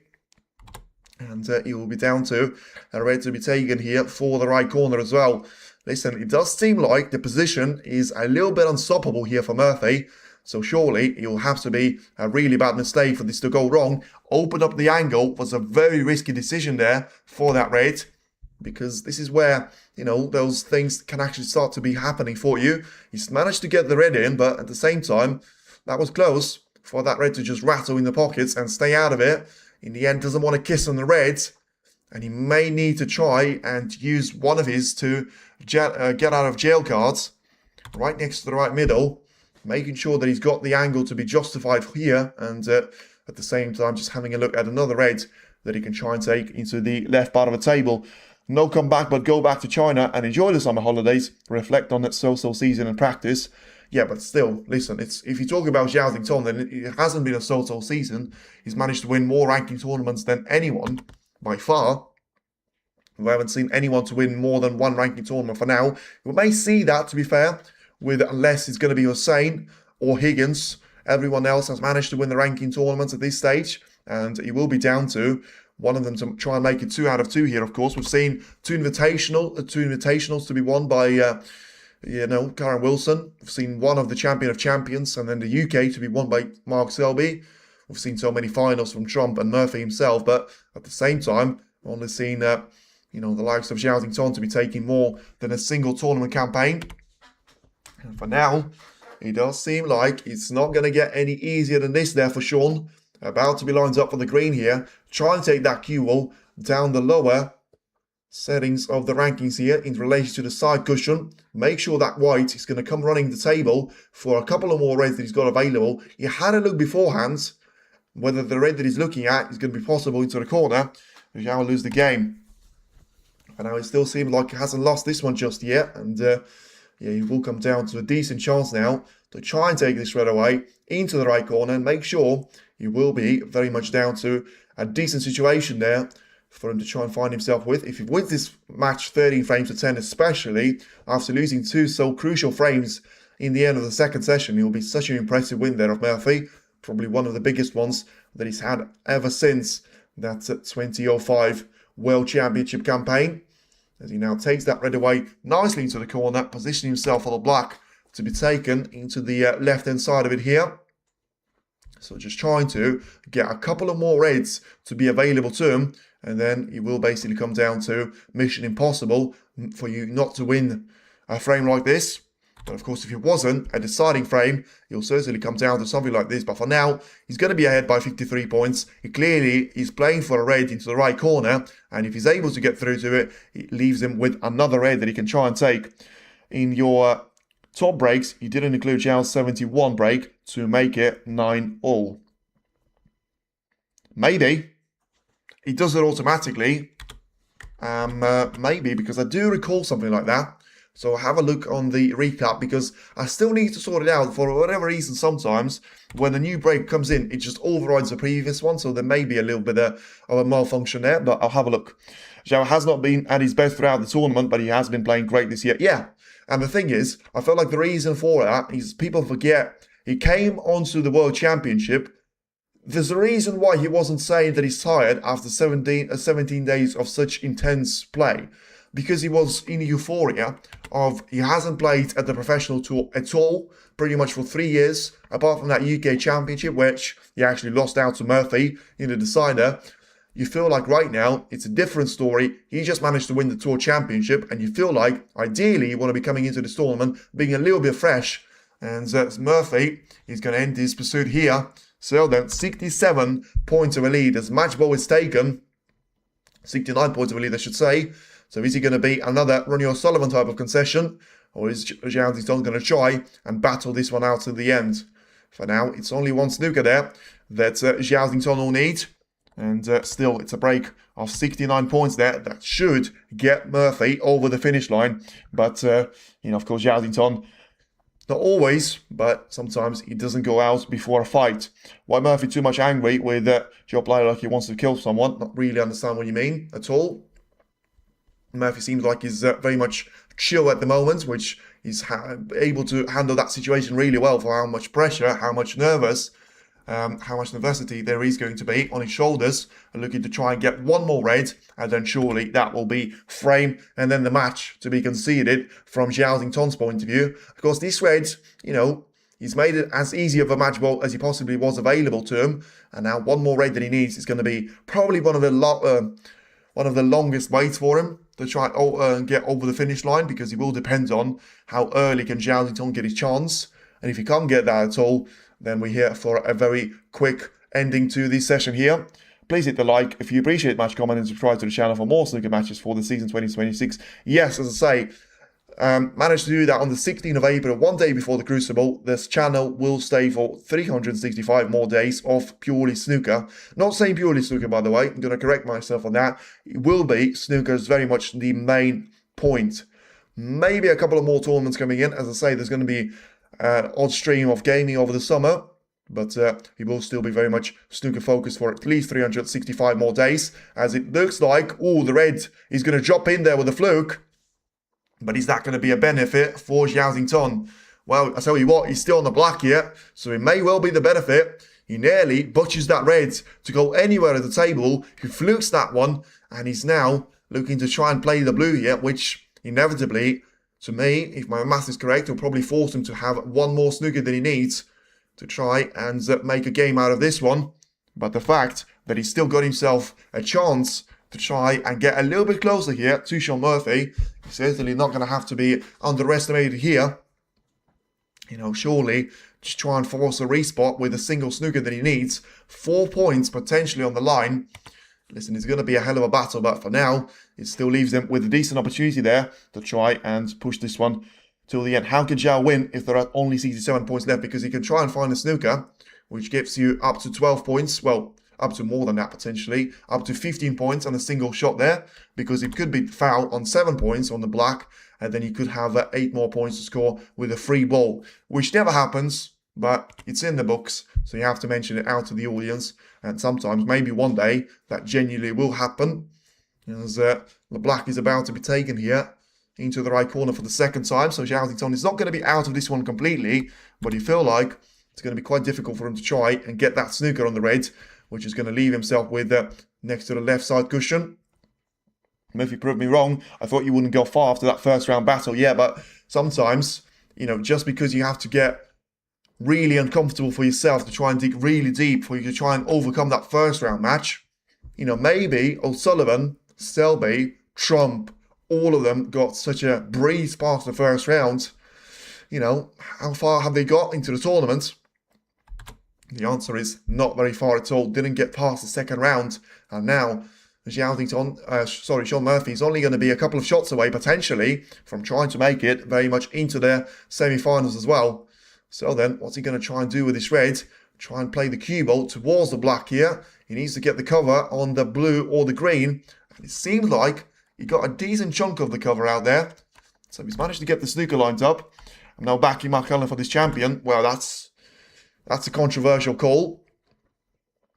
And he will be down to a red to be taken here for the right corner as well. Listen, it does seem like the position is a little bit unstoppable here for Murphy. So surely it will have to be a really bad mistake for this to go wrong. Open up the angle was a very risky decision there for that red, because this is where, you know, those things can actually start to be happening for you. He's managed to get the red in, but at the same time, that was close for that red to just rattle in the pockets and stay out of it. In the end, doesn't want to kiss on the red, and he may need to try and use one of his to get out of jail cards right next to the right middle, making sure that he's got the angle to be justified here, and at the same time just having a look at another red that he can try and take into the left part of the table. No come back, but go back to China and enjoy the summer holidays, reflect on that so-so season and practice. Yeah, but still, listen, if you talk about Zhao, then it hasn't been a so-so season. He's managed to win more ranking tournaments than anyone, by far. We haven't seen anyone to win more than one ranking tournament for now. We may see that, to be fair, unless it's going to be Hussein or Higgins. Everyone else has managed to win the ranking tournaments at this stage, and it will be down to one of them to try and make it 2 out of 2 here, of course. We've seen two invitationals to be won by, Karen Wilson. We've seen one of the Champion of Champions, and then the UK to be won by Mark Selby. We've seen so many finals from Trump and Murphy himself, but at the same time, we've only seen, the likes of Zhao to be taking more than a single tournament campaign. And for now, it does seem like it's not going to get any easier than this there for Sean. About to be lined up for the green here. Try and take that cue ball down the lower settings of the rankings here in relation to the side cushion. Make sure that white is going to come running the table for a couple of more reds that he's got available. He had a look beforehand whether the red that he's looking at is going to be possible into the corner. Zhao will lose the game. And now it still seems like he hasn't lost this one just yet. And yeah, he will come down to a decent chance now to try and take this red away into the right corner and make sure he will be very much down to a decent situation there for him to try and find himself with. If he wins this match 13 frames to 10, especially after losing 2 so crucial frames in the end of the second session, it will be such an impressive win there of Murphy. Probably one of the biggest ones that he's had ever since that 2005 World Championship campaign. As he now takes that red away nicely into the corner, positioning himself on the black to be taken into the left-hand side of it here. So just trying to get a couple of more reds to be available to him, and then it will basically come down to mission impossible for you not to win a frame like this. But of course, if it wasn't a deciding frame, he'll certainly come down to something like this. But for now, he's going to be ahead by 53 points. He clearly is playing for a red into the right corner. And if he's able to get through to it, it leaves him with another red that he can try and take. In your top breaks, you didn't include Zhao's 71 break to make it 9-all. Maybe he does it automatically. Maybe, because I do recall something like that. So have a look on the recap, because I still need to sort it out. For whatever reason, sometimes when a new break comes in, it just overrides the previous one. So there may be a little bit of a malfunction there, but I'll have a look. Zhao has not been at his best throughout the tournament, but he has been playing great this year. Yeah, and the thing is, I felt like the reason for that is people forget he came onto the World Championship. There's a reason why he wasn't saying that he's tired after 17 days of such intense play. Because he was in euphoria of he hasn't played at the professional tour at all, pretty much for 3 years, apart from that UK Championship, which he actually lost out to Murphy in the decider. You feel like right now, it's a different story. He just managed to win the Tour Championship, and you feel like, ideally, you want to be coming into this tournament being a little bit fresh. And Murphy is going to end his pursuit here. So then, 67 points of a lead as match ball is taken. 69 points of a lead, I should say. So is he going to be another Ronnie O'Sullivan type of concession, or is Zhao going to try and battle this one out to the end? For now, it's only one snooker there that Zhao will need, and still it's a break of 69 points there that should get Murphy over the finish line. But of course, Zhao, not always, but sometimes he doesn't go out before a fight. Why Murphy too much angry with your player like he wants to kill someone? Not really understand what you mean at all. Murphy seems like he's very much chill at the moment, which is able to handle that situation really well for how much pressure, how much nervosity there is going to be on his shoulders, and looking to try and get one more red, and then surely that will be frame, and then the match to be conceded from Zhao Ton's point of view. Of course, this red, he's made it as easy of a match ball as he possibly was available to him, and now one more red that he needs is going to be probably one of the longest waits for him to try and get over the finish line, because he will depend on how early can Zhao Tong get his chance. And if he can't get that at all, then we're here for a very quick ending to this session here. Please hit the like if you appreciate match comment, and subscribe to the channel for more snooker matches for the season 2026. Yes, as I say, managed to do that on the 16th of April, one day before the Crucible. This channel will stay for 365 more days of purely snooker. Not saying purely snooker, by the way. I'm going to correct myself on that. It will be snooker is very much the main point. Maybe a couple of more tournaments coming in. As I say, there's going to be an odd stream of gaming over the summer. But he will still be very much snooker focused for at least 365 more days. As it looks like, the red is going to drop in there with a fluke. But is that going to be a benefit for Zhao Ton? Well, I tell you what, he's still on the black here, so it may well be the benefit. He nearly butchers that red to go anywhere at the table. He flukes that one, and he's now looking to try and play the blue here, which inevitably, to me, if my math is correct, will probably force him to have one more snooker than he needs to try and make a game out of this one. But the fact that he's still got himself a chance to try and get a little bit closer here to Sean Murphy, he's certainly not going to have to be underestimated here. Surely just try and force a respot with a single snooker that he needs. 4 points potentially on the line. listen, it's going to be a hell of a battle, but for now, it still leaves them with a decent opportunity there to try and push this one till the end. How can Zhao win if there are only 67 points left? Because he can try and find a snooker, which gives you up to 12 points. Well, up to more than that potentially. Up to 15 points on a single shot there. Because it could be foul on 7 points on the black. And then you could have 8 more points to score with a free ball. Which never happens, but it's in the books. So you have to mention it out to the audience. And sometimes, maybe one day, that genuinely will happen. As the black is about to be taken here into the right corner for the second time. So Zhao is not going to be out of this one completely, but you feel like it's going to be quite difficult for him to try and get that snooker on the red, which is going to leave himself with next to the left side cushion. Murphy proved me wrong. I thought you wouldn't go far after that first round battle. Yeah, but sometimes, you know, just because you have to get really uncomfortable for yourself to try and dig really deep for you to try and overcome that first round match, you know, maybe O'Sullivan, Selby, Trump, all of them got such a breeze past the first round. You know, how far have they got into the tournament? The answer is not very far at all. Didn't get past the second round. And now, Shaun Murphy is only going to be a couple of shots away, potentially, from trying to make it very much into their semi-finals as well. So then, what's he going to try and do with this red? Try and play the cue ball towards the black here. He needs to get the cover on the blue or the green. And it seems like he got a decent chunk of the cover out there. So he's managed to get the snooker lined up. I'm now backing Mark Allen for this champion. Well, that's a controversial call.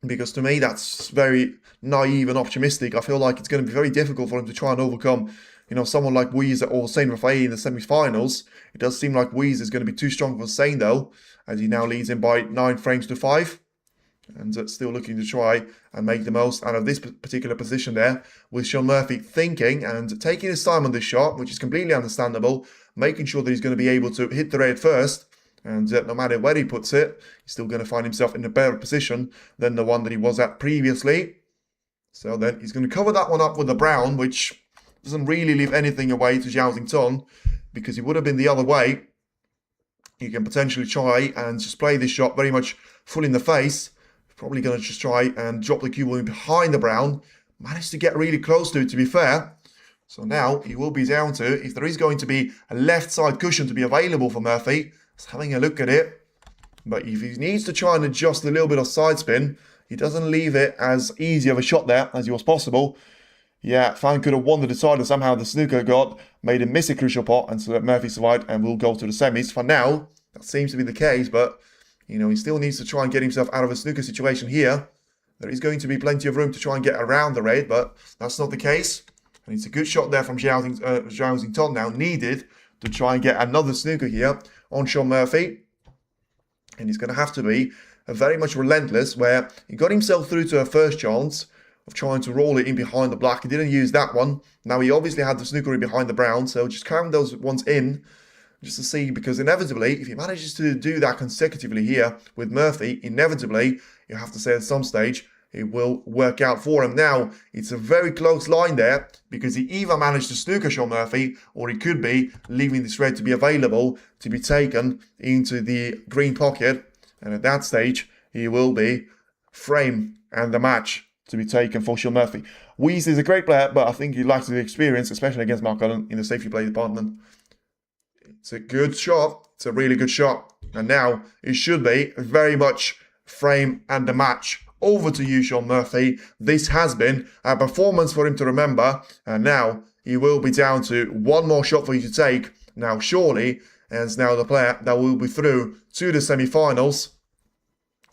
Because to me, that's very naive and optimistic. I feel like it's going to be very difficult for him to try and overcome, you know, someone like Weezer or Hussein Rafai in the semi-finals. It does seem like Weezer is going to be too strong for Hussein, though, as he now leads him by 9 frames to 5. And still looking to try and make the most out of this particular position there, with Shaun Murphy thinking and taking his time on this shot, which is completely understandable, making sure that he's going to be able to hit the red first. And no matter where he puts it, he's still going to find himself in a better position than the one that he was at previously. So then he's going to cover that one up with the brown, which doesn't really leave anything away to Zhao, because he would have been the other way. You can potentially try and just play this shot very much full in the face. Probably going to just try and drop the cue ball in behind the brown. Managed to get really close to it, to be fair. So now he will be down to, if there is going to be a left side cushion to be available for Murphy, just having a look at it. But if he needs to try and adjust a little bit of side spin, he doesn't leave it as easy of a shot there as it was possible. Yeah, Fan could have won the decider. Somehow the snooker god made him miss a crucial pot, and so that Murphy survived and will go to the semis. For now, that seems to be the case, but you know, he still needs to try and get himself out of a snooker situation here. There is going to be plenty of room to try and get around the red, but that's not the case. And it's a good shot there from Zhao now, needed to try and get another snooker here on Shaun Murphy. And he's going to have to be very much relentless, where he got himself through to a first chance of trying to roll it in behind the black. He didn't use that one. Now he obviously had the snooker in behind the brown, so just count those ones in, just to see, because inevitably, if he manages to do that consecutively here with Murphy, inevitably, you have to say at some stage, it will work out for him. Now, it's a very close line there, because he either managed to snooker Shaun Murphy, or he could be leaving this red to be available, to be taken into the green pocket, and at that stage, he will be frame and the match to be taken for Shaun Murphy. Weezy is a great player, but I think he lacks the experience, especially against Mark Allen in the safety play department. It's a good shot. It's a really good shot. And now it should be very much frame and the match. Over to you, Shaun Murphy. This has been a performance for him to remember. And now he will be down to one more shot for you to take. Now, surely, as now the player that will be through to the semi-finals.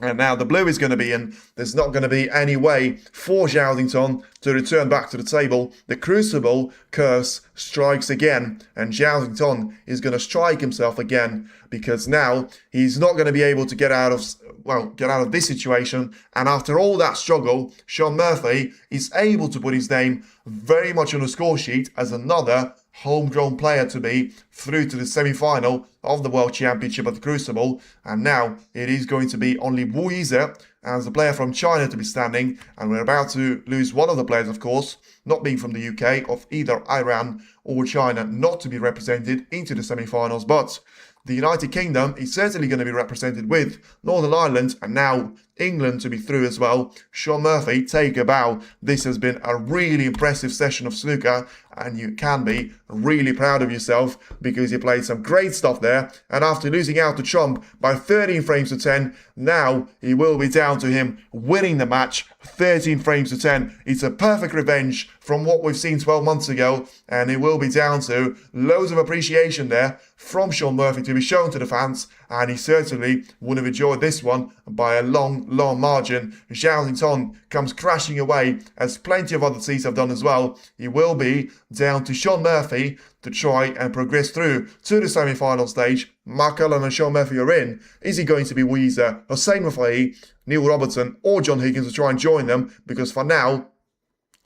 And now the blue is going to be in. There's not going to be any way for Zhao to return back to the table. The Crucible curse strikes again, and Zhao is going to strike himself again, because now he's not going to be able to get out of this situation. And after all that struggle, Shaun Murphy is able to put his name very much on the score sheet as another homegrown player to be through to the semi-final of the World Championship at the Crucible. And now it is going to be only Weezer as the player from China to be standing, and we're about to lose one of the players, of course, not being from the UK, of either Iran or China, not to be represented into the semi-finals, but the United Kingdom is certainly going to be represented with Northern Ireland and now England to be through as well. Sean Murphy, take a bow. This has been a really impressive session of snooker, and you can be really proud of yourself because you played some great stuff there. And after losing out to Trump by 13 frames to 10, now it will be down to him winning the match 13 frames to 10. It's a perfect revenge from what we've seen 12 months ago, and it will be down to loads of appreciation there from Sean Murphy to be shown to the fans, and he certainly would have enjoyed this one by a long margin. Zhao Tong comes crashing away, as plenty of other seeds have done as well. It will be down to Sean Murphy to try and progress through to the semi-final stage. Mark Allen and Sean Murphy are in. Is he going to be Weezer, Hossein Rafai, Neil Robertson or John Higgins to try and join them? Because for now,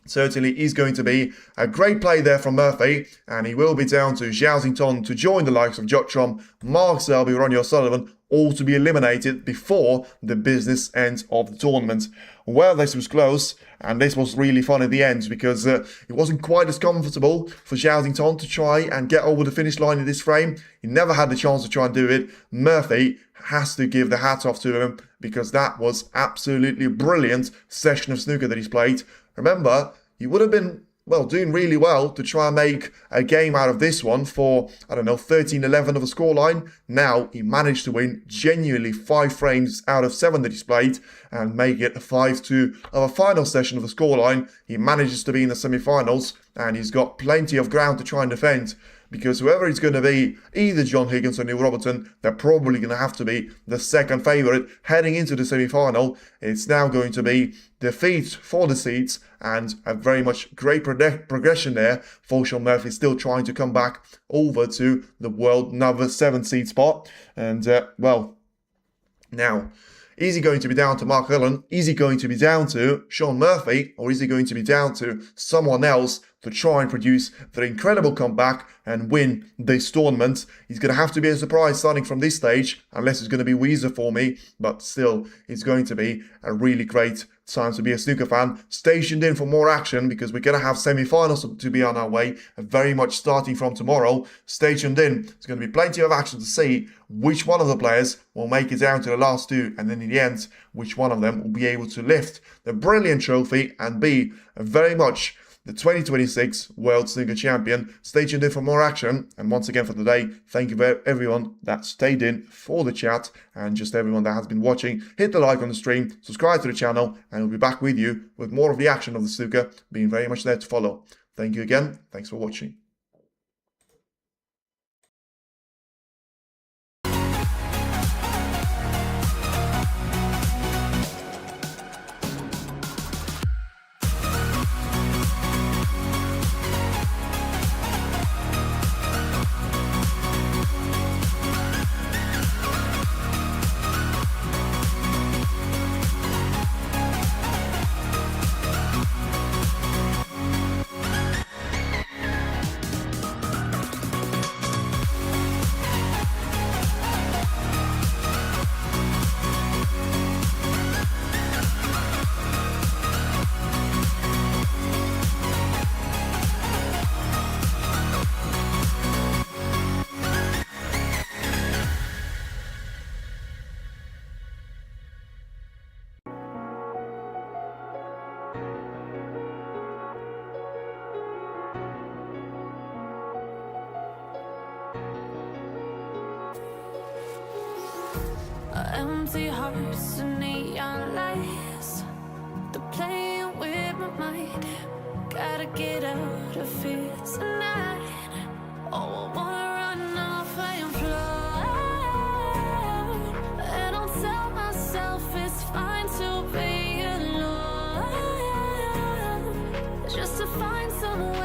certainly is going to be a great play there from Murphy, and he will be down to Zhao Tong to join the likes of Watchalong, Mark Selby, Ronnie O'Sullivan, all to be eliminated before the business end of the tournament. Well, this was close, and this was really fun in the end because it wasn't quite as comfortable for Zhao Tong to try and get over the finish line in this frame. He never had the chance to try and do it. Murphy has to give the hat off to him because that was absolutely brilliant session of snooker that he's played. Remember, he would have been, well, doing really well to try and make a game out of this one for, 13-11 of a scoreline. Now, he managed to win genuinely 5 frames out of 7 that he's played and make it a 5-2 of a final session of the scoreline. He manages to be in the semi-finals, and he's got plenty of ground to try and defend, because whoever it's going to be, either John Higgins or Neil Robertson, they're probably going to have to be the second favourite heading into the semi-final. It's now going to be defeat for the seeds, and a very much great progression there for Sean Murphy, still trying to come back over to the world number 7 seed spot. And, well, now, is he going to be down to Mark Allen? Is he going to be down to Sean Murphy? Or is he going to be down to someone else to try and produce the incredible comeback and win this tournament? He's going to have to be a surprise starting from this stage, unless it's going to be Weezer for me. But still, it's going to be a really great time to be a snooker fan. Stay tuned in for more action because we're going to have semi-finals to be on our way, very much starting from tomorrow. Stay tuned in. There's going to be plenty of action to see which one of the players will make it down to the last 2, and then in the end, which one of them will be able to lift the brilliant trophy and be very much the 2026 World Snooker Champion. Stay tuned in for more action. And once again for today, thank you for everyone that stayed in for the chat, and just everyone that has been watching. Hit the like on the stream, subscribe to the channel, and we'll be back with you with more of the action of the snooker being very much there to follow. Thank you again. Thanks for watching. Empty hearts and neon lights, they're playing with my mind. Gotta get out of here tonight. Oh, I wanna run off and fly, and I'll tell myself it's fine to be alone, just to find someone